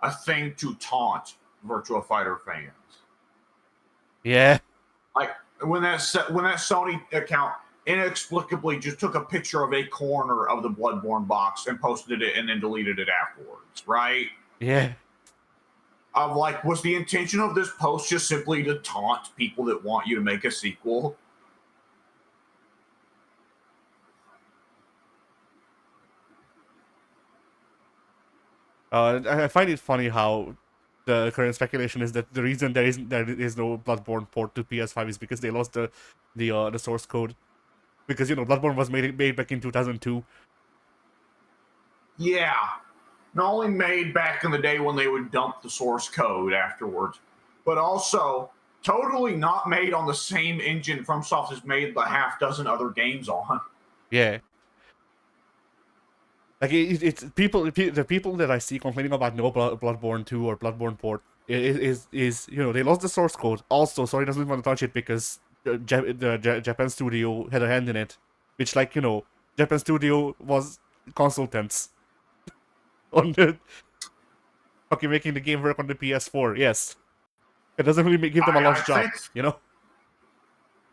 a thing to taunt Virtua Fighter fans. Yeah. Like when that Sony account inexplicably just took a picture of a corner of the Bloodborne box and posted it and then deleted it afterwards, right? Yeah. Of like, was the intention of this post just simply to taunt people that want you to make a sequel? I find it funny how the current speculation is that the reason there is no Bloodborne port to PS5 is because they lost the source code. Because Bloodborne was made back in 2002. Yeah. Not only made back in the day when they would dump the source code afterwards, but also totally not made on the same engine FromSoft has made the half dozen other games on. Yeah. Like it's the people that I see complaining about no Bloodborne 2 or Bloodborne port is they lost the source code. Also, Sony doesn't want to touch it because the Japan studio had a hand in it, which like Japan studio was consultants on the fucking making the game work on the PS4. Yes, it doesn't really give them a I lost job, think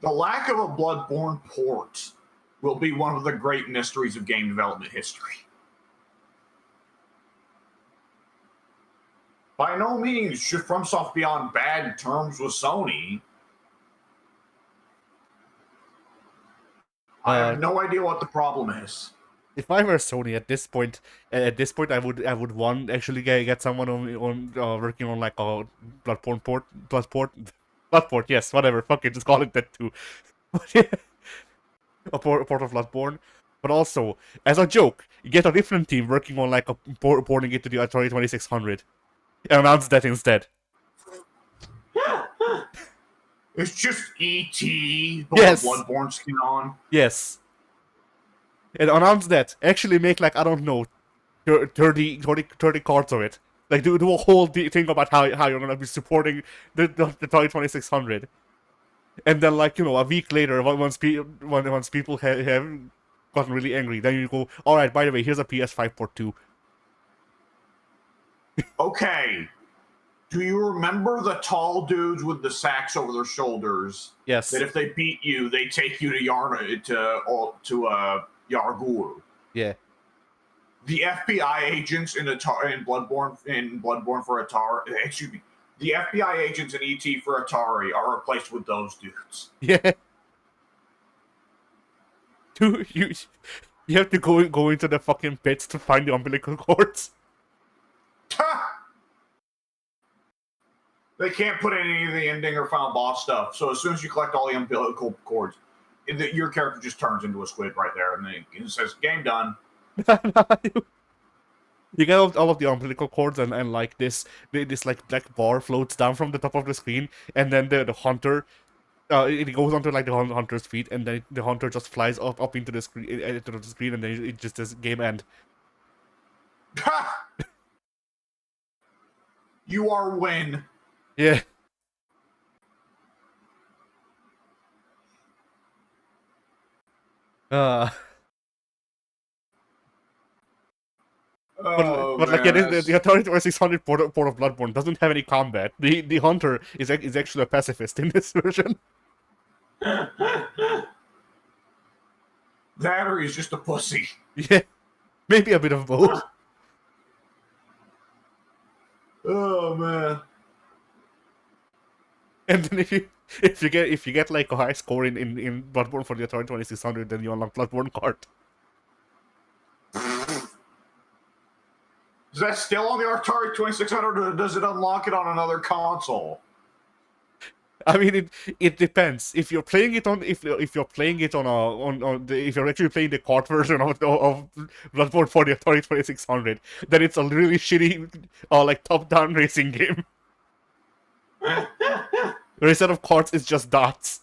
the lack of a Bloodborne port will be one of the great mysteries of game development history. By no means should FromSoft be on bad terms with Sony. I have no idea what the problem is. If I were Sony at this point, I would one actually get someone on working on like a Bloodborne Bloodport. Yes, whatever. Fuck it, just call it that too. a port of Bloodborne. But also, as a joke, you get a different team working on like a porting it to the Atari 2600, and announce that instead. It's just E.T. but Yes. with Bloodborne skin on. Yes. And announce that. Actually make like, I don't know, 30 cards of it. Like do a whole thing about how you're gonna be supporting the Atari 2600. And then like, a week later, once people have gotten really angry, then you go, alright, by the way, here's a PS5 port too. Okay. Do you remember the tall dudes with the sacks over their shoulders? Yes. That if they beat you, they take you to Yargul. Yeah. The FBI agents in Bloodborne for Atari. Excuse me. The FBI agents in ET for Atari are replaced with those dudes. Yeah. Dude, you have to go into the fucking pits to find the umbilical cords. They can't put in any of the ending or final boss stuff. So as soon as you collect all the umbilical cords, your character just turns into a squid right there, and then it says "game done." You get all of the umbilical cords and like this like black bar floats down from the top of the screen, and then the hunter. It goes onto like the hunter's feet, and then the hunter just flies up into the screen, and then it just says game end. You are win. Yeah. Oh, But like, yeah, man, the Atari 2600 port of Bloodborne doesn't have any combat. The hunter is actually a pacifist in this version. that or he's just a pussy. Yeah, maybe a bit of both. Oh man. And then if you get like a high score in Bloodborne for the Atari 2600, then you unlock Bloodborne card. Is that still on the Atari 2600, or does it unlock it on another console? I mean, it depends. If you're playing it on if you're playing it on if you're actually playing the card version of Bloodborne for the Atari 2600, then it's a really shitty like top-down racing game. Where instead of cards, it's just dots.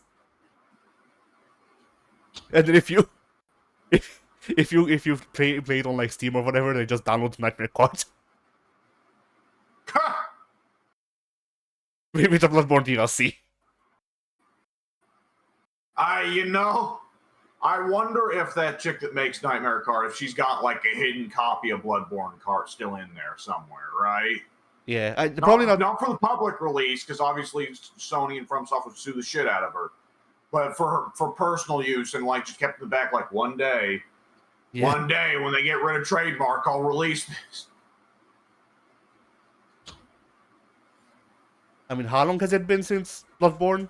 And then if you play it on like Steam or whatever, they just download Nightmare Card with the Bloodborne DLC. I wonder if that chick that makes Nightmare Card, if she's got like a hidden copy of Bloodborne card still in there somewhere, right? Yeah, Probably not for the public release, because obviously Sony and FromSoft would sue the shit out of her. But for personal use, and like just kept in the back, like one day when they get rid of trademark, I'll release this. I mean, how long has it been since Bloodborne?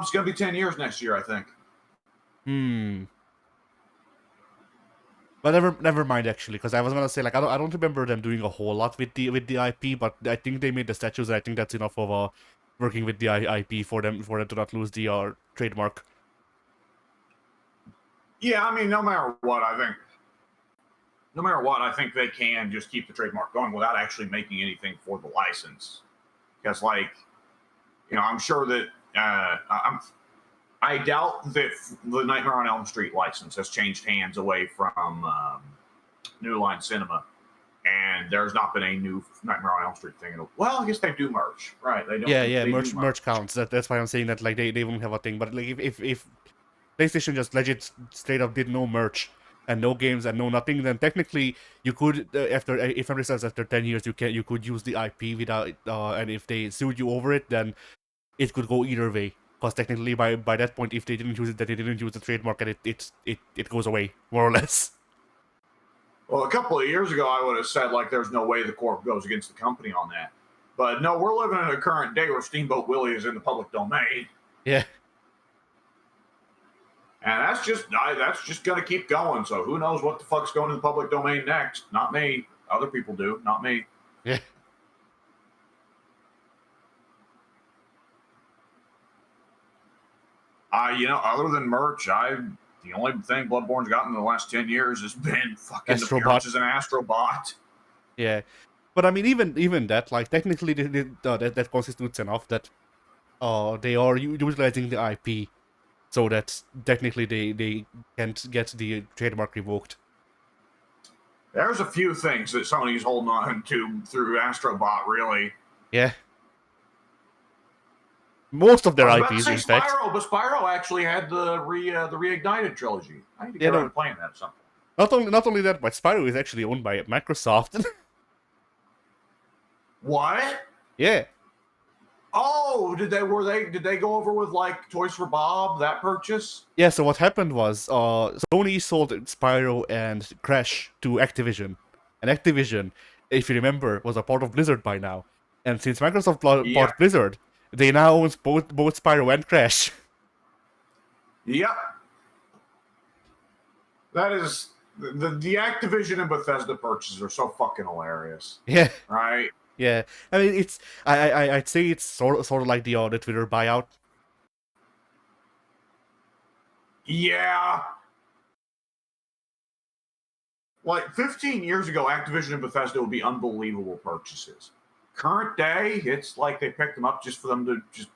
It's gonna be 10 years next year, I think. But never mind actually, because I was gonna say like I don't remember them doing a whole lot with the IP, but I think they made the statues. And I think that's enough of working with the IP for them to not lose the trademark. Yeah, I mean, no matter what, I think they can just keep the trademark going without actually making anything for the license. Because, like, I'm sure that I doubt that the Nightmare on Elm Street license has changed hands away from New Line Cinema, and there's not been a new Nightmare on Elm Street thing. Well, I guess they do merch, right? They don't. Yeah, they merch counts. That's why I'm saying that like they won't have a thing. But like if PlayStation just legit straight up did no merch and no games and no nothing, then technically you could if memory serves after 10 years you could use the IP without and if they sued you over it, then it could go either way. Because technically by that point, if they didn't use it, then they didn't use the trademark, and it goes away more or less. Well, a couple of years ago, I would have said like there's no way the corp goes against the company on that. But no, we're living in a current day where Steamboat Willie is in the public domain. Yeah. And that's just gonna keep going. So who knows what the fuck's going in the public domain next? Not me. Other people do. Not me. Yeah. Other than merch, the only thing Bloodborne's gotten in the last 10 years has been fucking Astrobot. appearances in Astrobot. Yeah. But I mean, even that, like technically, that constitutes enough that they are utilizing the IP, so that technically they can't get the trademark revoked. There's a few things that Sony's holding on to through Astrobot, really. Yeah. Most of their IPs, in fact. But Spyro actually had the Reignited trilogy. I need to get around playing that at some point. Not only that, but Spyro is actually owned by Microsoft. What? Yeah. Oh, did they go over with like Toys for Bob, that purchase? Yeah, so what happened was Sony sold Spyro and Crash to Activision. And Activision, if you remember, was a part of Blizzard by now. And since Microsoft bought Blizzard, they now own both Spyro and Crash. Yep. That is the Activision and Bethesda purchases are so fucking hilarious. Yeah. Right? Yeah. I mean, it's I'd say it's sort of like the Twitter buyout. Yeah. Like 15 years ago, Activision and Bethesda would be unbelievable purchases. Current day, it's like they picked them up just for them to just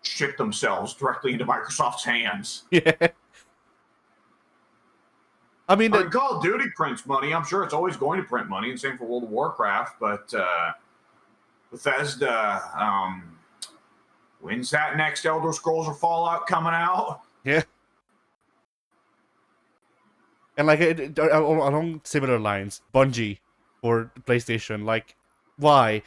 ship themselves directly into Microsoft's hands. Yeah. I mean, I mean, Call of Duty prints money. I'm sure it's always going to print money, and same for World of Warcraft. But Bethesda, when's that next Elder Scrolls or Fallout coming out? yeah. And like along similar lines, Bungie for PlayStation, like, why?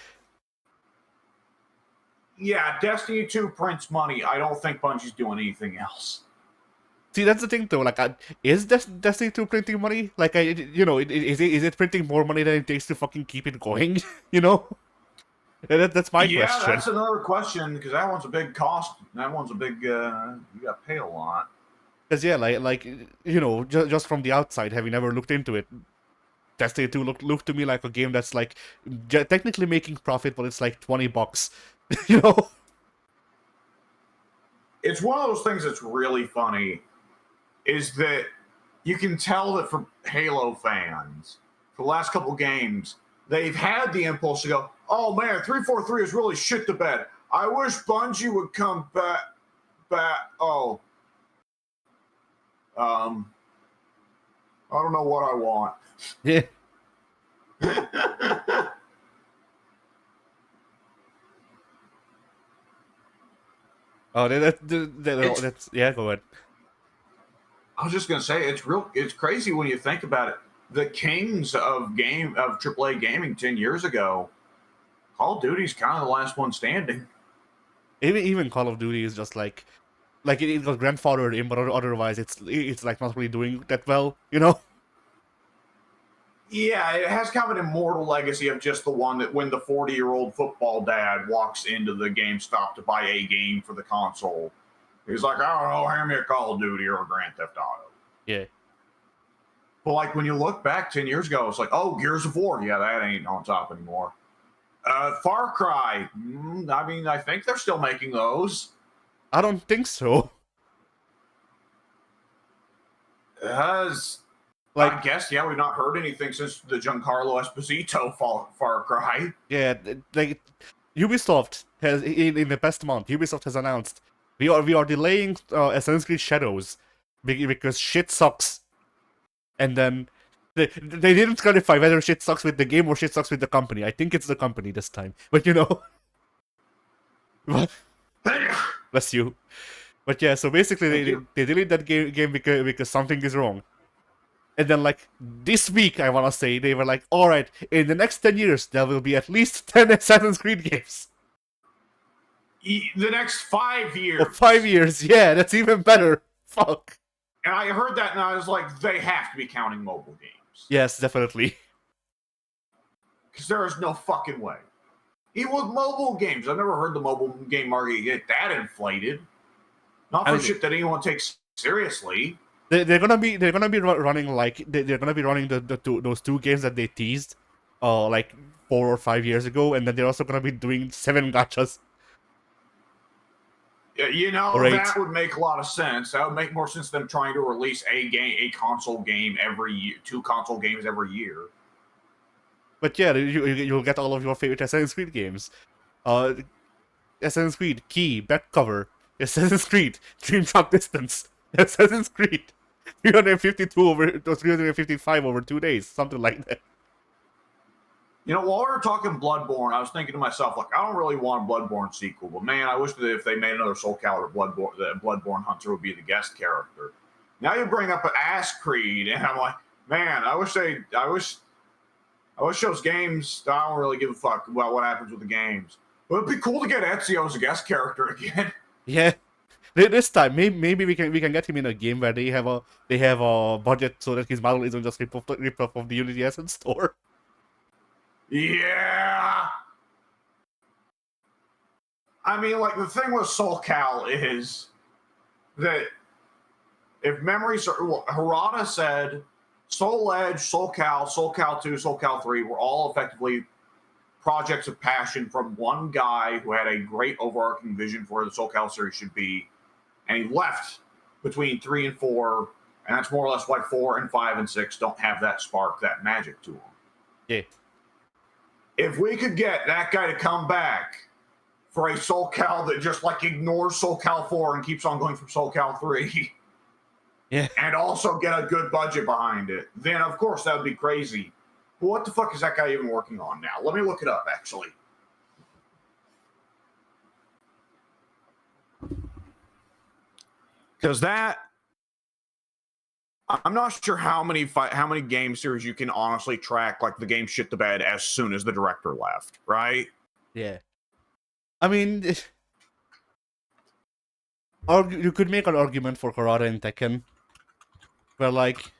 Yeah, Destiny 2 prints money. I don't think Bungie's doing anything else. See, that's the thing though. Like, is Destiny 2 printing money? Like, is it printing more money than it takes to fucking keep it going? You know, that's my Yeah, question. that's another question because that one's a big cost. That one's a big. You got to pay a lot. Because yeah, like just from the outside, having never looked into it, Destiny 2 looked to me like a game that's like technically making profit, but it's like $20, you know. It's one of those things that's really funny. Is that you can tell that for Halo fans, for the last couple games, they've had the impulse to go, "Oh man, 343 is really shit the bed. I wish Bungie would come back." Oh, I don't know what I want. Yeah. Oh, that's yeah. Go ahead. I was just gonna say it's crazy when you think about it. The kings of AAA gaming 10 years ago, Call of Duty's kind of the last one standing. Even Call of Duty is just like it got grandfathered in, but otherwise it's like not really doing that well, you know. Yeah, it has kind of an immortal legacy of just the one that when the 40-year-old football dad walks into the GameStop to buy a game for the console, he's like, I don't know, hand me a Call of Duty or a Grand Theft Auto. Yeah. But like when you look back 10 years ago, it's like, oh, Gears of War. Yeah, that ain't on top anymore. Far Cry. I mean, I think they're still making those. I don't think so. Like, I guess, yeah, we've not heard anything since the Giancarlo Esposito Far Cry. Yeah, like Ubisoft has in the past month, Ubisoft has announced we are delaying Assassin's Creed Shadows because shit sucks. And then they didn't clarify whether shit sucks with the game or shit sucks with the company. I think it's the company this time, but you know. Bless you. But yeah, so basically they delete that game because something is wrong. And then like this week, I wanna say, they were like, alright, in the next 10 years, there will be at least 10 Assassin's Creed games. The next 5 years. Oh, 5 years, yeah, that's even better. Fuck. And I heard that and I was like, they have to be counting mobile games. Yes, definitely. Because there is no fucking way. Even with mobile games, I've never heard the mobile game market get that inflated. Not for shit that anyone takes seriously. They're gonna be running like they're gonna be running those two games that they teased, like 4 or 5 years ago, and then they're also gonna be doing 7 gachas. You know, that would make a lot of sense. That would make more sense than trying to release a console game every year, 2 console games every year. But yeah, you'll get all of your favorite Assassin's Creed games. Assassin's Creed Key, back cover. Assassin's Creed Dream Drop Distance. Assassin's Creed 352 over 355 over 2 days, something like that. You know, while we were talking Bloodborne, I was thinking to myself, like, I don't really want a Bloodborne sequel, but man, I wish that if they made another Soul Calibur Bloodborne, the Bloodborne Hunter would be the guest character. Now you bring up an Ass Creed, and I'm like, man, I wish those games. I don't really give a fuck about what happens with the games, but it'd be cool to get Ezio as a guest character again. Yeah. This time, maybe we can get him in a game where they have a budget so that his model isn't just rip off of the Unity Essence store. Yeah. I mean, like, the thing with Soul Cal is that if memory serves, Harada said Soul Edge, Soul Cal 2, Soul Cal 3 were all effectively projects of passion from one guy who had a great overarching vision for where the Soul Cal series should be, and he left between 3 and 4 And that's more or less why 4 and 5 and 6 don't have that spark, that magic to them. Yeah. If we could get that guy to come back for a Soul Cal that just like ignores Soul Cal 4 and keeps on going from Soul Cal 3, Yeah. and also get a good budget behind it, then of course that would be crazy. But what the fuck is that guy even working on now? Let me look it up, actually. Because I'm not sure how many game series you can honestly track like the game shit the bed as soon as the director left, right? Yeah. I mean, you could make an argument for Karada and Tekken, where like,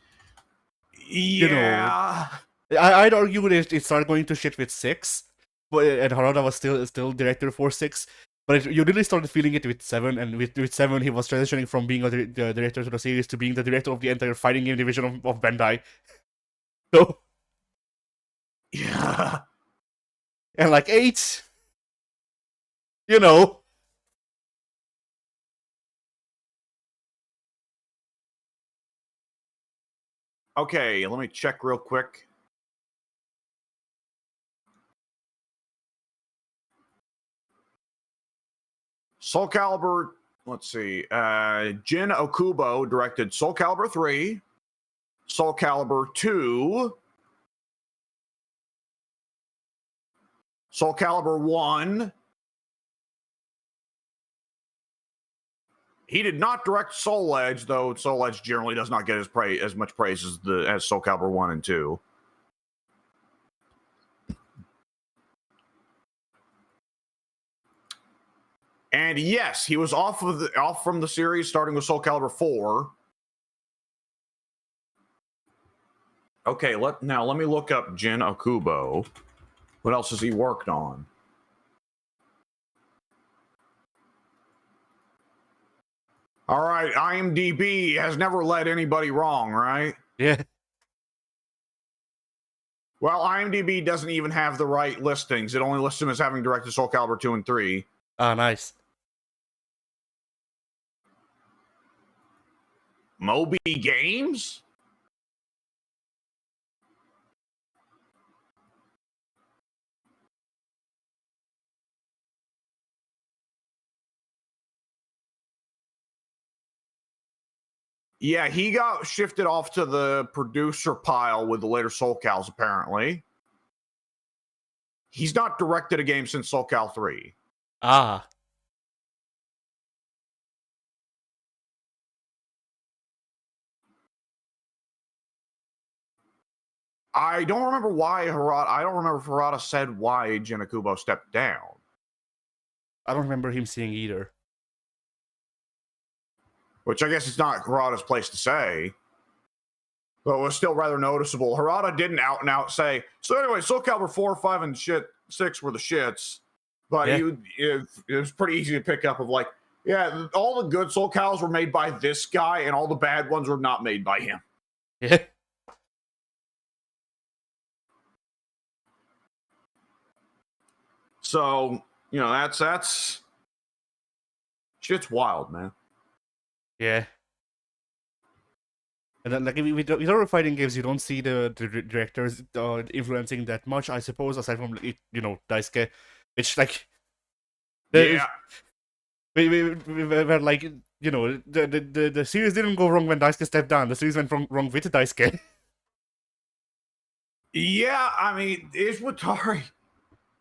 Yeah. I'd argue that it started going to shit with 6, but and Harada was still director for 6. But you really started feeling it with 7, and with 7 he was transitioning from being the director to the series to being the director of the entire fighting game division of Bandai. So Yeah. and like 8, you know. Okay, let me check real quick. Soul Calibur, let's see. Jin Okubo directed Soul Calibur 3, Soul Calibur 2, Soul Calibur 1. He did not direct Soul Edge, though Soul Edge generally does not get as much praise as Soul Calibur 1 and 2. And yes, he was off from the series starting with Soul Calibur 4. Okay, let me look up Jin Okubo. What else has he worked on? All right, IMDb has never led anybody wrong, right? Yeah. Well, IMDb doesn't even have the right listings. It only lists him as having directed Soul Calibur 2 and 3. Ah, nice. Moby Games? Yeah, he got shifted off to the producer pile with the later Soul Cals, apparently. He's not directed a game since Soul Cal 3. Ah. I don't remember if Harada said why Jin Okubo stepped down. I don't remember him seeing either. Which I guess it's not Harada's place to say. But it was still rather noticeable. Harada didn't out and out say, so anyway, Soul Calibur 4, 5, and 6 were the shits. But Yeah. it was pretty easy to pick up of like, yeah, all the good Soul Caliburs were made by this guy, and all the bad ones were not made by him. Yeah. So, that's shit's wild, man. Yeah. And then, like, with other fighting games, you don't see the directors influencing that much, I suppose, aside from, Daisuke, which, like... Yeah. Where, like, the series didn't go wrong when Daisuke stepped down. The series went wrong with Daisuke. Yeah, I mean, Ishwatari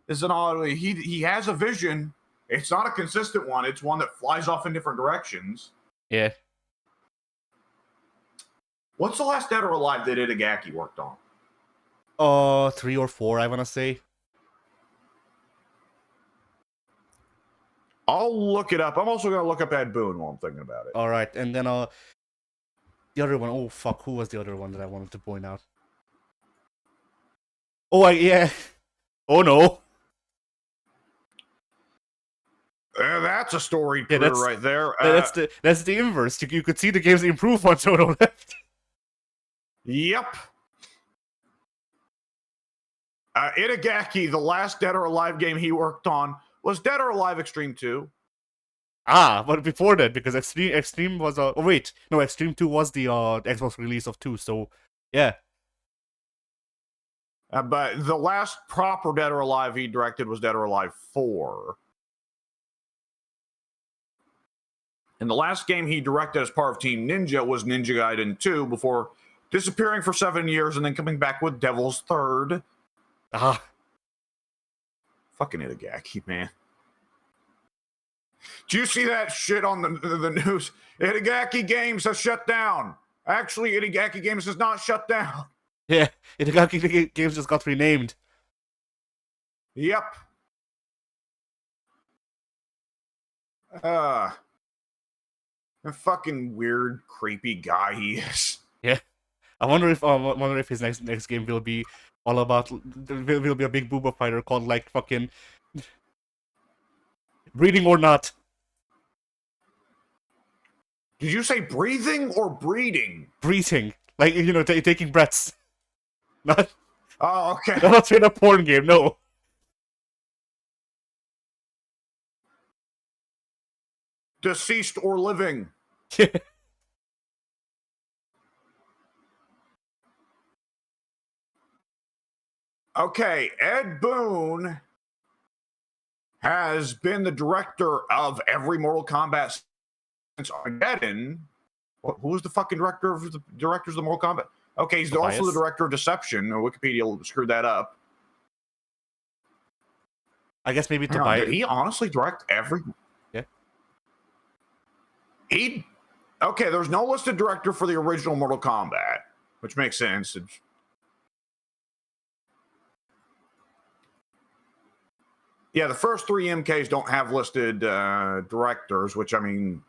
is an odd way. He has a vision. It's not a consistent one. It's one that flies off in different directions. Yeah. What's the last Dead or Alive that Itagaki worked on? 3 or 4, I want to say. I'll look it up. I'm also going to look up Ed Boon while I'm thinking about it. All right, and then the other one. Oh fuck, who was the other one that I wanted to point out? Oh, yeah. Oh no. That's a story right there. That's the inverse. You could see the games improve once Odo left. Yep. Itagaki, the last Dead or Alive game he worked on was Dead or Alive Extreme 2. But before that, because Extreme was oh wait, no, Extreme 2 was the Xbox release of 2, so yeah. But the last proper Dead or Alive he directed was Dead or Alive 4. And the last game he directed as part of Team Ninja was Ninja Gaiden 2 before disappearing for 7 years and then coming back with Devil's Third. Fucking Itagaki, man. Do you see that shit on the news? Itagaki Games has shut down. Actually, Itagaki Games has not shut down. Yeah, Itagaki Games just got renamed. Yep. A fucking weird, creepy guy he is. Yeah, I wonder if his next game will be all about will be a big booba fighter called like fucking Breeding or Not. Did you say breathing or breeding? Breathing, like taking breaths. Not. Oh, okay. Not straight up porn game, no. Deceased or living. Okay, Ed Boon has been the director of every Mortal Kombat since Armageddon. Who was the fucking director of the directors of the Mortal Kombat? Okay, he's also the director of Deception. Wikipedia screwed that up. I guess maybe Tobias. Did he honestly direct every? Yeah. Okay, there's no listed director for the original Mortal Kombat, which makes sense. Yeah, the first 3 MKs don't have listed directors, which I mean,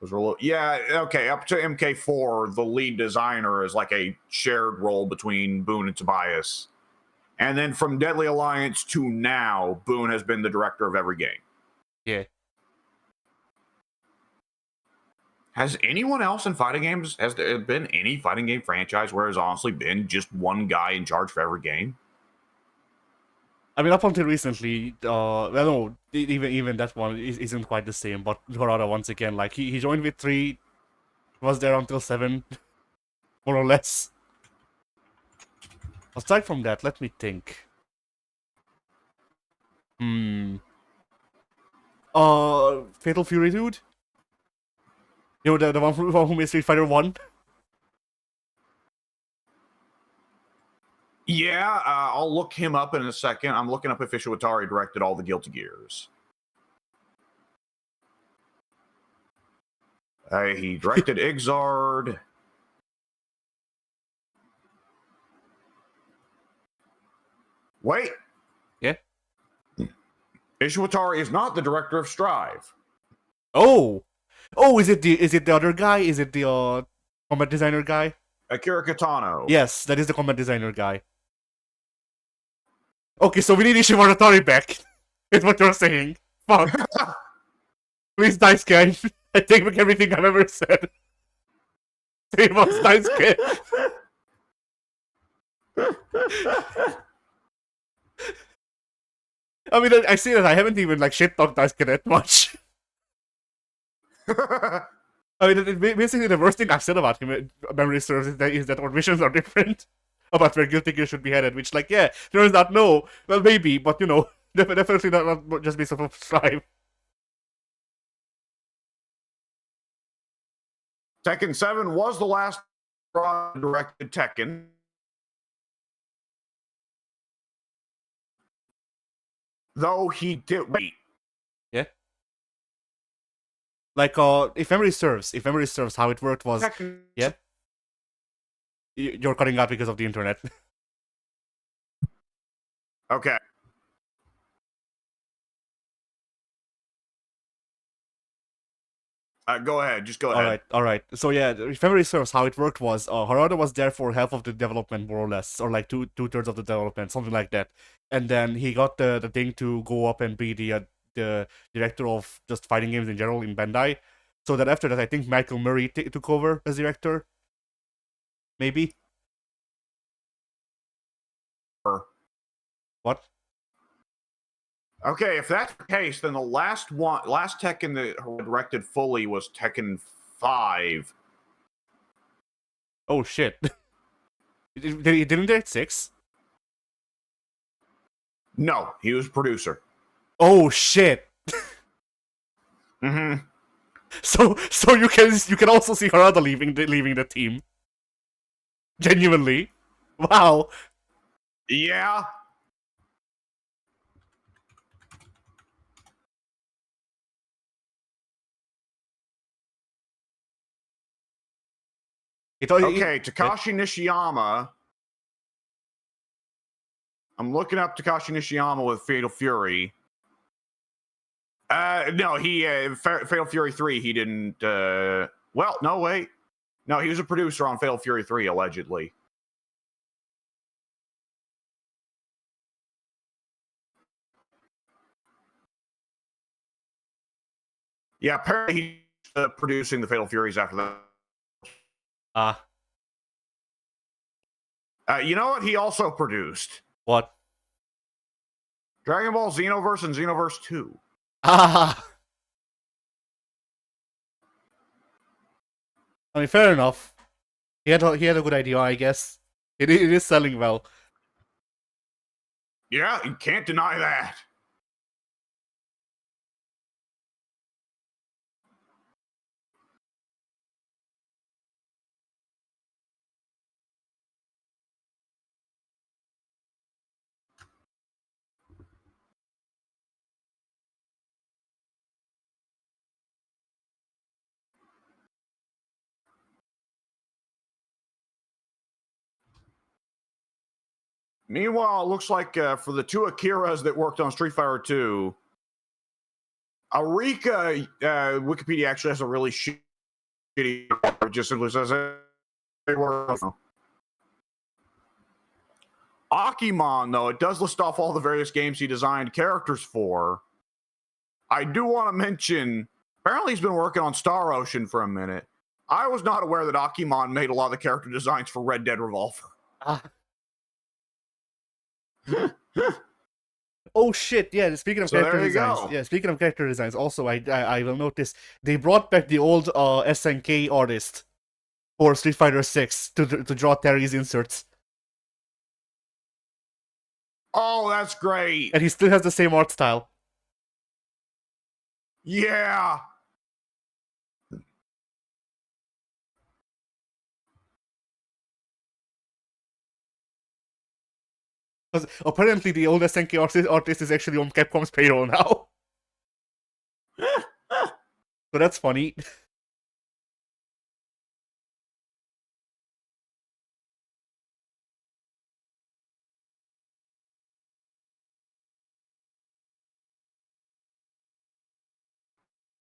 was okay. Up to MK4, the lead designer is like a shared role between Boon and Tobias, and then from Deadly Alliance to now, Boon has been the director of every game. Yeah. Has anyone else in fighting games? Has there been any fighting game franchise where it's honestly been just one guy in charge for every game? I mean, up until recently, well, no, even that one isn't quite the same. But Harada, once again, like he joined with 3, was there until 7, more or less. Aside from that, let me think. Fatal Fury dude. You know the one who made Street Fighter 1. Yeah, I'll look him up in a second. I'm looking up if Ishiwatari directed all the Guilty Gears. He directed Igzard. Wait. Yeah. Ishiwatari is not the director of Strive. Oh, is it the other guy? Is it the combat designer guy? Akira Kitano. Yes, that is the combat designer guy. Okay, so we need Ishiwatari back. Is what you're saying. Fuck. Please, Daisuke. I take back everything I've ever said. Save us, Daisuke. I mean, I see that I haven't even like shit talked Daisuke that much. I mean, basically the worst thing I've said about him, memory serves, is that our visions are different about where Guilty Gear should be headed. Which, like, yeah, turns out no. Well, maybe, but definitely not just based off of Strive. Tekken 7 was the last directed Tekken. Though he did wait. Yeah. Like if memory serves how it worked was Tekken. Yeah. You're cutting out because of the internet. Okay. Go ahead. Just go ahead. All right. So yeah, if memory serves, how it worked was Harada was there for half of the development, more or less, or like two-thirds of the development, something like that. And then he got the thing to go up and be the director of just fighting games in general in Bandai. So that after that, I think Michael Murray took over as director. Maybe. What? Okay, if that's the case, then the last Tekken that directed fully was Tekken 5. Oh shit! Didn't direct 6? No, he was producer. Oh shit! Mm-hmm. So you can also see Harada leaving the team. Genuinely, wow. Yeah. Okay, Takashi Nishiyama. I'm looking up Takashi Nishiyama with Fatal Fury. No, he Fatal Fury 3. He didn't. Well, no, wait. No, he was a producer on Fatal Fury 3, allegedly. Yeah, apparently he's producing the Fatal Furies after that. You know what? He also produced What? Dragon Ball Xenoverse and Xenoverse 2. Ah. I mean, fair enough. He had a good idea, I guess. It is selling well. Yeah, you can't deny that. Meanwhile, it looks like for the two Akiras that worked on Street Fighter 2, Arika Wikipedia actually has a really shitty. It just simply says they were. Akimon, though, it does list off all the various games he designed characters for. I do want to mention, apparently he's been working on Star Ocean for a minute. I was not aware that Akimon made a lot of the character designs for Red Dead Revolver. Oh shit! Yeah, speaking of character designs. Yeah, speaking of character designs. Also, I will notice they brought back the old SNK artist for Street Fighter 6 to draw Terry's inserts. Oh, that's great! And he still has the same art style. Yeah. Because apparently the old SNK artist is actually on Capcom's payroll now. So that's funny.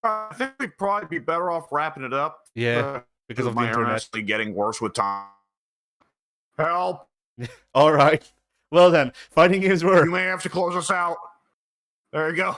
I think we'd probably be better off wrapping it up. Yeah, because of the internet. Getting worse with time. Help. All right. Well then, fighting games were. You may have to close us out. There you go.